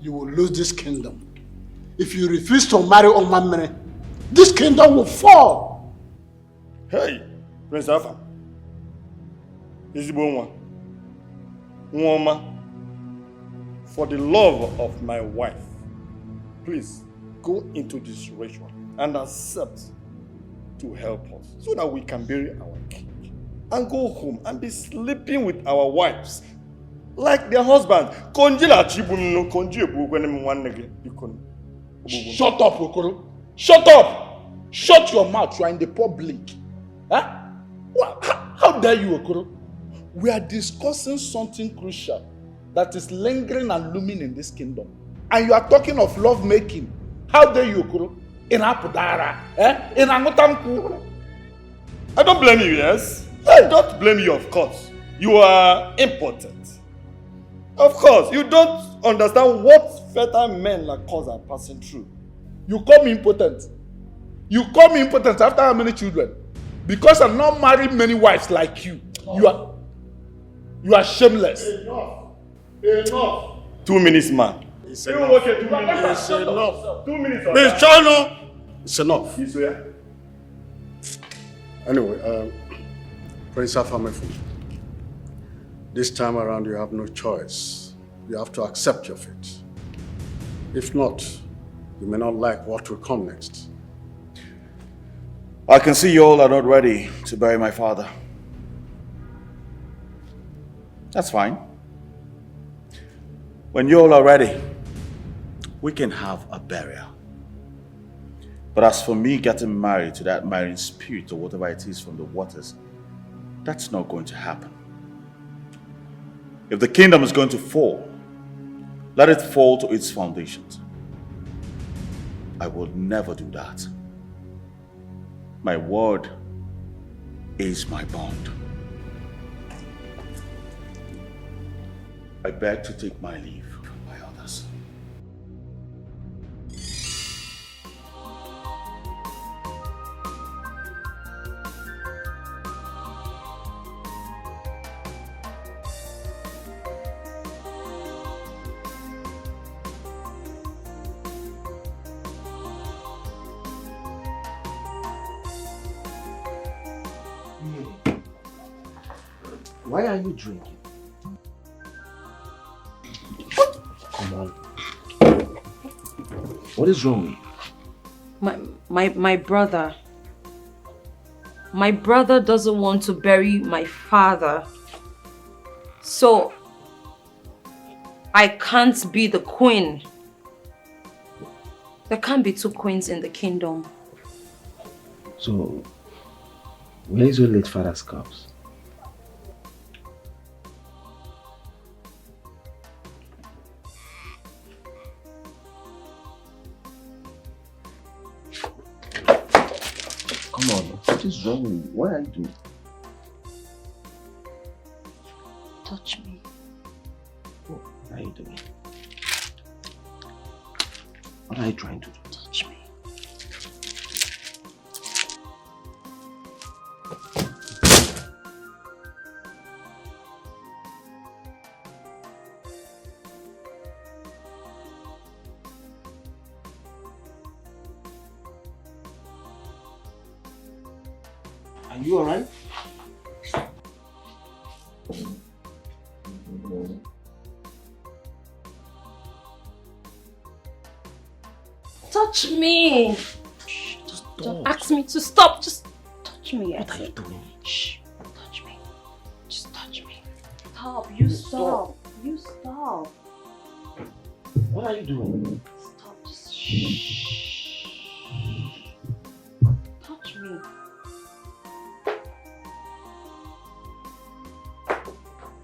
You will lose this kingdom. If you refuse to marry Oma Mary, this kingdom will fall. Hey, Prince Alpha. Izibonwa. Nwoma. For the love of my wife, please go into this ritual and accept to help us so that we can bury our king and go home and be sleeping with our wives like their husband. Shut up, Okoro. Shut up! Shut your mouth, you are in the public. Huh? How dare you, Okoro? We are discussing something crucial that is lingering and looming in this kingdom. And you are talking of love making. How dare you, Okoro? In Apudara, in Angotamku. I don't blame you, yes? I don't blame you, of course. You are impotent. Of course, you don't understand what fertile men like us are passing through. You call me impotent? You call me impotent after how many children? Because I'm not married many wives like you. You are shameless. Enough. 2 minutes, man. It's enough. Okay, 2 minutes. It's enough. 2 minutes. Please, Chano! It's enough. You swear? Anyway, Prince Afamefu, this time around you have no choice. You have to accept your fate. If not, you may not like what will come next. I can see you all are not ready to bury my father. That's fine. When you all are ready, we can have a burial. But as for me getting married to that marine spirit or whatever it is from the waters, that's not going to happen. If the kingdom is going to fall, let it fall to its foundations. I will never do that. My word is my bond. I beg to take my leave from my elders. Why are you drinking? Come on. What is wrong with you? My brother. My brother doesn't want to bury my father. So I can't be the queen. There can't be 2 queens in the kingdom. So, where is your late father's corpse? Come on. What is wrong with you? What are you doing? Touch me. What are you doing? What are you trying to do? Touch me. Are you alright? Touch me. Just don't ask me to stop. Just touch me. What are you doing? Shh. Touch me. Just touch me. Stop. You stop. You stop. What are you doing? Stop. Just shh. Touch me.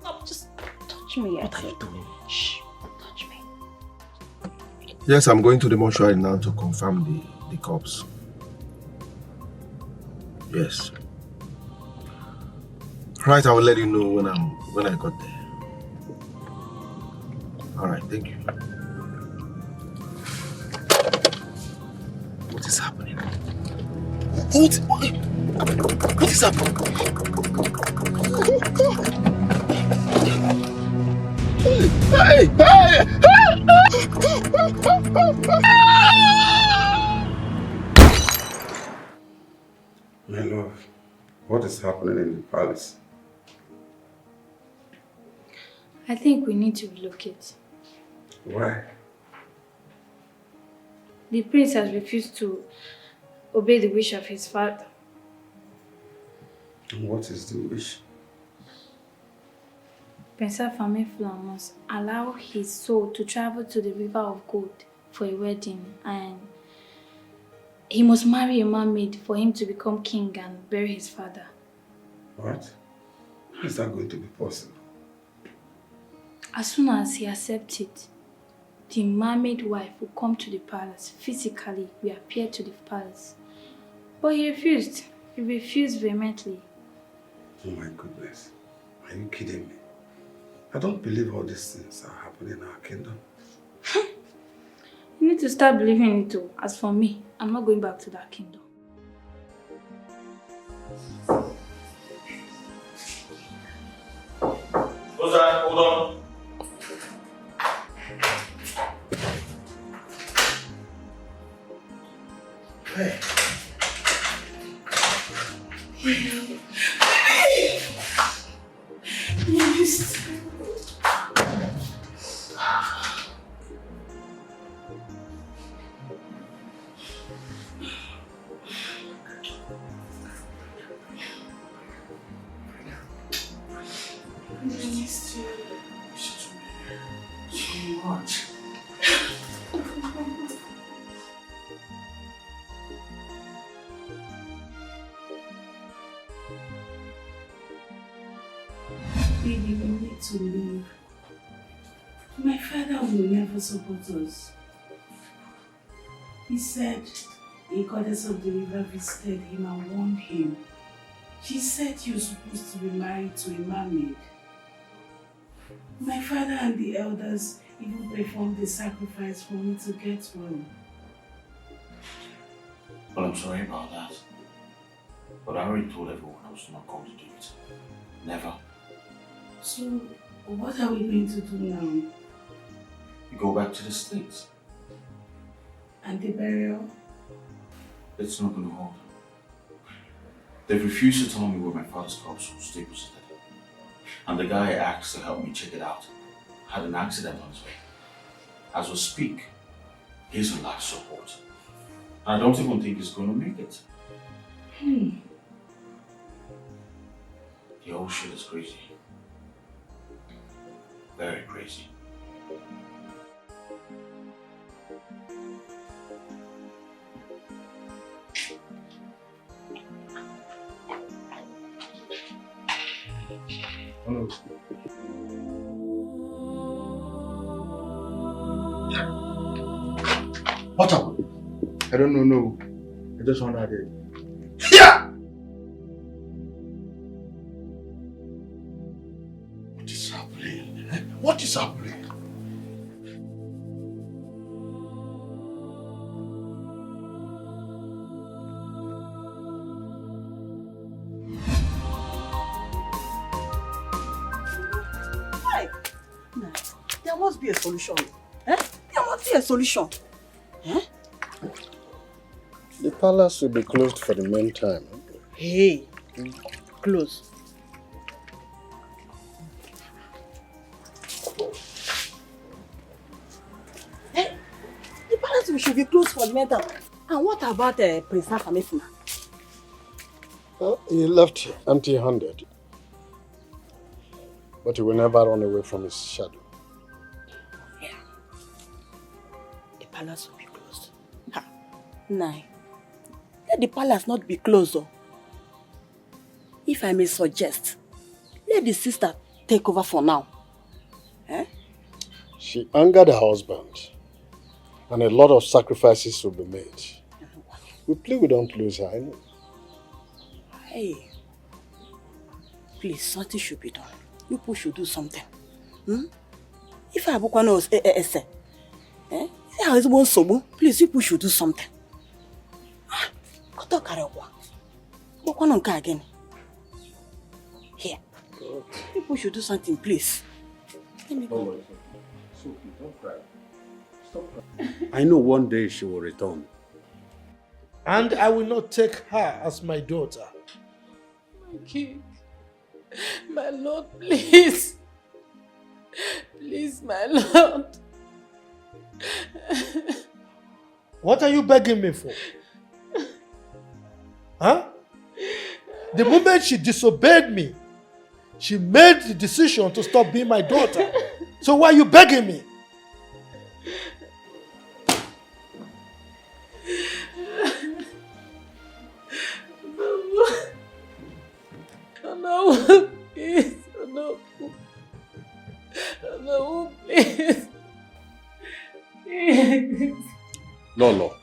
Stop. Just touch me. What are you doing? Shh. Touch me. Yes, I'm going to the mortuary now to confirm the corpse. Yes. Right, I will let you know when I got there. Alright, thank you. What is happening? What is happening? Hey! My love, what is happening in the palace? I think we need to relocate. Why? The prince has refused to obey the wish of his father. And what is the wish? Prince Afamefula must allow his soul to travel to the River of Gold for a wedding, and he must marry a mermaid for him to become king and bury his father. What? How is that going to be possible? As soon as he accepts it, the mermaid wife will come to the palace, physically reappear to the palace. But he refused. He refused vehemently. Oh my goodness. Are you kidding me? I don't believe all these things are happening in our kingdom. You need to start believing it too. As for me, I'm not going back to that kingdom. Roadside, hold on. Hey. Yes. Baby, we need to leave. My father will never support us. He said a goddess of the river visited him and warned him. She said you're supposed to be married to a mermaid. My father and the elders even performed the sacrifice for me to get well. Well, I'm sorry about that. But I already told everyone I was not going to do it. Never. So, what are we going to do now? You go back to the States. And the burial? It's not going to hold. They've refused to tell me where my father's corpse was deposited. And the guy I asked to help me check it out had an accident on his way. As we speak, he's on life support. I don't even think he's going to make it. The whole shit is crazy. Very crazy. Hello. What happened? I don't know, no. I just wanted it. Yeah! must be a solution. Eh? There must be a solution. Eh? The palace will be closed for the meantime. Hey, close. Hey, the palace should be closed for the meantime. And what about Prince Afamefuna? Well, he left empty-handed. But he will never run away from his shadow. Yeah. The palace will be closed. Ha. Nine. Let the palace not be closed. Oh. If I may suggest, let the sister take over for now. Eh? She angered her husband. And a lot of sacrifices will be made. We pray we don't lose her. I know. Hey. Please, something should be done. You people should do something. Hmm? If I book one else, please, you people should do something. Book one again. Here. People should do something, please. Let me go. Don't cry. Stop crying. I know one day she will return. And I will not take her as my daughter. My king. My lord, please. Please, my lord. What are you begging me for? Huh? The moment she disobeyed me, she made the decision to stop being my daughter. So why are you begging me? No, please. No, please. Lolo,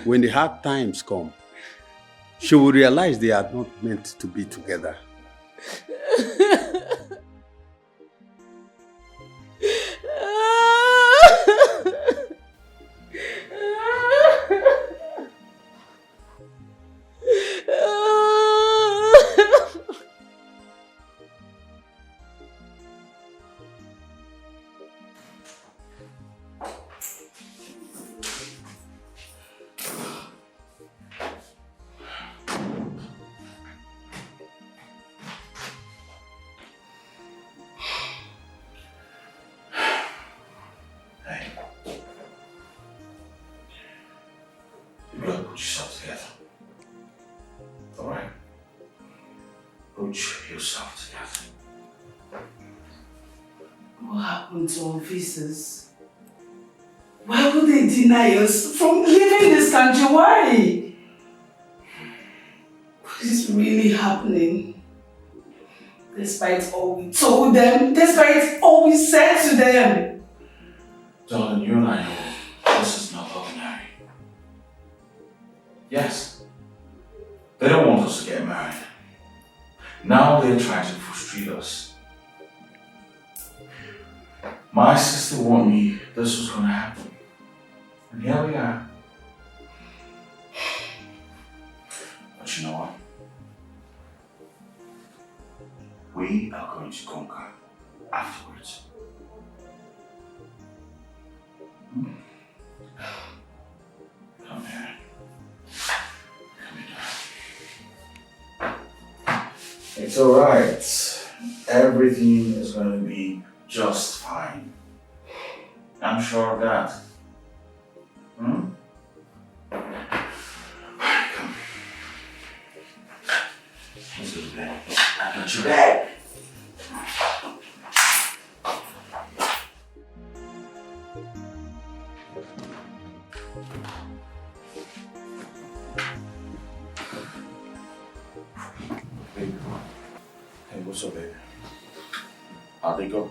when the hard times come, she will realize they are not meant to be together. Visas. Why would they deny us from leaving this country? Why? What is really happening? Despite all we told them, despite all we said to them. Darling, you and I know this is not ordinary. Yes, they don't want us to get married. Now they're trying to frustrate us. My sister warned me this was going to happen. And here we are. But you know what? We are going to conquer afterwards. Come here. It's alright. Everything is going to be just fine. I'm sure of that. Hmm? Alright, come. Let's go to bed. I got your bag. Baby. Hey, what's up, baby? How'd they go?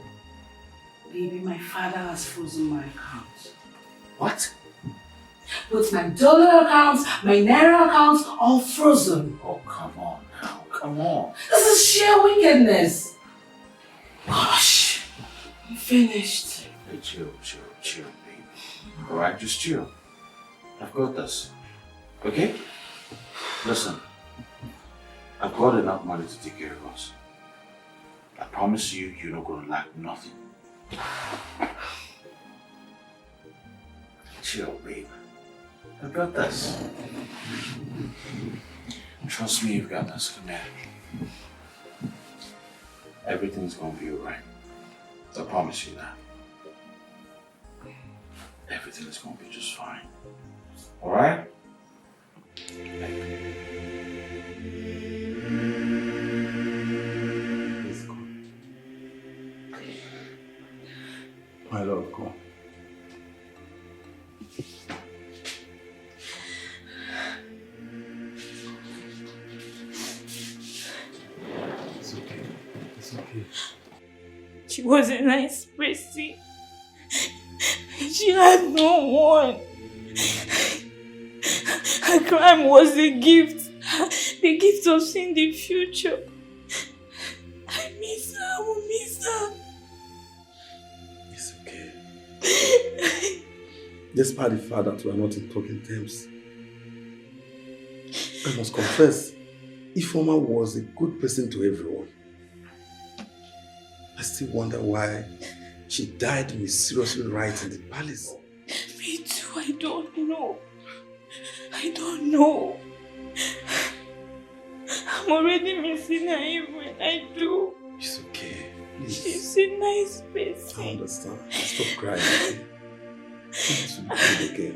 Baby, my father has frozen my account. What? Both my dollar accounts, my naira accounts, all frozen. Oh, come on now. Come on. This is sheer wickedness. Gosh, I'm finished. Hey, chill, baby. Alright, just chill. I've got this. Okay? Listen. I've got enough money to take care of us. I promise you, you're not going to lack nothing. Chill, babe. I got this. Trust me, you've got this. Come here. Everything's gonna be alright. I promise you that. Everything is gonna be just fine. Alright? My love, go. It's okay. It's okay. She was a nice person. She had no one. Her crime was a gift. The gift of seeing the future. I miss her. I will miss her. It's okay. Despite the fact that we are not in talking terms, I must confess, Ifeoma was a good person to everyone. I still wonder why she died mysteriously right in the palace. Me too, I don't know. I don't know. I'm already missing her even when I do. It's okay. Please. She's a nice person. I understand. Stop crying. Okay? Things will be good again.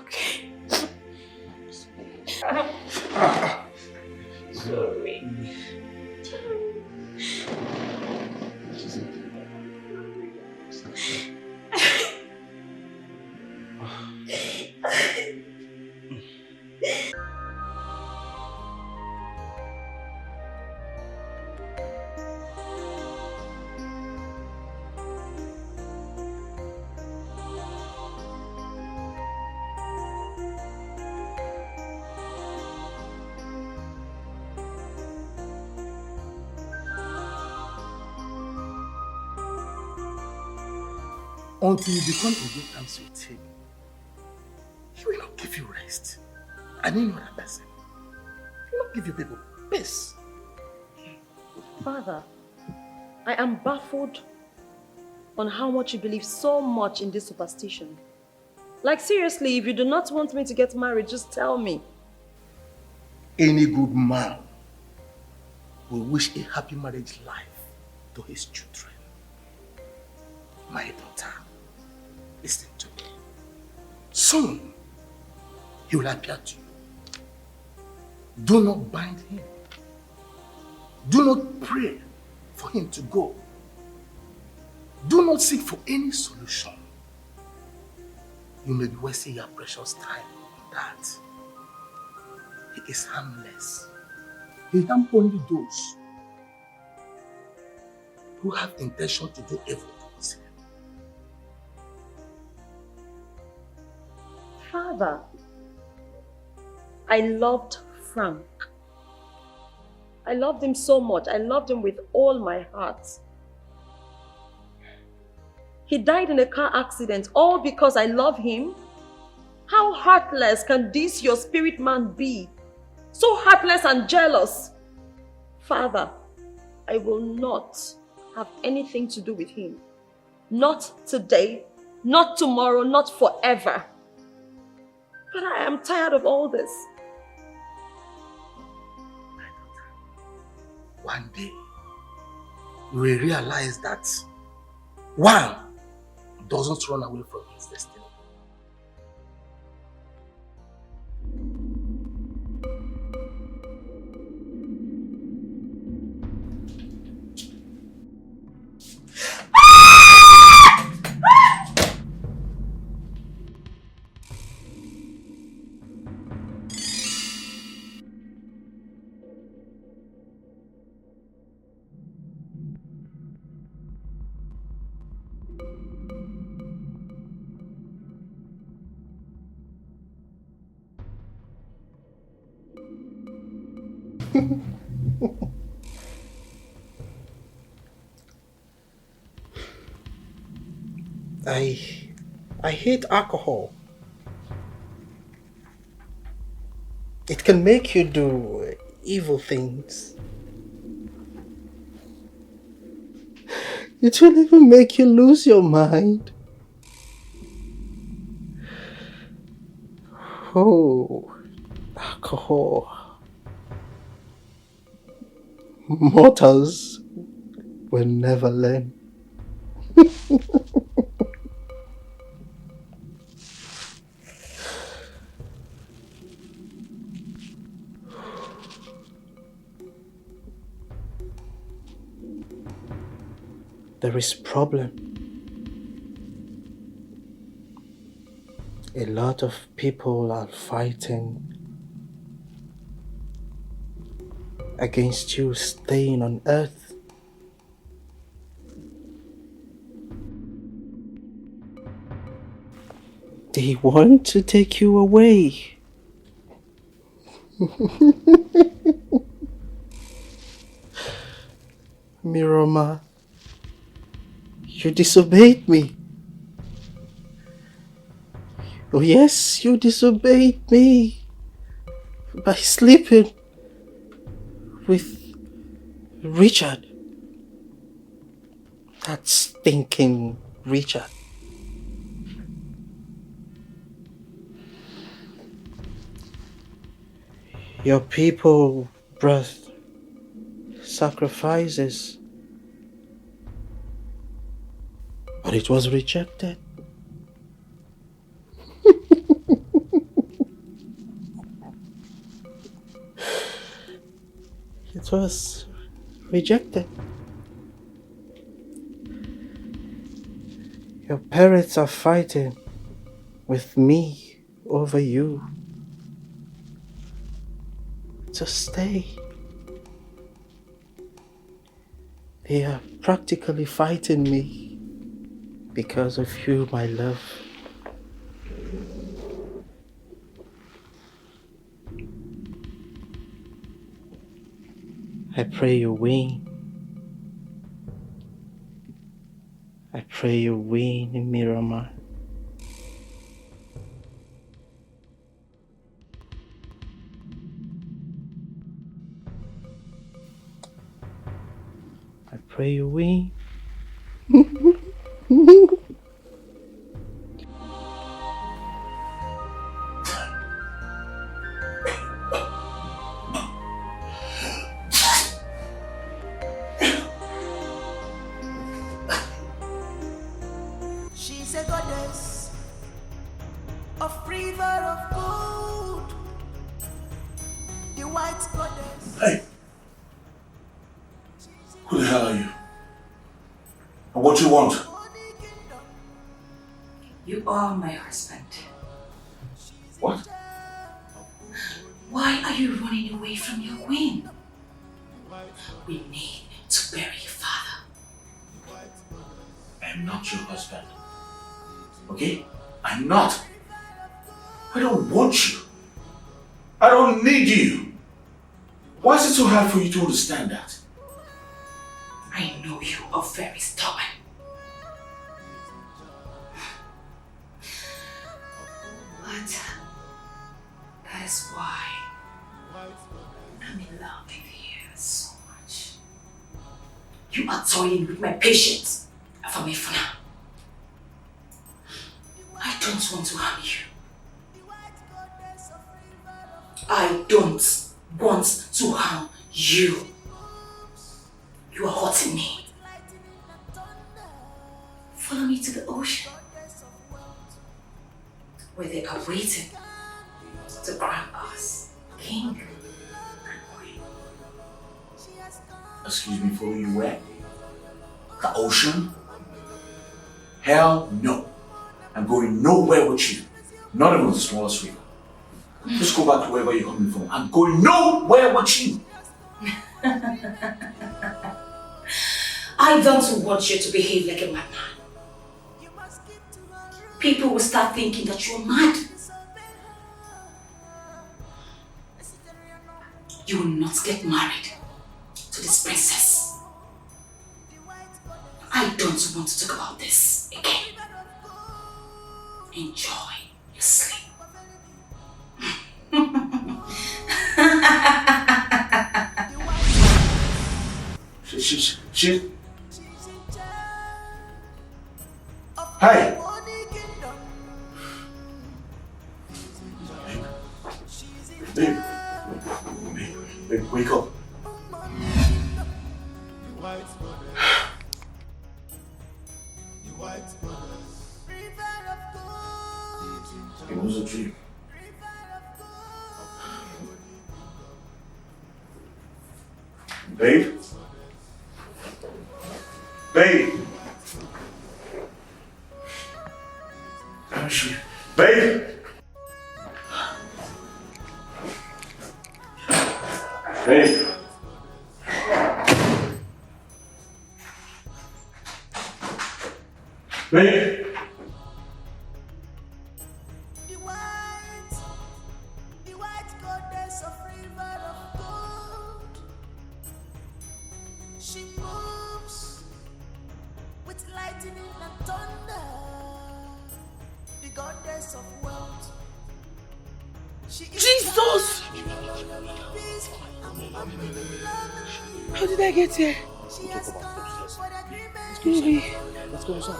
Okay. Sorry. Until you become a good terms with him, he will not give you rest. And any other person. He will not give you people peace. Father, I am baffled on how much you believe so much in this superstition. Like seriously, if you do not want me to get married, just tell me. Any good man will wish a happy marriage life to his children. My daughter, listen to me. Soon, he will appear to you. Do not bind him. Do not pray for him to go. Do not seek for any solution. You may be wasting your precious time on that. He is harmless. He harms only those who have intention to do evil towards him. Father, I loved Frank. I loved him so much. I loved him with all my heart. He died in a car accident all because I love him. How heartless can this your spirit man be? So heartless and jealous. Father, I will not have anything to do with him. Not today, not tomorrow, not forever. But I am tired of all this. One day, you will realize that one doesn't run away from his destiny. I hate alcohol. It can make you do evil things. It will even make you lose your mind. Oh, alcohol. Mortals will never learn. There is problem. A lot of people are fighting against you staying on earth. They want to take you away. Miroma, you disobeyed me. Oh yes, you disobeyed me by sleeping with Richard. That stinking Richard. Your people brought sacrifices, but it was rejected. It was rejected. Your parents are fighting with me over you to stay. They are practically fighting me because of you, my love. I pray you win. I pray you win, Miroma. I pray you win. She's a goddess of river of gold, the white goddess. Hey! Who the hell are you? And what you want? You are my husband. What? Why are you running away from your queen? We need to bury your father. I am not your husband. Okay? I'm not. I don't want you. I don't need you. Why is it so hard for you to understand that? I know you are very stubborn. But that is why I'm in love with you so much. You are toying with my patience, Afamefuna. I don't want to harm you. I don't want to harm you. You are hurting me. Follow me to the ocean, where they are waiting to crown us king and queen. Excuse me, follow you where? The ocean? Hell no. I'm going nowhere with you. Not even the smallest river. Just go back to wherever you're coming from. I'm going nowhere with you. I don't want you to behave like a madman. People will start thinking that you're mad. You will not get married to this princess. I don't want to talk about this again. Enjoy your sleep. She Babe. Babe, wake up. It was a dream. Babe? Babe! Where is she? Babe! Babe! Babe! She moves with lightning and thunder, the goddess of wealth. Jesus! How did I get here? Baby. Let's go inside.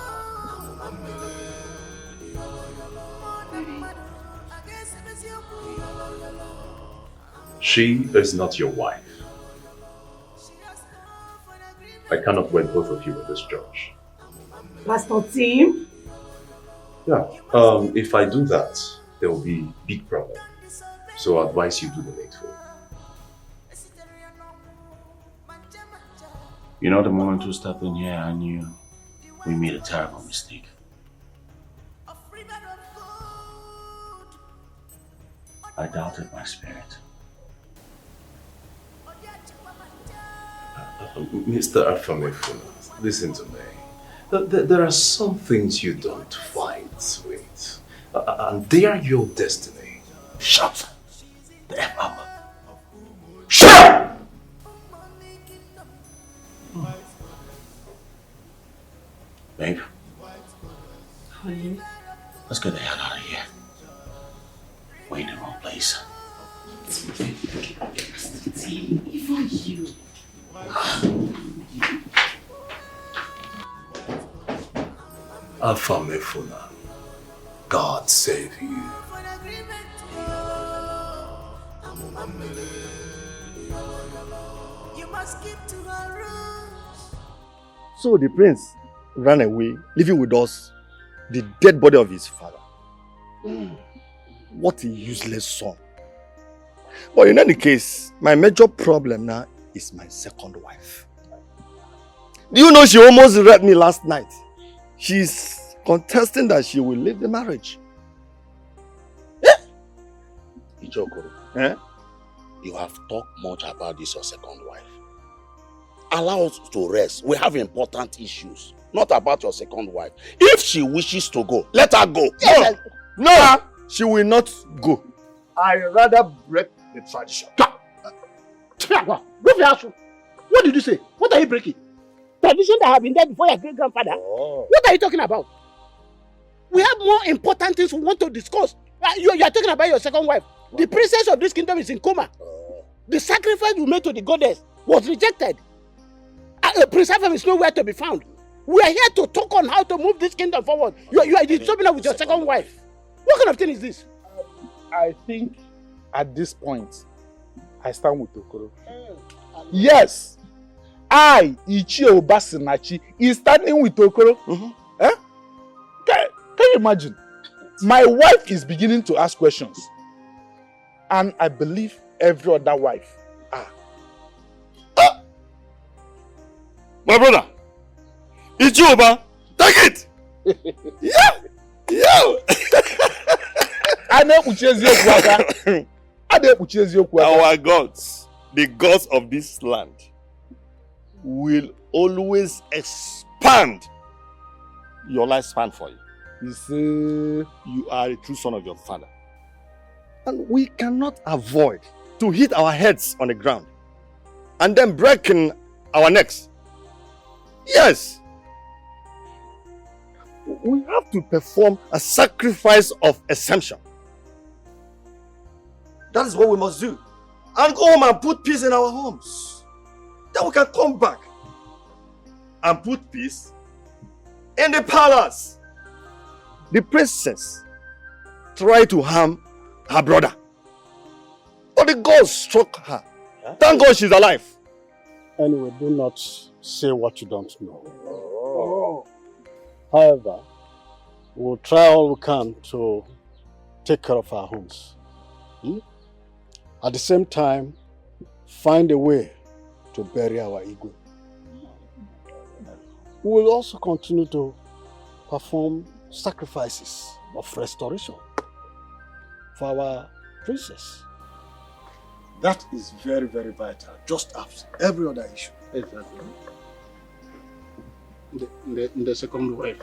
She is not your wife. I cannot wed both of you with this judge. Pastor Tim? Yeah, if I do that, there will be big problem. So I advise you do the needful. You know, the moment we stepped in here, I knew we made a terrible mistake. I doubted my spirit. Mr. Afamefuna, listen to me. There are some things you don't fight with, and they are your destiny. Shut the F up. Shut up! Babe, Honey? let's get the hell out of here. We're in the wrong place. Even you. Afamefuna, God save you. You must keep to her rules. So the prince ran away, leaving with us the dead body of his father. What a useless son. But in any case, my major problem now is my second wife. Do you know she almost raped me last night? She's contesting that she will leave the marriage. Ichokoro, you have talked much about this your second wife. Allow us to rest. We have important issues, not about your second wife. If she wishes to go, let her go. Yes, no, she will not go. I rather break the tradition. What did you say? What are you breaking? Tradition that have been there before your great-grandfather? Oh. What are you talking about? We have more important things we want to discuss. You are talking about your second wife. The princess of this kingdom is in coma. The sacrifice you made to the goddess was rejected. Prince Ephraim is nowhere to be found. We are here to talk on how to move this kingdom forward. You are disturbing us with your second wife. What kind of thing is this? I think at this point, I stand with Okoro. Yes, I, Ichie Obasinachi, is standing with Okoro. Can you imagine? My wife is beginning to ask questions. And I believe every other wife. My brother, it's you, Oba. Take it. Our gods, the gods of this land, will always expand your lifespan for you. You say you are a true son of your father. And we cannot avoid to hit our heads on the ground and then breaking our necks. Yes. We have to perform a sacrifice of exemption. That is what we must do. And go home and put peace in our homes. Then we can come back and put peace in the palace. The princess tried to harm her brother. But the ghost struck her. Thank God she's alive. Anyway, do not say what you don't know. However, we'll try all we can to take care of our homes. At the same time, find a way to bury our Igwe. We will also continue to perform sacrifices of restoration for our princess. That is very, very vital, just as every other issue. Exactly. The second wave.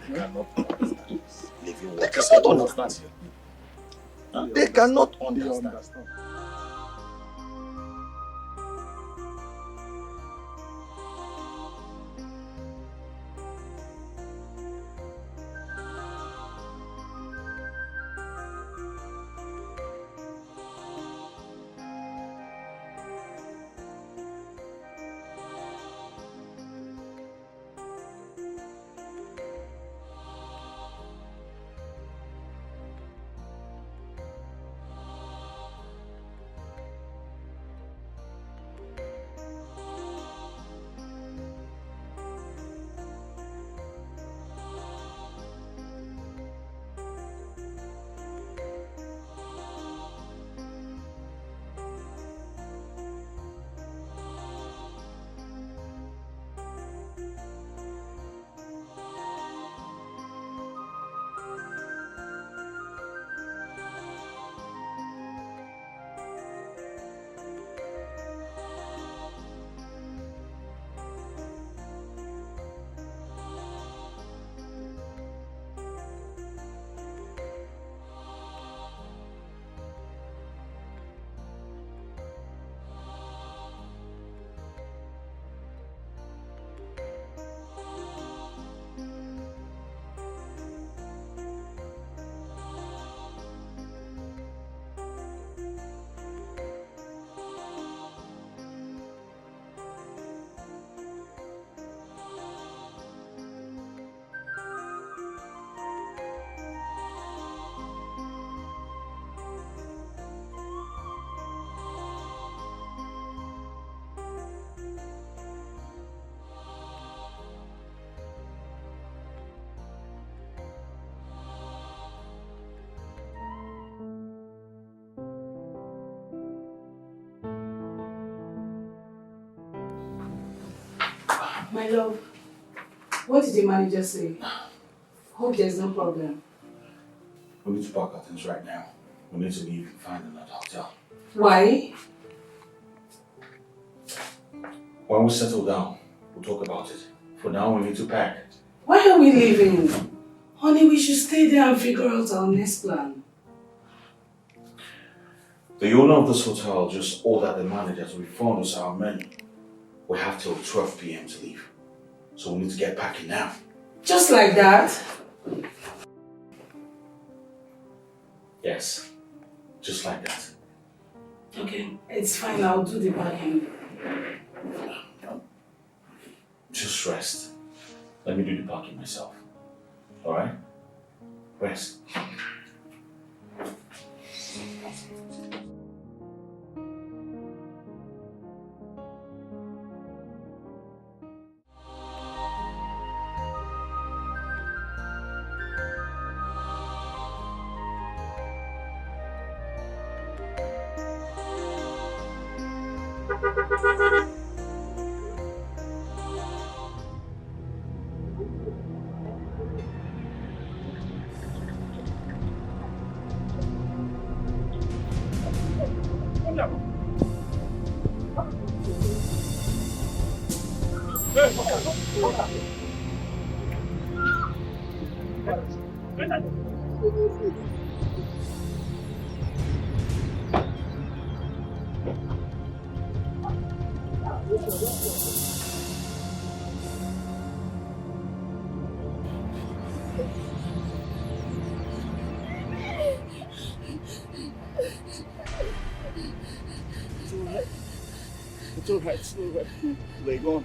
They cannot understand this. They cannot understand. They cannot understand. My love, what did the manager say? Hope there's no problem. We need to pack our things right now. We need to leave and find another hotel. Why? When we settle down, we'll talk about it. For now, we need to pack. Why are we leaving? Honey, we should stay there and figure out our next plan. The owner of this hotel just ordered the manager to refund us our money. We have till 12 p.m. to leave. So we need to get packing now. Just like that? Yes, just like that. Okay, it's fine. I'll do the packing. Just rest. Let me do the packing myself. Alright? Rest. It's alright, it's alright. Lay on.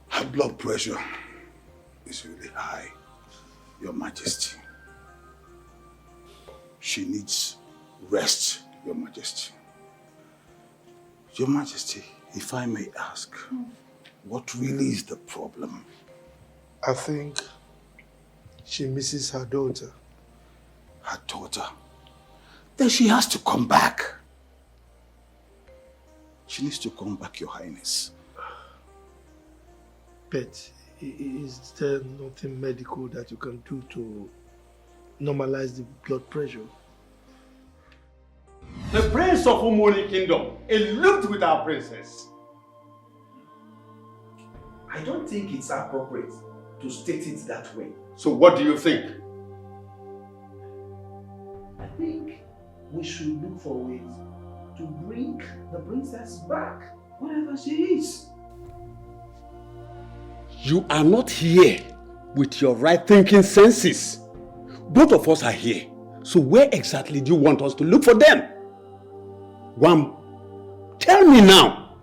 Her blood pressure is really high, Your Majesty. She needs rest, Your Majesty. Your Majesty, if I may ask, what really is the problem? I think she misses her daughter. Her daughter? Then she has to come back. She needs to come back, Your Highness. But is there nothing medical that you can do to normalize the blood pressure? The prince of Umoni Kingdom eloped with our princess. I don't think it's appropriate to state it that way. So what do you think? I think we should look for ways to bring the princess back, wherever she is. You are not here with your right thinking senses. Both of us are here. So where exactly do you want us to look for them? Wham, tell me now.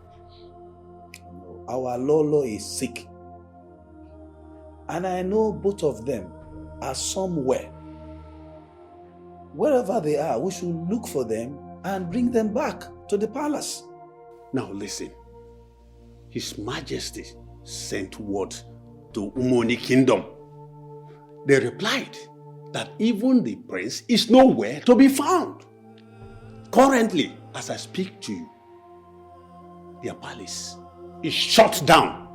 Our Lolo is sick. And I know both of them are somewhere. Wherever they are, we should look for them and bring them back to the palace. Now listen. His Majesty sent word to Umoni Kingdom. They replied that even the prince is nowhere to be found. Currently, as I speak to you, their palace is shut down.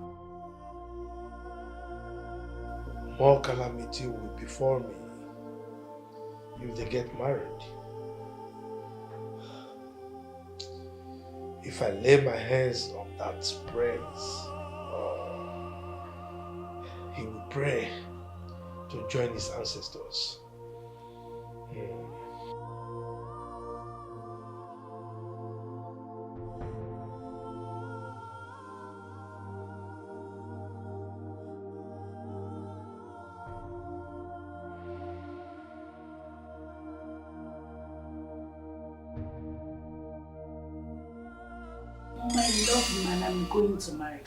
More calamity will befall me if they get married. If I lay my hands on that prince, he will pray to join his ancestors. My love man, I'm going to marry him.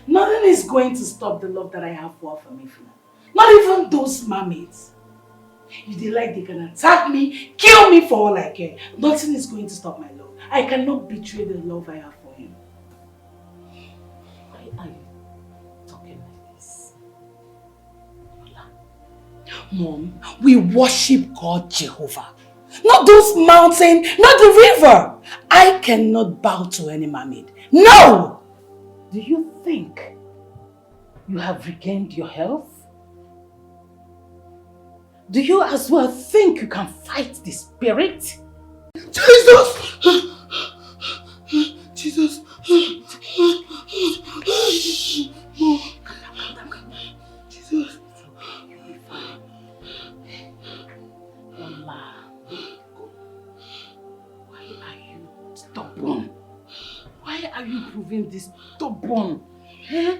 Nothing is going to stop the love that I have for Afamifuna. Not even those mermaids. If they like, they can attack me, kill me for all I care. Nothing is going to stop my love. I cannot betray the love I have for him. Why are you talking like this? Mom, we worship God Jehovah. Not those mountains, not the river. I cannot bow to any mermaid. No! Do you think you have regained your health? Do you as well think you can fight the spirit? Jesus! Jesus! Jesus! You'll be fine. Mama, why are you stubborn? Why are you proving this stubborn? Eh?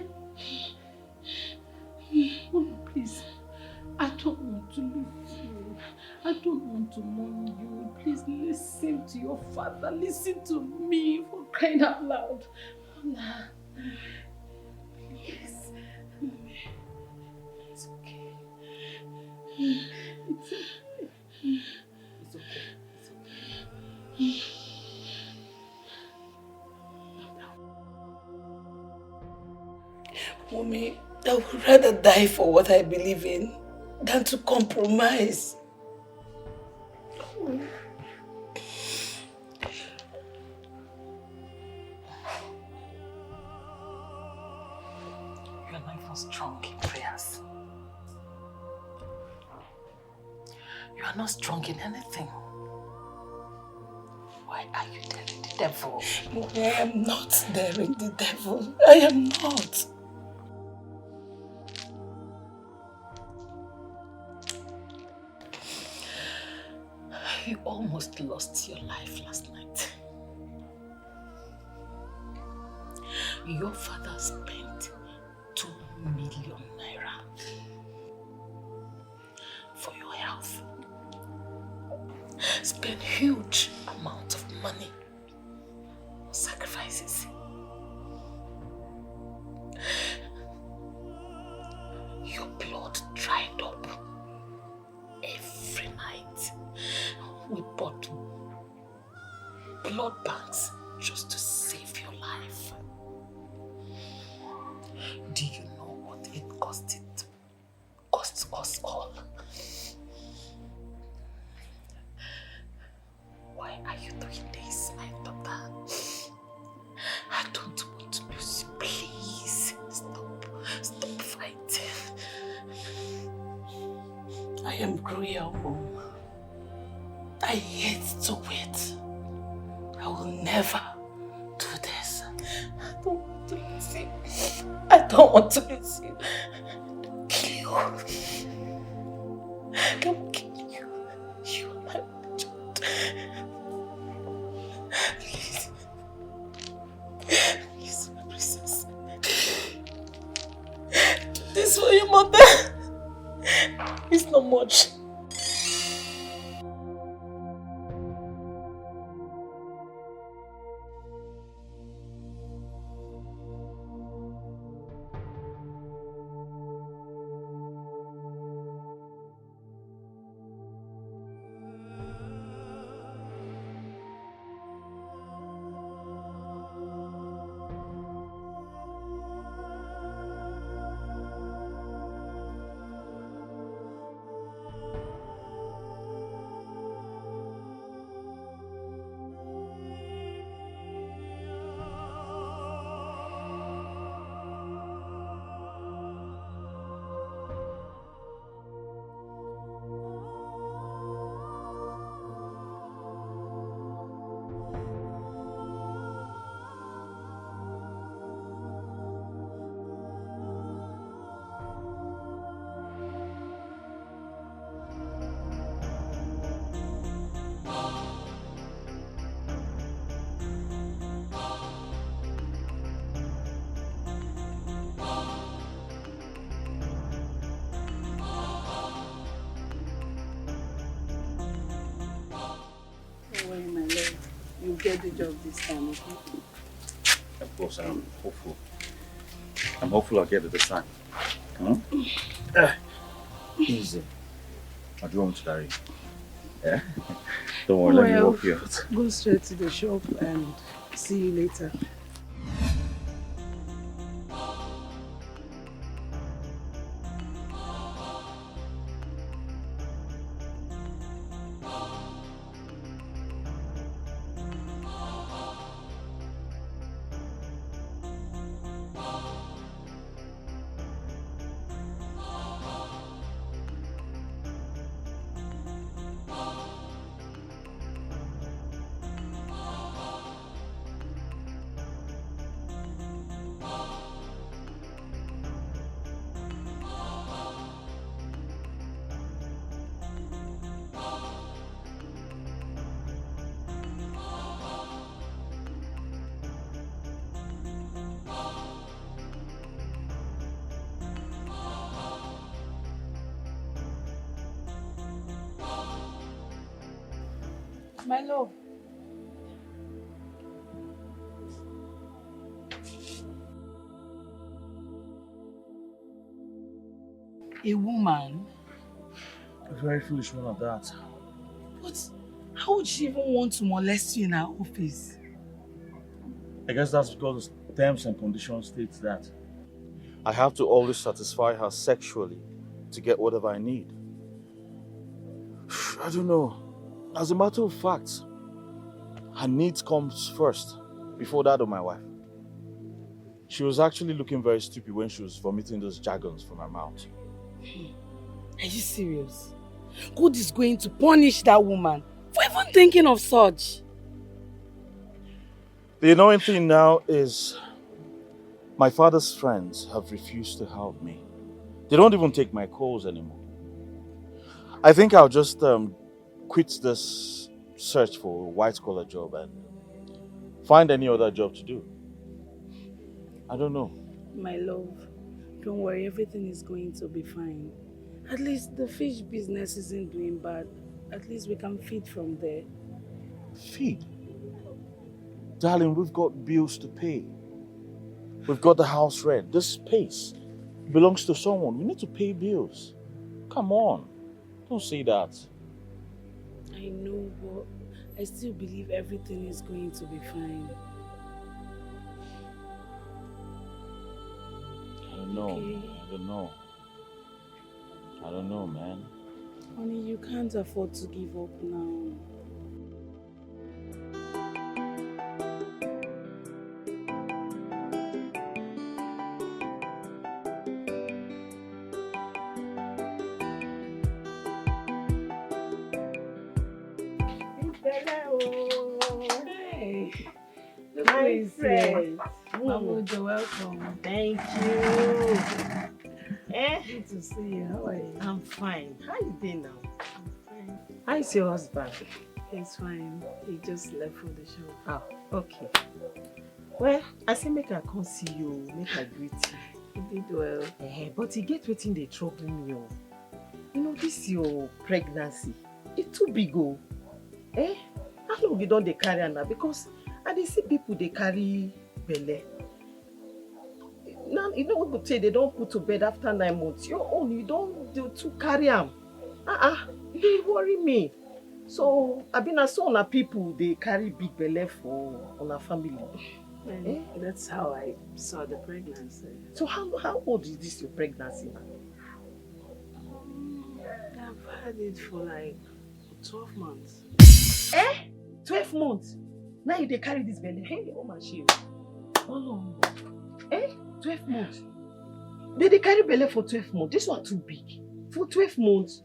Mama, please. I don't want to leave you. I don't want to mourn you. Please listen to your father. Listen to me for crying out loud. Mama, please. It's okay. It's okay. It's okay. It's okay. Mommy, I would rather die for what I believe in than to compromise. You are not even strong in prayers. You are not strong in anything. Why are you daring the devil? Mommy, I am not daring the devil. I am not. You almost lost your life last night. Your father spent 2 million naira for your health. Spent huge amount of money on sacrifices. Your blood dried up every night. We bought blood banks just to save your life. Do you know what it cost us all? Why are you doing this, my daughter? I don't want to lose you. Please stop fighting. I am cruel, Mom. I hate to wait. I will never do this. I don't want to lose you. I don't want to lose you. Kill you. Come kill you. You are my child. Please. Please, my princess. This for your mother. It's not much. You'll get the job this time, okay? Of course, I'm hopeful. I'm hopeful I'll get it this time. Huh? Easy. I do want to marry. Yeah? Don't worry, let me walk you out. Go straight to the shop and see you later. My love. A woman? A very foolish one at that. But how would she even want to molest you in her office? I guess that's because the terms and conditions states that. I have to always satisfy her sexually to get whatever I need. I don't know. As a matter of fact, her needs comes first before that of my wife. She was actually looking very stupid when she was vomiting those jargons from her mouth. Are you serious? God is going to punish that woman for even thinking of such. The annoying thing now is my father's friends have refused to help me. They don't even take my calls anymore. I think I'll just quit this search for a white-collar job and find any other job to do. I don't know. My love, don't worry, everything is going to be fine. At least the fish business isn't doing bad. At least we can feed from there. Feed? Darling, we've got bills to pay. We've got the house rent. This space belongs to someone. We need to pay bills. Come on. Don't say that. I know, but I still believe everything is going to be fine. I don't know. Okay. I don't know, man. Honey, you can't afford to give up now. Hey, My friend. Mama, you're welcome. Thank you. Good to see you. How are you? I'm fine. How you doing now? I'm fine. How is your husband? He's fine. He just left for the show. Ah, okay. Well, I say make I come see you, make I greet you. You did well. But you get wetin dey trouble me. You know, this your pregnancy. It's too big. How long you don dey carry am now? Because I dey see people dey carry belle. Now, you know what people say they don't put to bed after 9 months. Your own, you don't do to carry them. They worry me. So, I've been so on people, they carry big belly for on a family. That's how I saw the pregnancy. So, how old is this your pregnancy now? I've had it for like 12 months. 12 months? Now they carry this belly. Hey, oh my shield. How long? 12 months. They carry belly for 12 months. This one too big. For 12 months.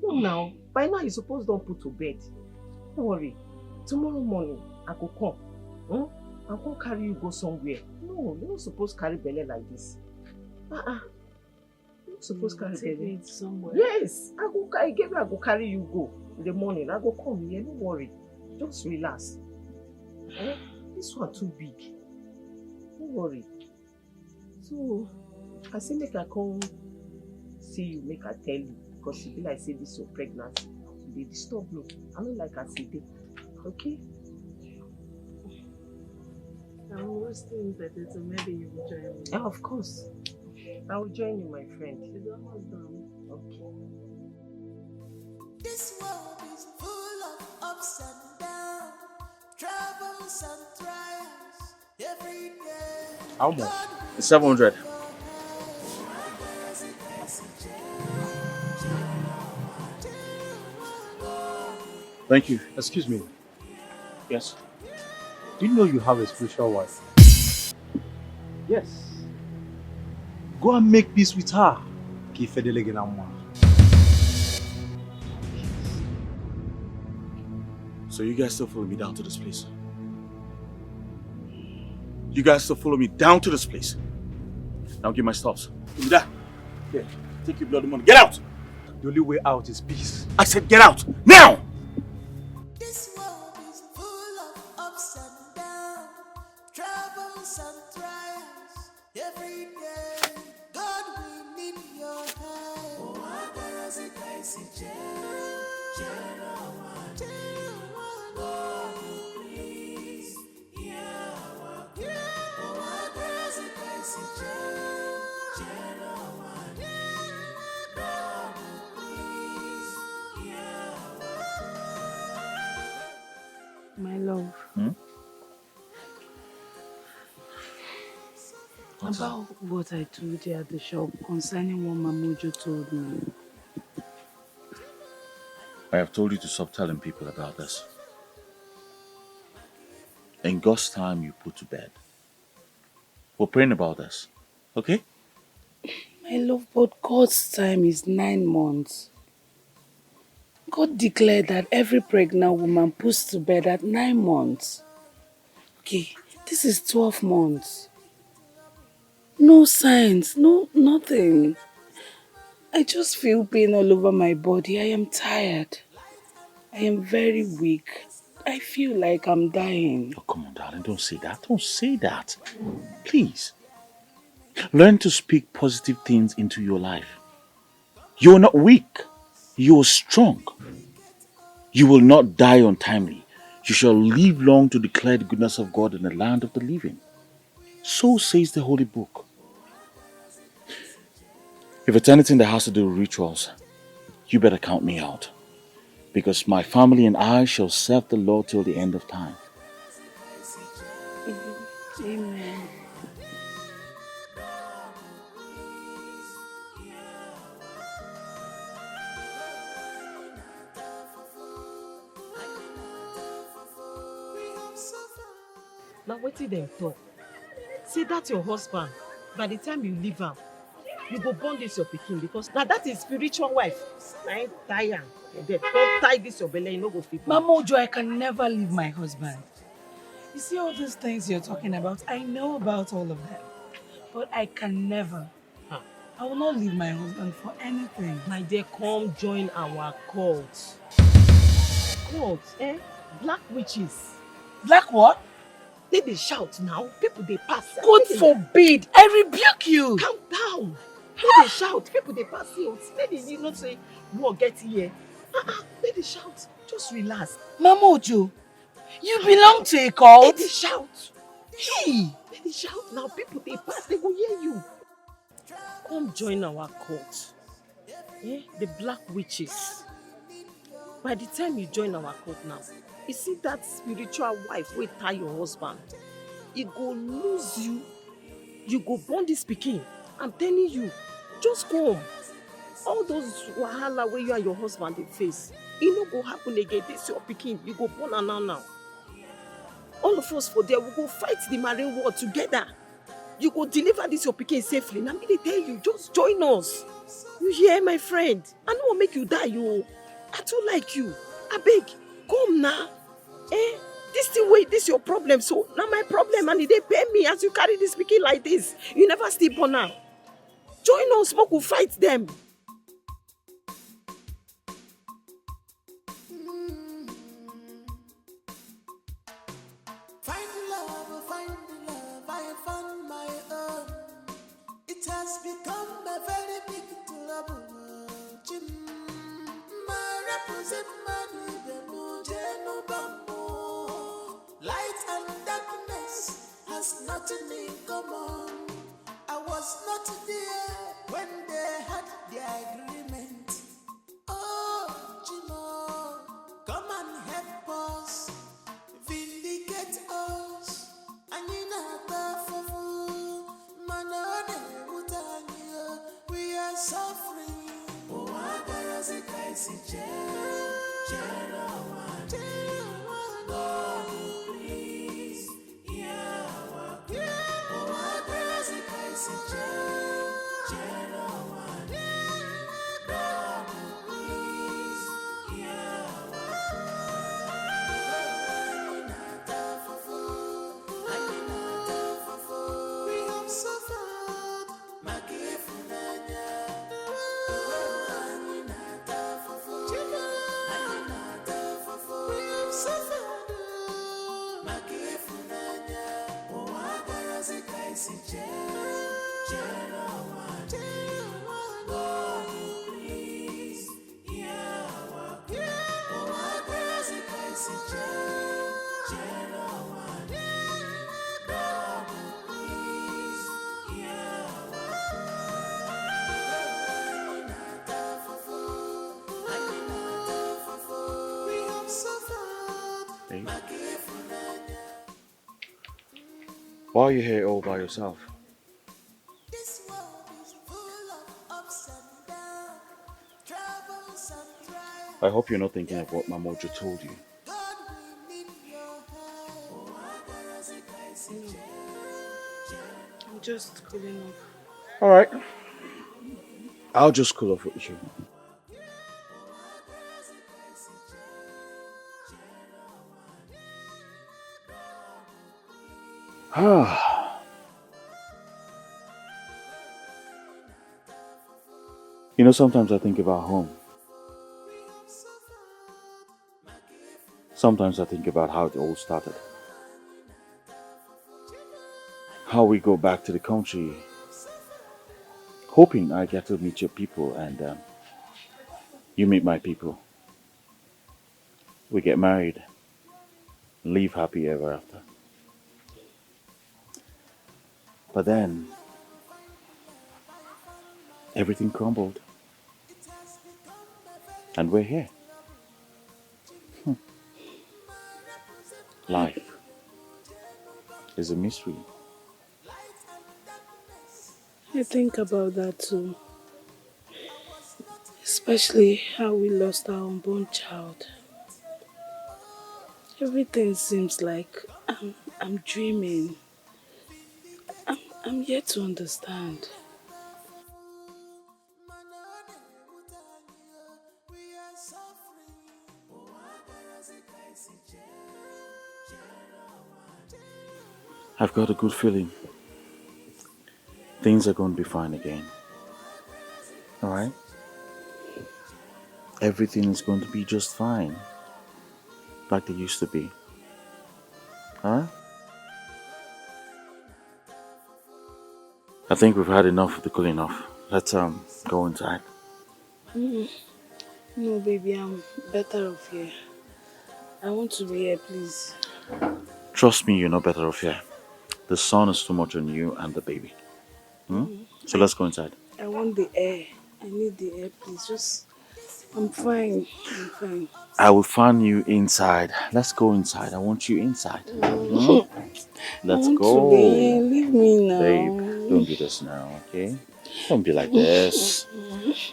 No, now. By now, you suppose don't put to bed. Don't worry. Tomorrow morning, I go come. I go carry you go somewhere. No, you're not supposed to carry belly like this. You're not supposed to carry belly. Somewhere. Yes. I go carry you go. In the morning, I go come here. Don't worry. Just relax. This one too big. Don't worry. So, I say make I come see you, make I tell you. Because she be like, say this your pregnancy. They disturb me. I don't like I say that. Okay? I'm almost better, so maybe you will join me. Of course. I will join you, my friend. She's almost done. Okay. This world is full of ups and downs, troubles and trials every day. How much? It's 700. Thank you. Excuse me. Yes. Do you know you have a spiritual wife? Yes. Go and make peace with her. So you guys still follow me down to this place? You guys still follow me down to this place? Now give my stuffs. Give me that. Here, take your bloody money. Get out! The only way out is peace. I said get out! Now! This world is full of ups and downs, troubles and trials every day. God, we need your help. Oh, there is a crisis. God, please, yeah, oh, there is a crisis. God, please, yeah. My love. About what I told you at the shop concerning what Mamujo told me. I have told you to stop telling people about this. In God's time, you put to bed. We're praying about this, okay? My love, but God's time is 9 months. God declared that every pregnant woman puts to bed at 9 months. Okay, this is 12 months. No signs, nothing. I just feel pain all over my body. I am tired. I am very weak. I feel like I'm dying. Oh, come on, darling, don't say that. Don't say that. Please. Learn to speak positive things into your life. You're not weak. You're strong. You will not die untimely. You shall live long to declare the goodness of God in the land of the living. So says the Holy Book. If it's anything that has to do with rituals, you better count me out. Because my family and I shall serve the Lord till the end of time. Amen. Now what did them talk? Say that's your husband. By the time you leave him, you go burn this your pikin because now that is spiritual wife. I tie am. Don't tie this your belly, you no go fit. Mamojo, I can never leave my husband. You see all these things you're talking about, I know about all of them. But I can never. I will not leave my husband for anything. My dear, come join our cult. Cult, eh? Black witches. Black what? They shout now. People they pass. God forbid! I rebuke you! Calm down. They shout. People they pass you. You not say war get here. They shout. Just relax. Mamojo, you belong to a cult? They shout. Hey! They shout now. People they pass. They will hear you. Come join our cult. Eh? The black witches. By the time you join our cult now, you see that spiritual wife will tie your husband. He go lose you. You go born this pikin. I'm telling you, just come. All those wahala where you and your husband they face, it no go happen again. This your pikin. You go born and now. All of us for there, we go fight the marine war together. You go deliver this your pikin safely. Now me they tell you, just join us. You hear, my friend? I don't want make you die, you. I too like you. I beg, come now. Eh? This thing way, this your problem. So now my problem, and they pay me as you carry this pikin like this. You never sleep on now. Join us, smoke will fight them. Find love, I found my own. It has become a very big trouble. Light and darkness has nothing in common. I was not there when they had the agreement. Oh, Jimo, come and help us, vindicate us. We are suffering. Oh, God, please hear our cry. Oh, God, please hear our we have suffered. God, please hear our cry. God, please hear we have suffered. Hey. Why are you here all by yourself? I hope you're not thinking of what Mamojo told you. No. I'm just cooling off. Alright. I'll just cool off with you. You know, sometimes I think about home. Sometimes I think about how it all started. How we go back to the country, hoping I get to meet your people and you meet my people. We get married, live happy ever after. But then, everything crumbled. And we're here. Life is a mystery. I think about that too. Especially how we lost our unborn child. Everything seems like I'm dreaming. I'm yet to understand. I've got a good feeling. Things are going to be fine again. Alright? Everything is going to be just fine. Like they used to be. Huh? I think we've had enough of the cooling off. Let's go inside. No, baby, I'm better off here. I want to be here, please. Trust me, you're not better off here. The sun is too much on you and the baby. So let's go inside. I want the air. I need the air, please. I'm fine. I'm fine. I will find you inside. Let's go inside. I want you inside. Let's go. Leave me now. Babe, don't do this now, okay? Don't be like this.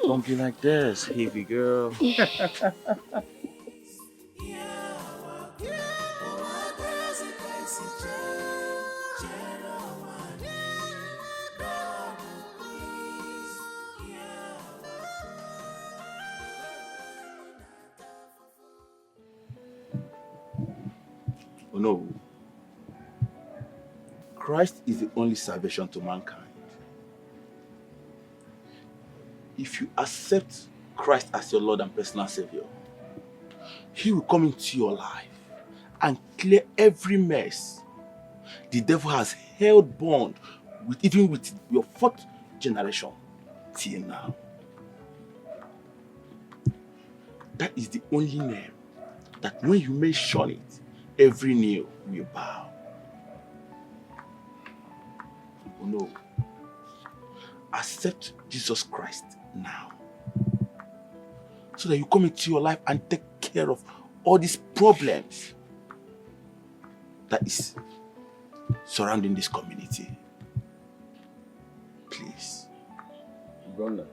Don't be like this, heavy girl. Oh no. Christ is the only salvation to mankind. If you accept Christ as your Lord and personal Savior, He will come into your life and clear every mess the devil has held bond with, even with your fourth generation till now. That is the only name that when you mention it, every knee will bow. Oh no. Accept Jesus Christ now, so that you come into your life and take care of all these problems that is surrounding this community. Please. Brother.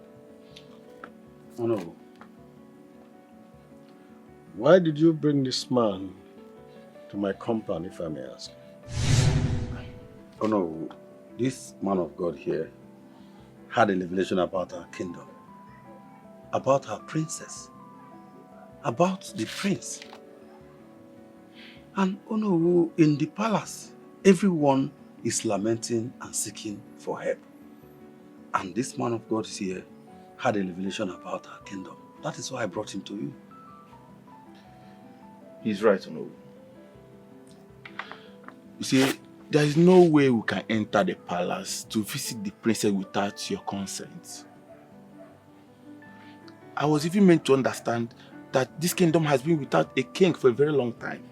Oh no. Why did you bring this man to my compound, if I may ask? Oh no, this man of God here had a revelation about our kingdom, about our princess, about the prince. And oh no, in the palace, everyone is lamenting and seeking for help. And this man of God here had a revelation about our kingdom. That is why I brought him to you. He's right, Ono. You see, there is no way we can enter the palace to visit the princess without your consent. I was even meant to understand that this kingdom has been without a king for a very long time.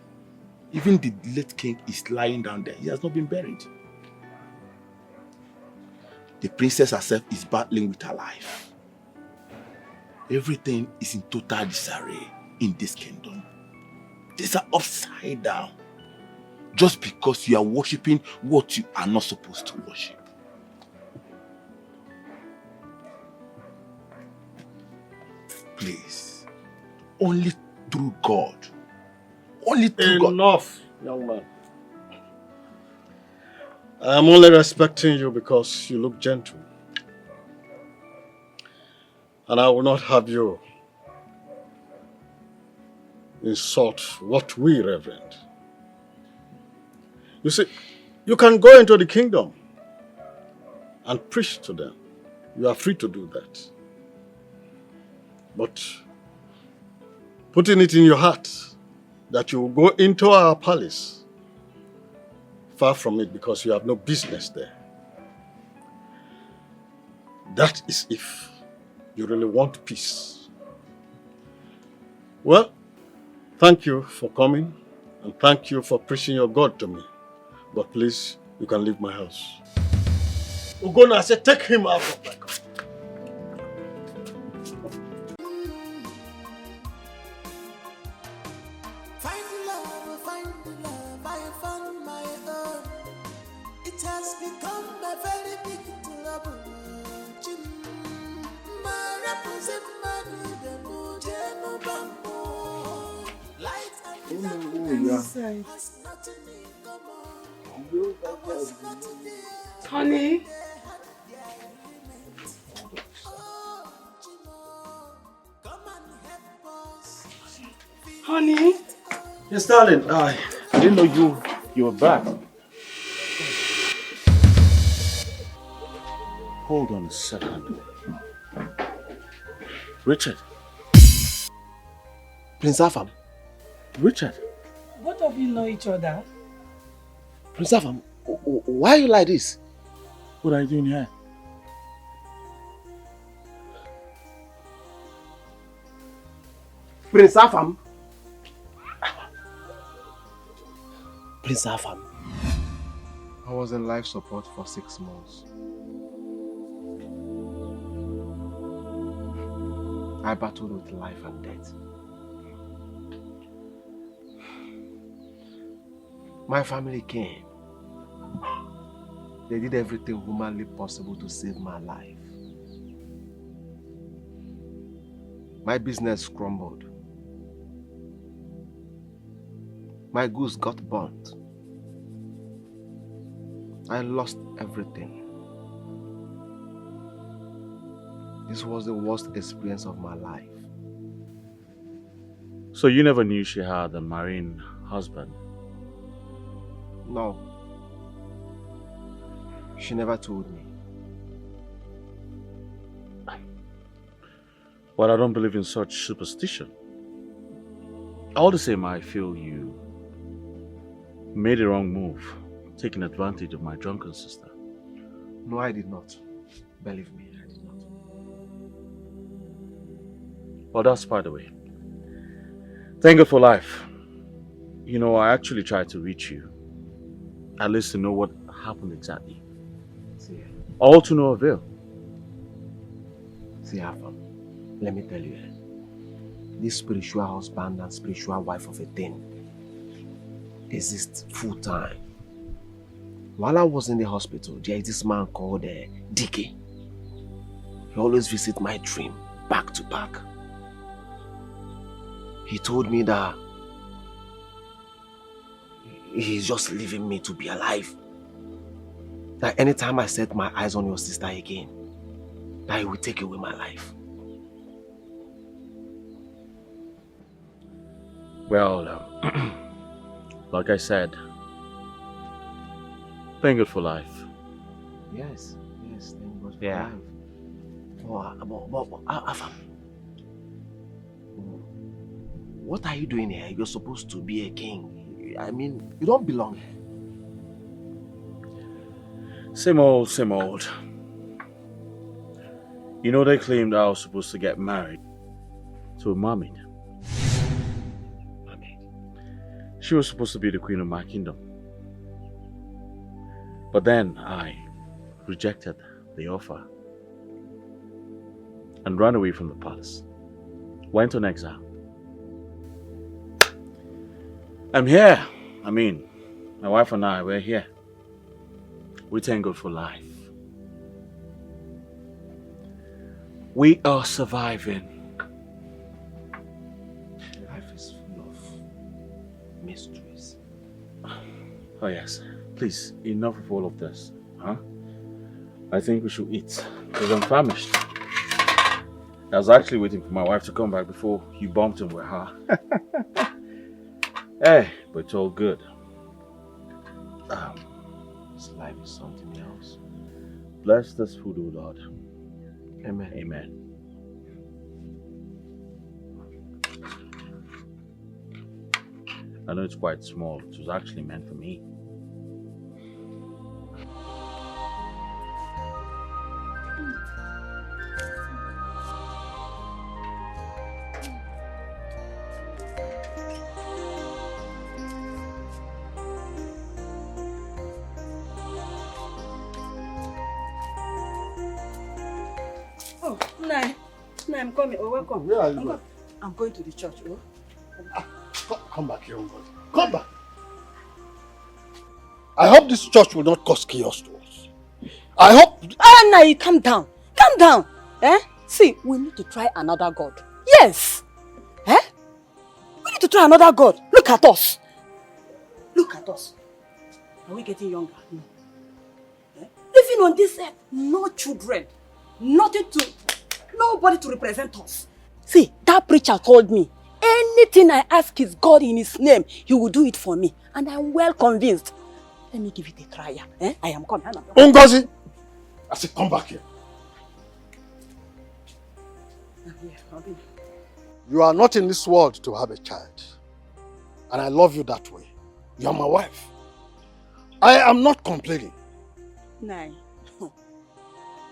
Even the late king is lying down there. He has not been buried. The princess herself is battling with her life. Everything is in total disarray in this kingdom. Things are upside down. Just because you are worshipping what you are not supposed to worship. Please, only through God. Only through God. Enough, young man. I am only respecting you because you look gentle. And I will not have you insult what we reverend. You see, you can go into the kingdom and preach to them. You are free to do that. But putting it in your heart that you will go into our palace, far from it, because you have no business there. That is if you really want peace. Well, thank you for coming and thank you for preaching your God to me. But please, you can leave my house. Ugona, I said, take him out of my car. Find love, I found my own. It has become a very big trouble. Honey? Honey? Yes, darling. I didn't know you were back. Hold on a second. Richard. Prince Afam. Richard. Both of you know each other? Prince Afam, why are you like this? What are you doing here? Prince Afam. Prince Afam. I was in life support for 6 months. I battled with life and death. My family came. They did everything humanly possible to save my life. My business crumbled. My goods got burnt. I lost everything. This was the worst experience of my life. So you never knew she had a marine husband? No. She never told me. Well, I don't believe in such superstition. All the same, I feel you made the wrong move, taking advantage of my drunken sister. No, I did not. Believe me, I did not. Well, that's by the way. Thank God for life. You know, I actually tried to reach you, at least to know what happened exactly. See, all to no avail. See, Afam, let me tell you, this spiritual husband and spiritual wife of a thing exists full time. While I was in the hospital, there is this man called Dike. He always visits my dream, back to back. He told me that he's just leaving me to be alive. That anytime I set my eyes on your sister again, that he will take away my life. Well, like I said, thank God for life. Yes, thank God for Yeah. life. Afam, what are you doing here? You're supposed to be a king. I mean, you don't belong here. Same old, same old. You know, they claimed I was supposed to get married to a mermaid. She was supposed to be the queen of my kingdom. But then I rejected the offer and ran away from the palace. Went on exile. I'm here. I mean, my wife and I, we're here. We thank God for life. We are surviving. Oh yes. Please, enough of all of this. Huh? I think we should eat. Because I'm famished. I was actually waiting for my wife to come back before you bumped him with her. Hey, but it's all good. This life is something else. Bless this food, O Lord. Amen. Amen. I know it's quite small. It was actually meant for me. Oh, Nai. Nai, I'm coming. Oh, welcome. Where are you going? I'm going to the church. Oh. Come back here, Ngozi. Come back. I hope this church will not cause chaos to us. I hope... Nai, calm down. Calm down. Eh? See, we need to try another God. Yes. Eh? We need to try another God. Look at us. Look at us. Are we getting younger? No. Eh? Living on this earth, no children. Nobody to represent us. See, that preacher told me, anything I ask his God in his name, he will do it for me. And I'm well convinced. Let me give it a try. Eh? I am coming. Ngozi! I said, come back here. You are not in this world to have a child. And I love you that way. You are my wife. I am not complaining. Nai,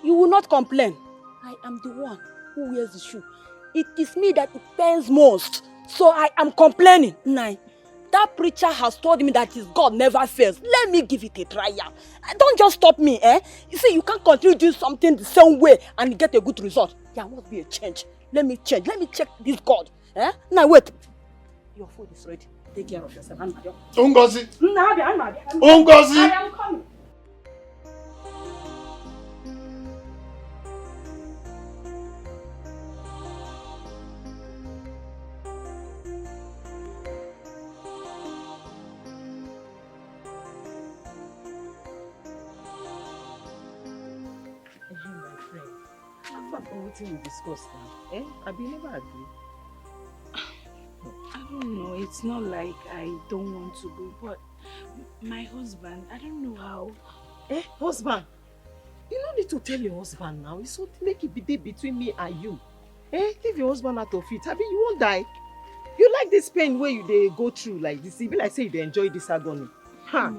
you will not complain. I am the one who wears the shoe. It is me that it pains most. So I am complaining. Nai, that preacher has told me that his God never fails. Let me give it a try. Don't just stop me. Eh? You see, you can't continue doing something the same way and get a good result. There must be a change. Let me change. Let me check this God. Eh? Now wait. Your food is ready. Take care of yourself. Ngozi! Ngozi! I am coming. What we discussed now? Eh? I will never agree. I don't know. It's not like I don't want to go, but my husband, I don't know how. Eh? Husband? You don't need to tell your husband now. It's something make it be there between me and you. Eh? Leave your husband out of it. I mean, you won't die. You like this pain where they go through like this. It be like say they enjoy this agony. Huh?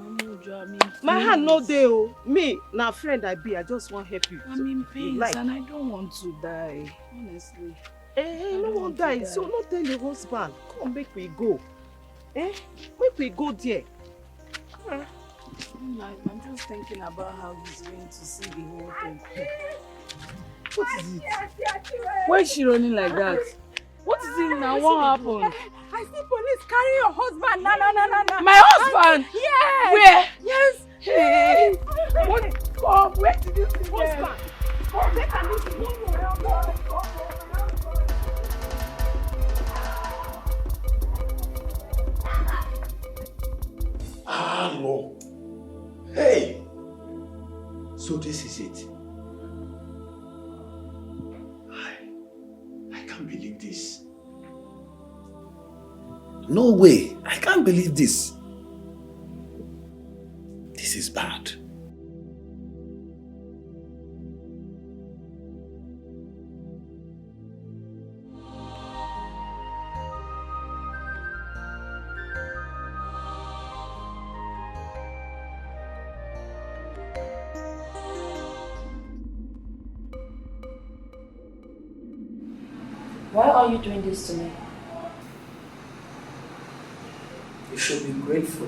My hand no dey oh. Me, now friend I be. I just want to help you. I'm in pain like. and I don't want to die. Honestly. Eh, no one die. So not tell your husband. Come, make we go. Eh? Make we go there. I'm just thinking about how he's going to see the whole thing. What is it? Why is she running like that? What is it now? What happened? I see police carry your husband. No. My husband? Yes. Where? Yes. Hey. What? Come, where did you see husband? Come, they can listen. Ah, no. Hey. So this is it. I can't believe this. No way. I can't believe this. This is bad. Why are you doing this to me? You should be grateful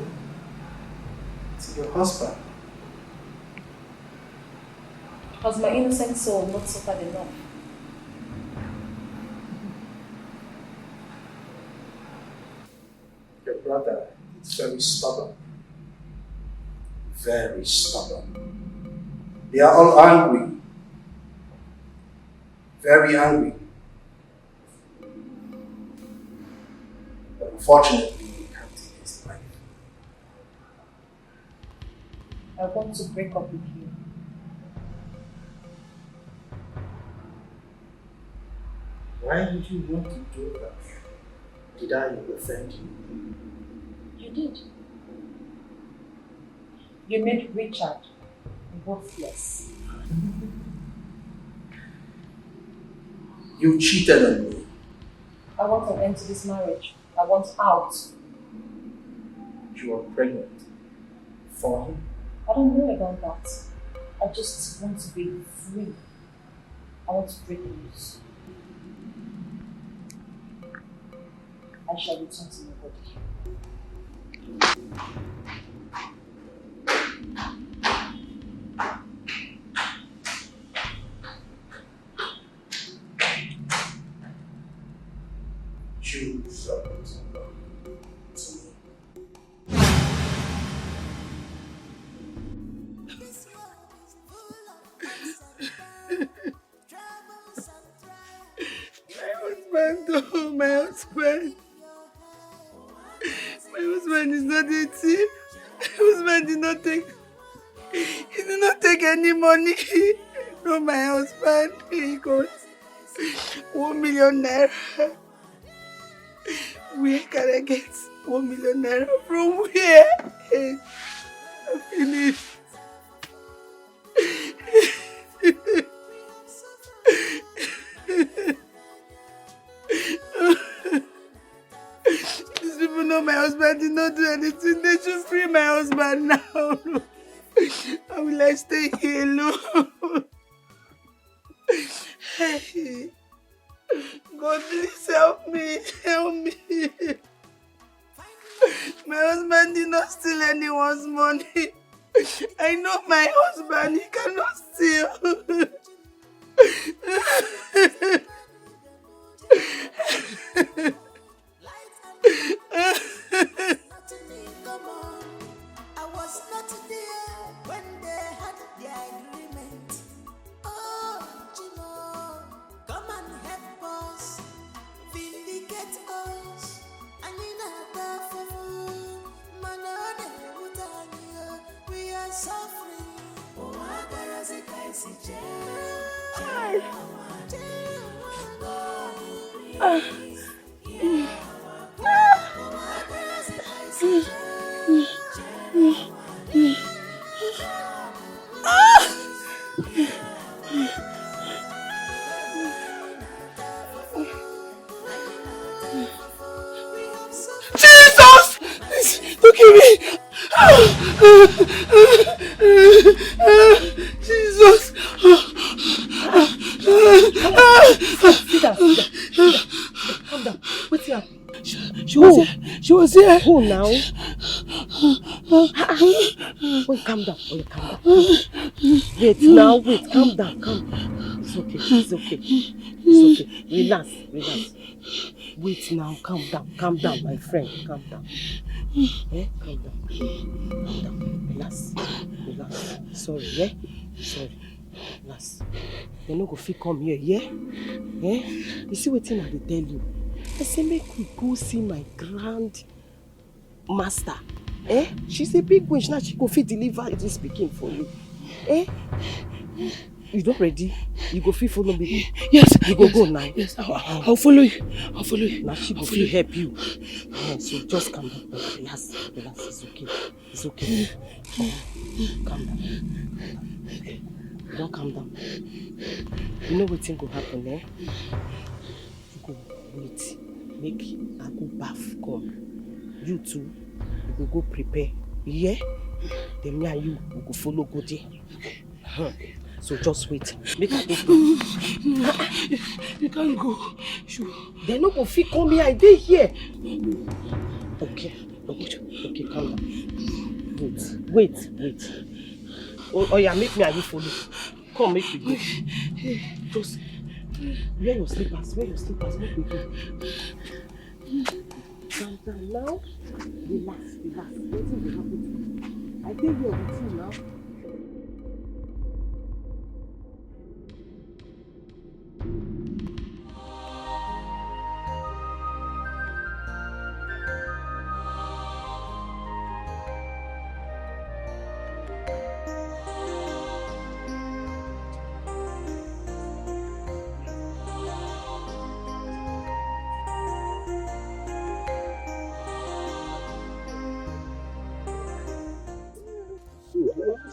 to your husband. Has my innocent soul not suffered enough? Your brother is very stubborn. Very stubborn. They are all angry. Very angry. But unfortunately, we can't take his life. I want to break up with you. Why did you want to do that? Did I offend you? You did. You made Richard worthless. You cheated on me. I want an end to this marriage. I want out. You are pregnant. For him? I don't know about that. I just want to be free. I want to break loose. I shall return to my body. Choose your to me. My husband. My husband is not a thief. My husband did not take. He did not take any money. No, my husband. He got 1 million naira. Where can I get 1 million naira from? Where? I finished. These people know my husband did not do anything. They should free my husband now. How will I stay here alone? Hey. God, please help me. Help me. My husband did not steal anyone's money. I know my husband. He cannot steal. I was not there when they had their agreement. Oh, Gino, come and help us, vindicate us. I need a we are suffering. Oh, Jesus! Don't kill me! Jesus! Sit down. Calm down. What's here? She was here. She was here. Who now? Wait, calm down. Wait, calm down. Wait now, wait, calm down, calm down. It's okay, it's okay. It's okay. Relax. Wait now, calm down, my friend, calm down. Calm down. Relax. Sorry, Sorry. Relax. You no go fit come here, You see what thing I dey tell you? I say make we go see my grand master. She's a big witch now. She go fit deliver this pikin for you. You not ready? You go fit follow me. Yes. You go now. Yes. I'll follow you. Now she go fit help you. So just calm down. Relax. It's okay. Calm down. Don't calm down. You know what thing go happen, You go wait. Make I go bath come. You too. You go prepare. Yeah? Then me and you we go follow go there. So just wait. Make I go. You can't go. Sure. They no go fit come here. I dey here. Okay, calm down. Wait. Oh yeah, make me and you follow. Come, make we go. Just wear your slippers. Make we go. Calm down now. Relax. Nothing will happen to you. I dey here with you now.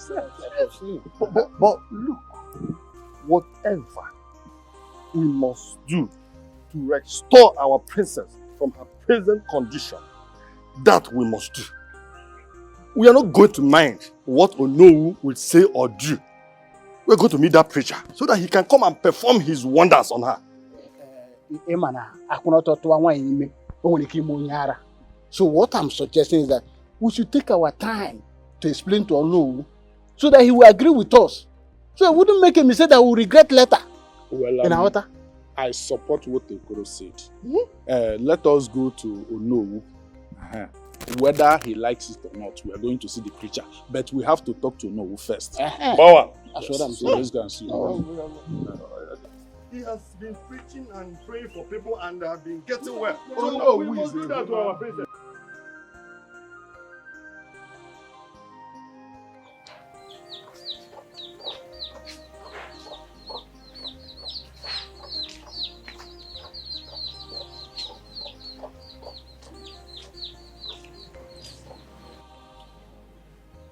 But look, whatever we must do to restore our princess from her present condition, that we must do. We are not going to mind what Onowu will say or do. We're going to meet that preacher so that he can come and perform his wonders on her. So what I'm suggesting is that we should take our time to explain to Onowu so that he will agree with us. So it wouldn't make a mistake that we'll regret later. Well, I support what Okoro said. Let us go to Onowu. Whether he likes it or not, we are going to see the preacher. But we have to talk to Onowu first. Power. That's what I'm saying. So let's go and see. He has been preaching and praying for people and they have been getting well. Oh no, we must do that to our princess.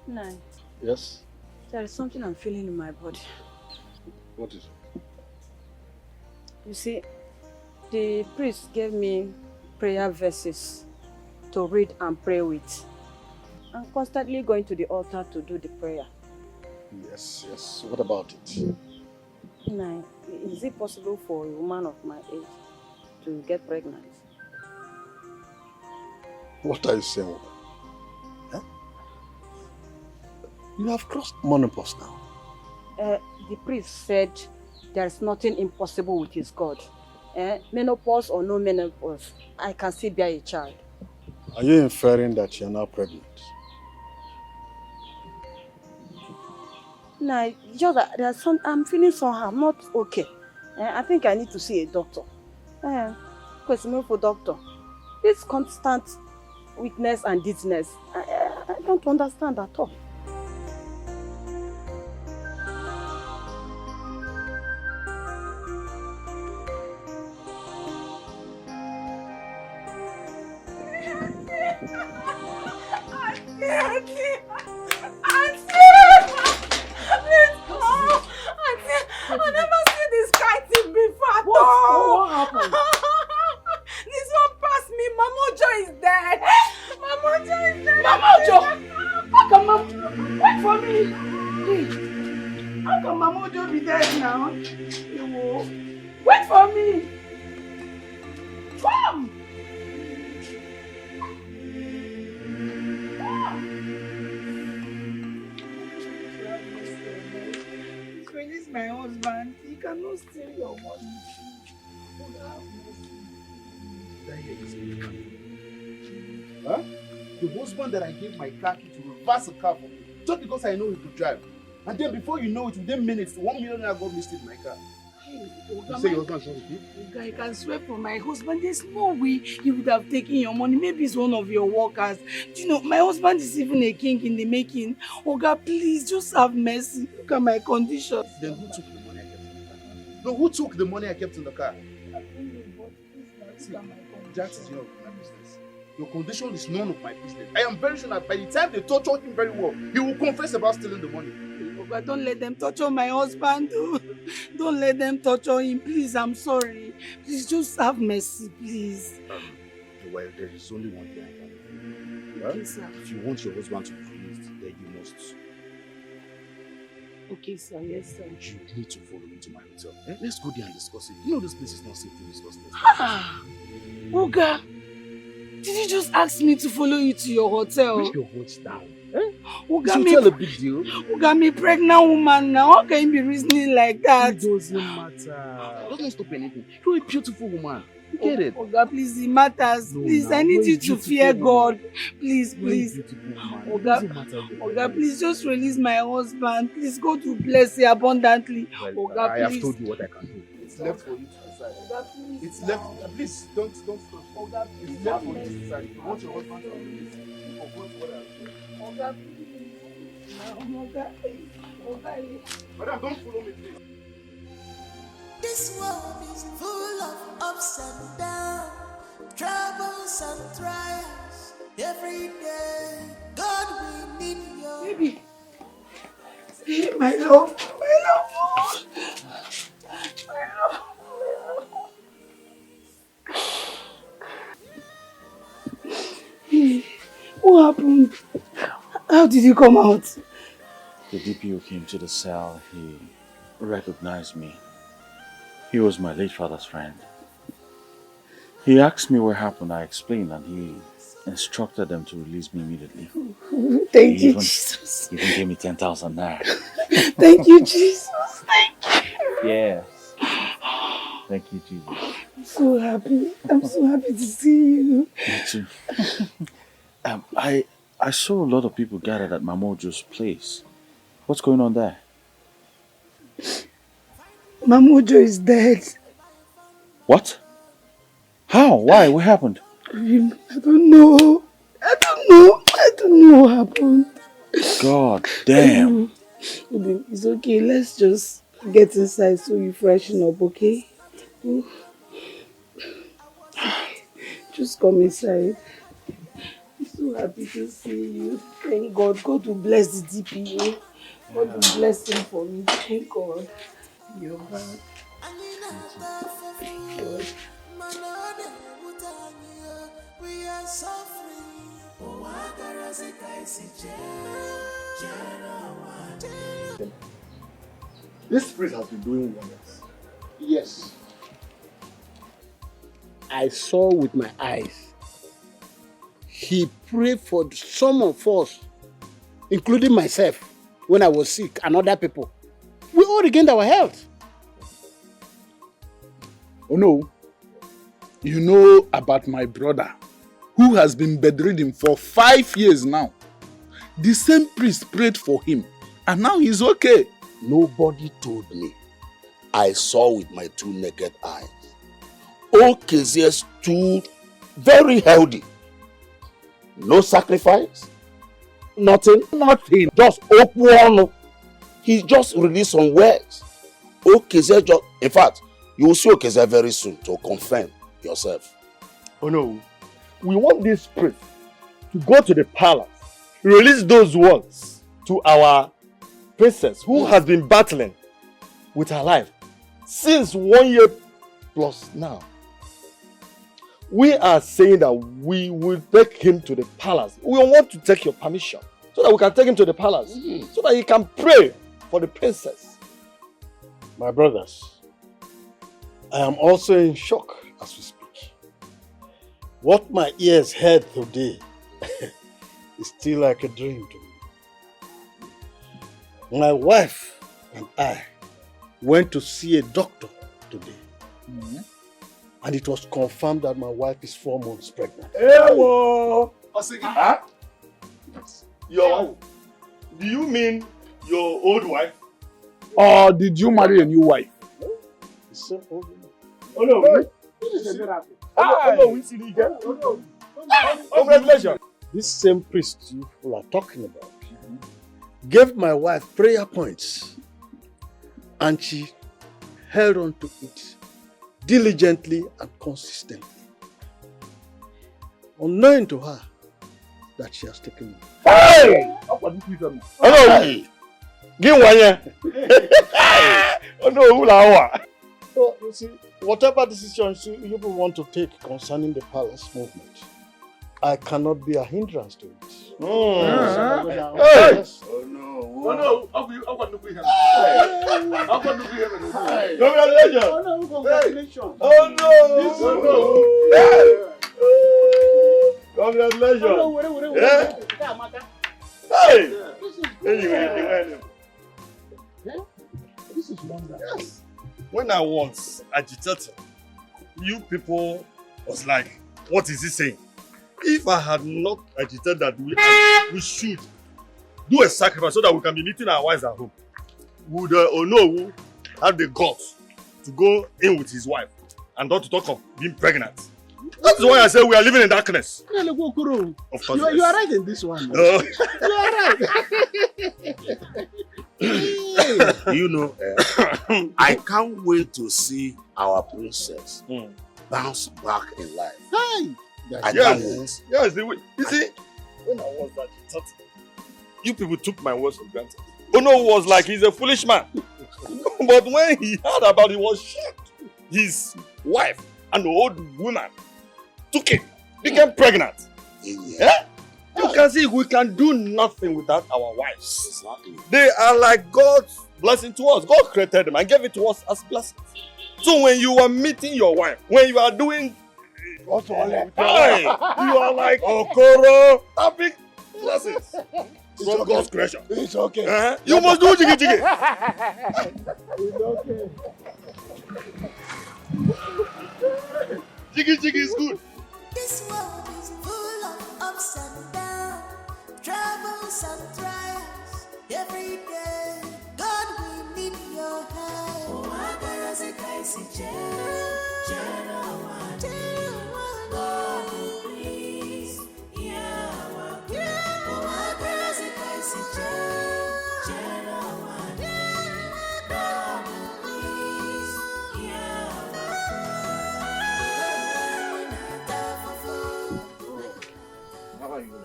Nine. Yes? There is something I'm feeling in my body. What is it? You see, the priest gave me prayer verses to read and pray with. I'm constantly going to the altar to do the prayer. Yes, yes. What about it? Nine. Is it possible for a woman of my age to get pregnant? What are you saying? Huh? You have crossed menopause now. The priest said there is nothing impossible with his God. Menopause or no menopause, I can still bear a child. Are you inferring that you're now pregnant? No, just that there's some, I'm feeling somehow not okay. I think I need to see a doctor. Question for doctor. This constant weakness and dizziness, I don't understand at all. I never seen this kind thing before at all. What happened? This one passed me. Mamojo is dead. Mamojo is dead. Mamojo! How can Mamojo... Wait for me! How can Mamojo be dead now? Wait for me! Come! Release my husband. He cannot steal your money. Huh? The husband that I gave my car key to reverse a car for me, just because I know he could drive. And then before you know it, within minutes, 1 million naira got missed in my car. You say your husband's not with you? I can swear for my husband, there's no way he would have taken your money. Maybe it's one of your workers. Do you know, my husband is even a king in the making. Oga, please, just have mercy. Look at my condition. Then who took the money I kept in the car? No, who took the money I kept in the car? See, that is none of my business. Your condition is none of my business. I am very sure that by the time they torture him very well, he will confess about stealing the money. Oga, don't let them torture my husband. Don't let them torture him. Please, I'm sorry. Please, just have mercy, please. Well, there is only one thing I can do. Okay, sir. If you want your husband to be released, then you must. Okay, sir. Yes, sir. You need to follow me to my hotel. Let's go there and discuss it. You know this place is not safe to discuss this. Oga, did you just ask me to follow you to your hotel? Put your voice down. Oga, Is hotel a big deal? Oga, me pregnant woman now. How can you be reasoning like that? It doesn't matter. It doesn't stop anything. You're a beautiful woman. You get it? Oga, please, it matters. No, please, no, I need you to beautiful fear woman. God. Please, You're a please. beautiful woman. Oga, please just release my husband. Please go to bless you abundantly. Well, Oga, I have please. told you what I can do. It's left for you to decide. Oga, please. It's left. Please don't stop. Oga, please. It's left for you to decide. If you want your husband to release, you forgot what I have said. Oga, please. Oga, Madam, don't follow me, please. This world is full of ups and downs, troubles and trials. Every day, God, we need your. Baby, My love. My love. What happened? How did you come out? The DPO came to the cell. He recognized me. He was my late father's friend. He asked me what happened. I explained, and he instructed them to release me immediately. Thank you, Jesus. He even gave me 10,000 naira. Thank you, Jesus. Thank you. Yes. Thank you, Jesus. I'm so happy. I'm so happy to see you. Me too. I saw a lot of people gathered at Mamojo's place. What's going on there? Mamojo is dead. What? How? Why? What happened? I don't know. I don't know what happened. God damn. It's okay. Let's just get inside so you freshen up, okay? Just come inside. I'm so happy to see you. Thank God. God will bless the DPO. God will bless him for me. Thank God. You're back. God. We are suffering. This priest has been doing wonders. Yes. I saw with my eyes. He prayed for some of us, including myself, when I was sick and other people. We all regained our health. Oh no. You know about my brother, who has been bedridden for 5 years now. The same priest prayed for him, and now he's okay. Nobody told me. I saw with my two naked eyes. Okezie stood very healthy. No sacrifice. Nothing. Just open. He just released some words. Okezie just... In fact, you will see Okezie very soon to confirm yourself. Oh no. We want this priest to go to the palace, release those words to our princess who has been battling with her life since 1 year plus now. We are saying that we will take him to the palace. We want to take your permission so that we can take him to the palace so that he can pray for the princess. My brothers, I am also in shock as we speak. What my ears heard today is still like a dream to me. My wife and I went to see a doctor today. And it was confirmed that my wife is 4 months pregnant. Hello! Huh? Your wife? Do you mean your old wife? Or did you marry a new wife? Oh no. Congratulations. This same priest you people are talking about gave my wife prayer points and she held on to it diligently and consistently. Unknowing to her that she has taken me. Hey! Hello! Give one here. Oh no, so, you see, whatever decisions you people want to take concerning the palace movement, I cannot be a hindrance to it. Hey! Yes. Oh no! Congratulations! Oh no, congratulations! Oh no! Congratulations! Oh, Hey! This is wonderful. Yes. When I was agitated, you people was like, what is he saying? If I had not agitated that we should do a sacrifice so that we can be meeting our wives at home, would Ono have the guts to go in with his wife and not to talk of being pregnant? That is why I say we are living in darkness. Of course, you are right in this one. No. You are right. You know, I can't wait to see our princess bounce back in life. Hey! I can't wait. Yes, you see, when I was agitated, you people took my words for granted. Ono was like, he's a foolish man. But when he heard about it, he was shocked. His wife, an old woman, took it, became pregnant. Yeah? You can see we can do nothing without our wives. They are like God's blessing to us. God created them and gave it to us as blessings. So when you are meeting your wife, when you are doing hey, you are like Okoro, having blessings from God's creation. It's okay. You must do jiggy jiggy. It's okay. Jiggy jiggy is good. This world is full of ups and downs, troubles and trials every day. God, we need your help. Oh, I got a crazy God, please, yeah, oh, I got a crazy God, please, How are you now?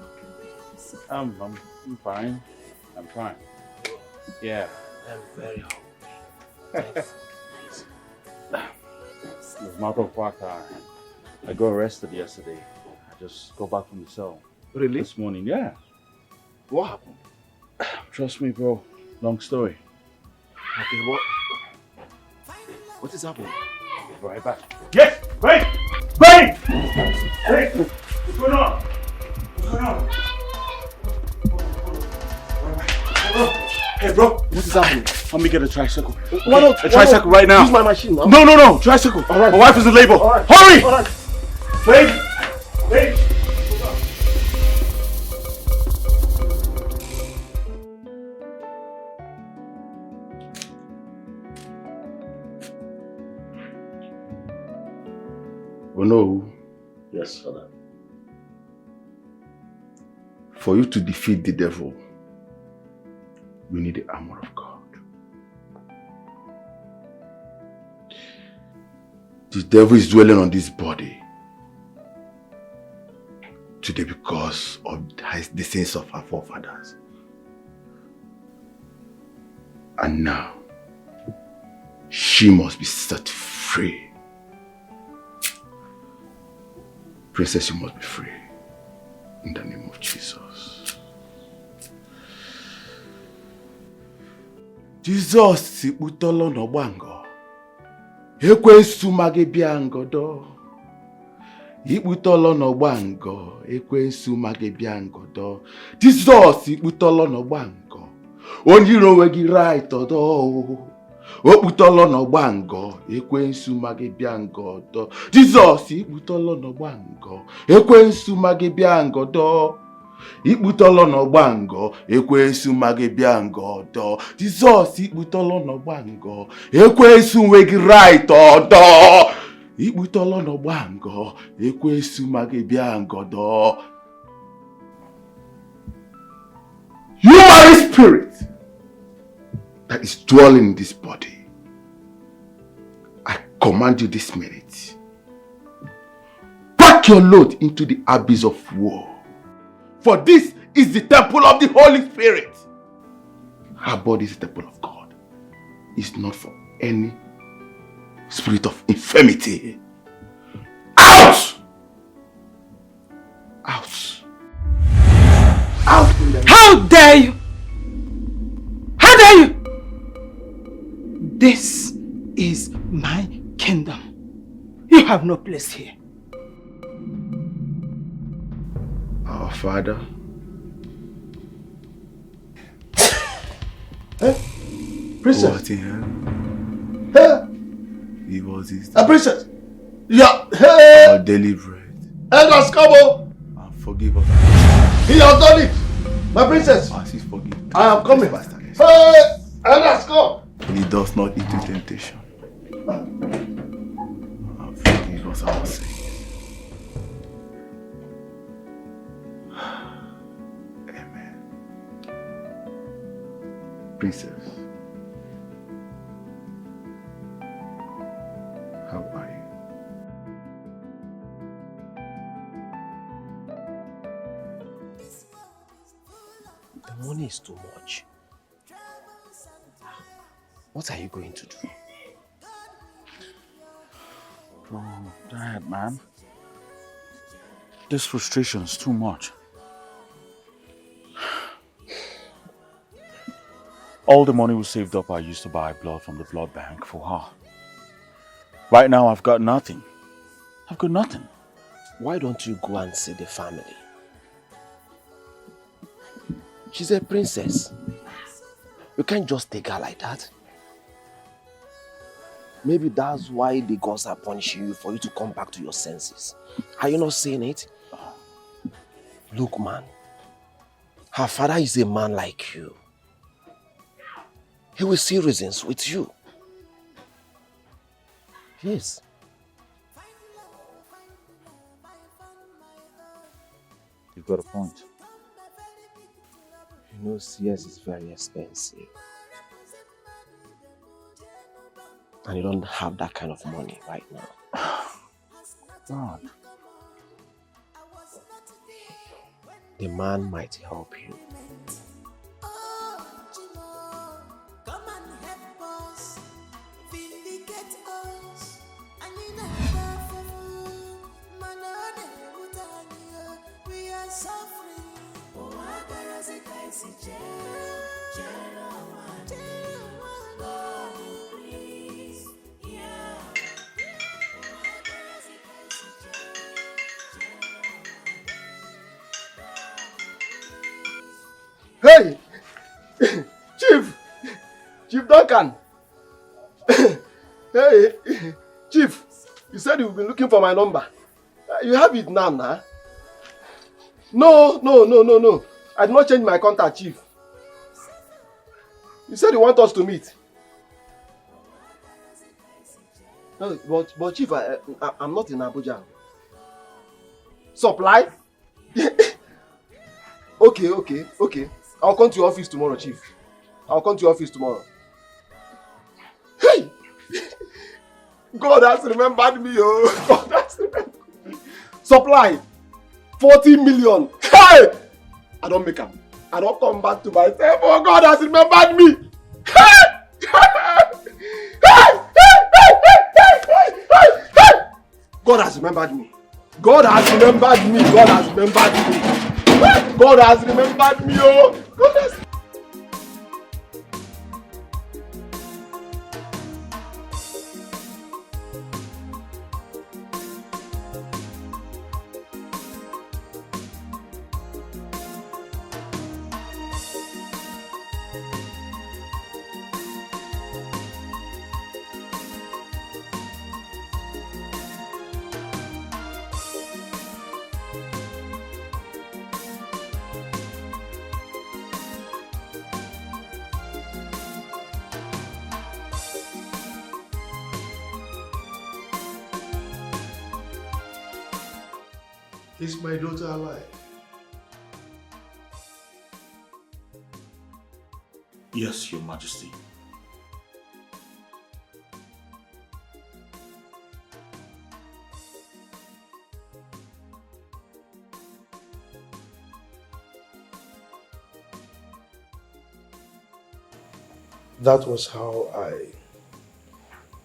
I'm fine. I'm fine. Yeah. I'm very hungry. As a matter of fact, I got arrested yesterday. I just got back from the cell. Really? This morning, yeah. What happened? Trust me, bro. Long story. Okay, what is happening? Right back. Yes! Wait! Wait! Hey! What's going on? What's going on? Hey, bro, what is happening? Let me get a tricycle. Why not? A tricycle right now. Use my machine now. No. Tricycle. All right. My wife is in labor. All right. Hurry! All right. Wait! Oh no. Yes, Father. For you to defeat the devil, you need the armor of God. The devil is dwelling on this body today because of the sins of our forefathers. And now, she must be set free. Princess, you must be free. In the name of Jesus. Jesus sikputolo n'ọgbango. Ekwensu mage bịa ngodo. Ikputolo n'ọgbango. Ekwensu mage bịa ngodo. Jesus ikputolo n'ọgbango. Onyiro onwe gị right odo. Okputolo n'ọgbango. Ekwensu mage bịa ngodo. Jesus ikputolo n'ọgbango. Ekwensu mage bịa ngodo. Ikputolo n'ọgbango. Ekwensu mage bịa ngodo. Jesus ikputolo n'ọgbango. Ekwensu onwe gị right odo. Ikputolo n'ọgbango. Ekwensu mage bịa ngodo. You are a spirit that is dwelling in this body. I command you this minute. Pack your load into the abyss of war. For this is the temple of the Holy Spirit. Her body is the temple of God. It's not for any spirit of infirmity. Out! Out! Out! How dare you! How dare you! This is my kingdom. You have no place here. Our Father. Princess. What in heaven? Hey. Give us this A princess. Yeah. Hey. our daily bread. Elders, come on. And forgive us. He has done it. My princess. As he forgive. I am coming. Hey. Elders, come. Lead us not into temptation. And forgive us our sins. Amen. Princess. How are you? The money is too much. What are you going to do? Oh, Dad, man. This frustration is too much. All the money we saved up, I used to buy blood from the blood bank for her. Right now, I've got nothing. I've got nothing. Why don't you go and see the family? She's a princess. You can't just take her like that. Maybe that's why the gods are punishing you, for you to come back to your senses. Are you not seeing it? Look, man. Her father is a man like you. He will see reasons with you. Yes. You've got a point. You know, CS is very expensive. And you don't have that kind of money right now. God. The man might help you. Hey! Chief Duncan! Hey! Chief, you said you've been looking for my number. You have it now, nah? No. I did not change my contact, Chief. You said you want us to meet. No, but Chief, I'm not in Abuja. Supply? Okay. I'll come to your office tomorrow, Chief. I'll come to your office tomorrow. Hey! God has remembered me, oh. God has remembered me. Supply. 40 million. Hey! I don't make them. I don't come back to myself. Oh, God has remembered me. God has remembered me. God has remembered me. God has remembered me. God has remembered me. Oh, God has. Is my daughter alive? Yes, Your Majesty. That was how I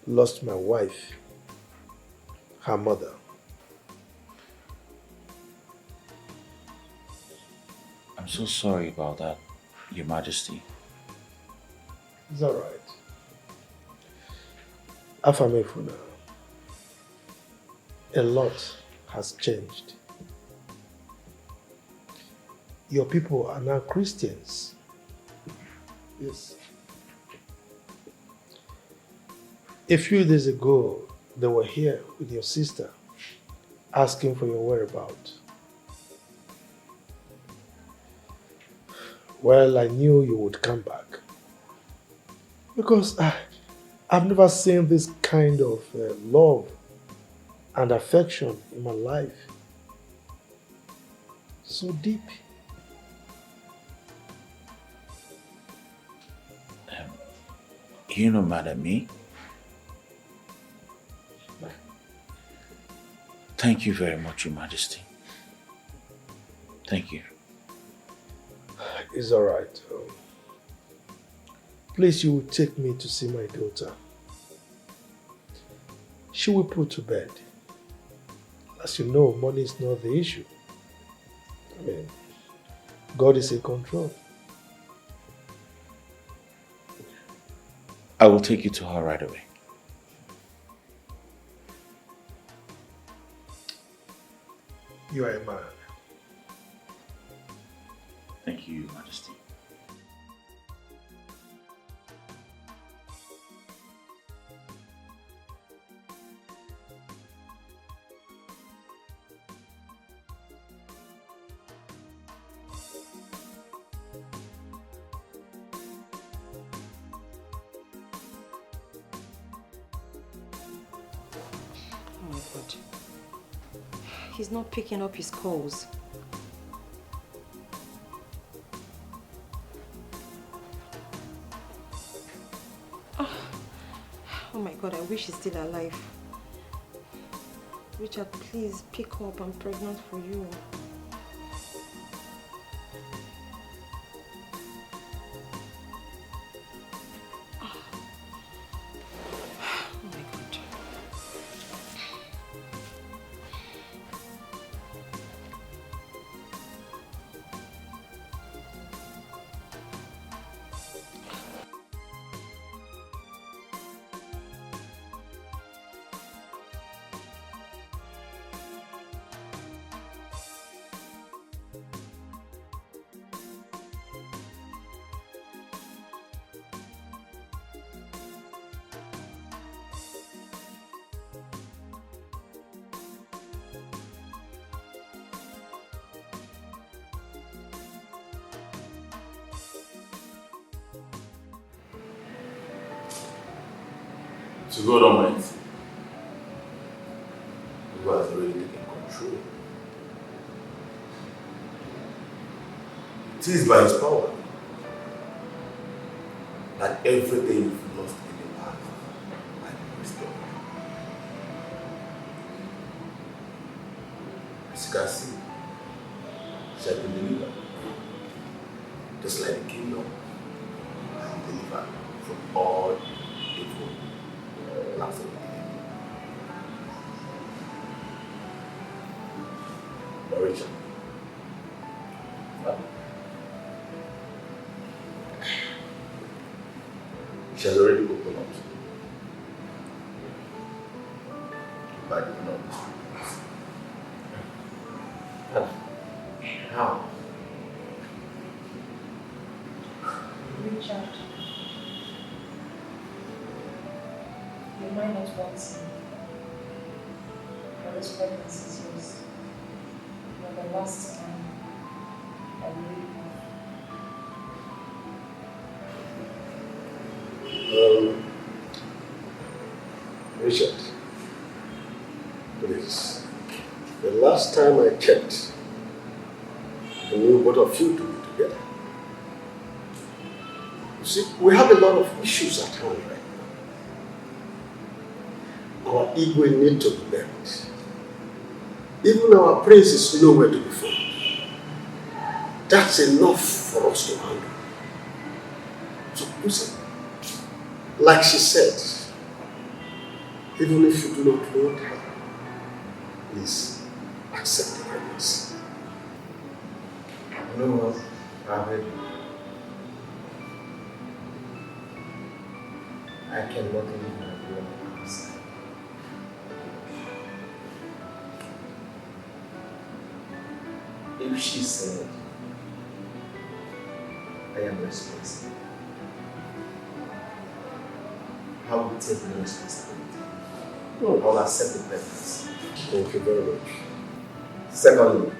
lost my wife, her mother. I'm so sorry about that, Your Majesty. It's all right. Afamefuna, a lot has changed. Your people are now Christians. Yes. A few days ago, they were here with your sister, asking for your whereabouts. Well, I knew you would come back. Because I've never seen this kind of love and affection in my life. So deep. You no mad at me. Thank you very much, Your Majesty. Thank you. It's all right. please, you will take me to see my daughter. She will put to bed. As you know, money is not the issue. I mean, God is in control. I will take you to her right away. You are a man. Thank you, Your Majesty. Oh my God. He's not picking up his calls. Oh my God, I wish he's still alive. Richard, please pick up. I'm pregnant for you. To God Almighty, who has already taken control. It is by His power that everything you've lost in the past might be restored. As you can see, she has been delivered, just like the kingdom has been delivered from all evil plans of the enemy. But Richard, she has already opened up to you. But you know, how? Richard, you might not want me, but this pregnancy is yours. You're the last time I will Richard, please. The last time I checked, I knew both of you to be together. You see, we have a lot of issues at hand right now. Our ego need to be met. Even our praise is nowhere to be found. That's enough for us to handle. So, you see, like she said, even if you do not want her, please accept the pregnancy. You know what? I'm ready. I cannot leave my girl outside. If she said, I am responsible, I will take the responsibility. I will accept the pregnancy. Thank you very much. Secondly,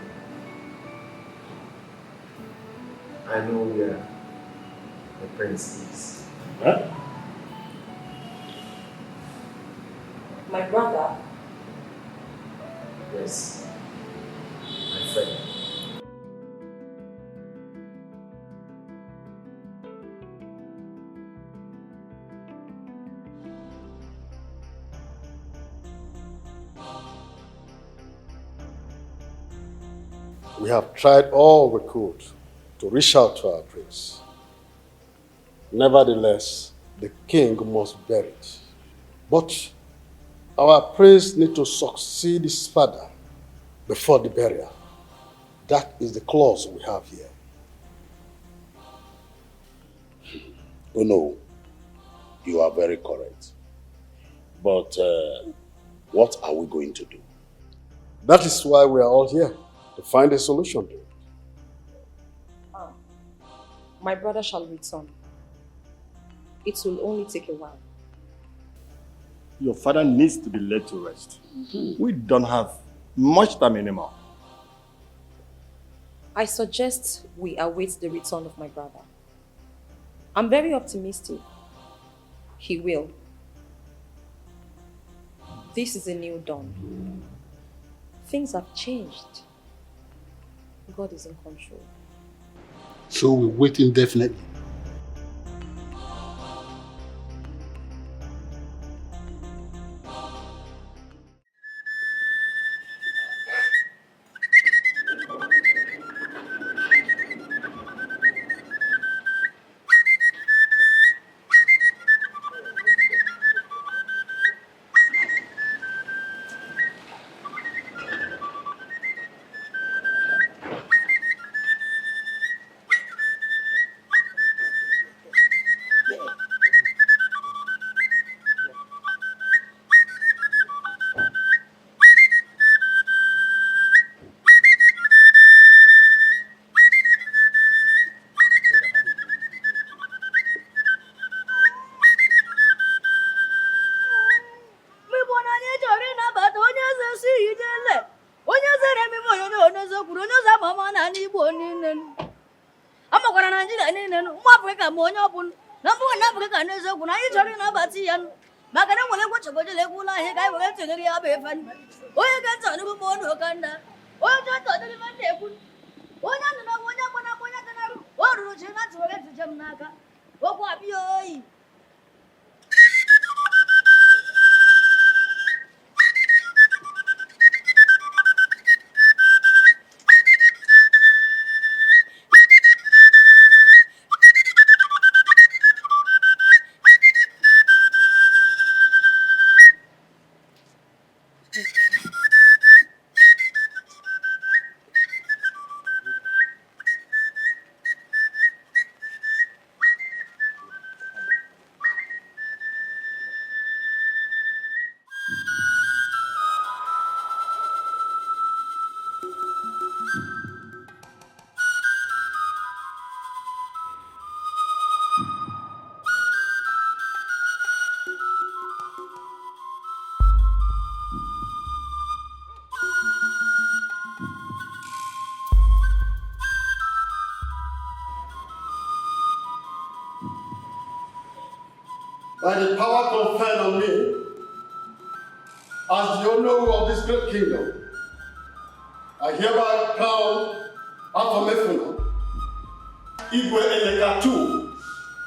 I know where the prince is. Huh? My brother? Yes, my friend. We have tried all we could to reach out to our prince. Nevertheless, the king must bear it. But our prince need to succeed his father before the burial. That is the clause we have here. Oh no, you are very correct. But what are we going to do? That is why we are all here, to find a solution to it. My brother shall return. It will only take a while. Your father needs to be laid to rest. We don't have much time anymore. I suggest we await the return of my brother. I'm very optimistic. He will. This is a new dawn. Things have changed. God is in control. So we wait indefinitely. By the power conferred on me as the owner of this great kingdom, I hereby crown Afamefuna, Igwe Elekatu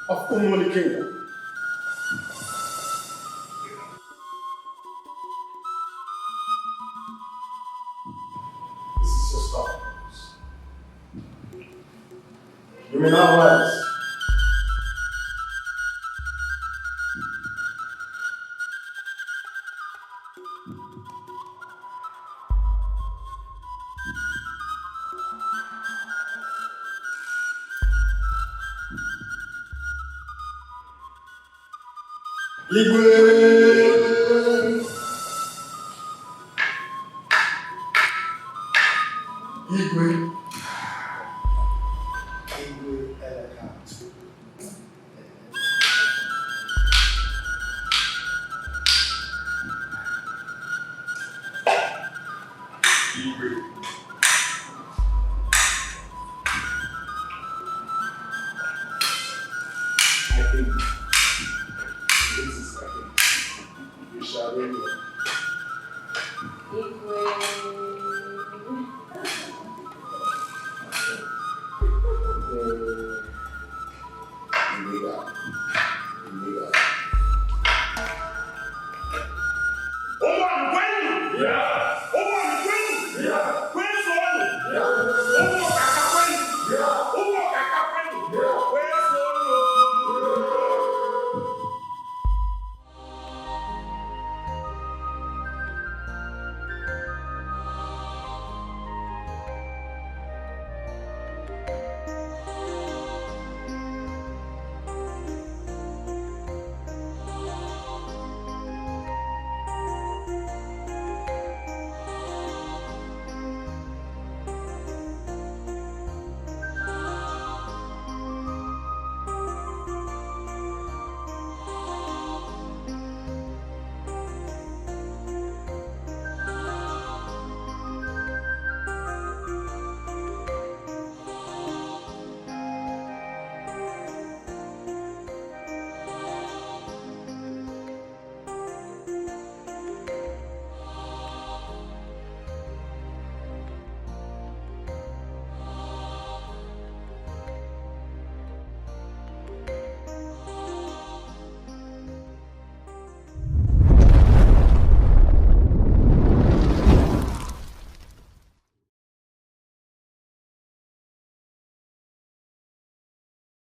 of Umuli Kingdom. This is your start. You may now rise. Igwe. Igwe. Igwe Elekat. Igwe. I think this is you shall reign. Igwe.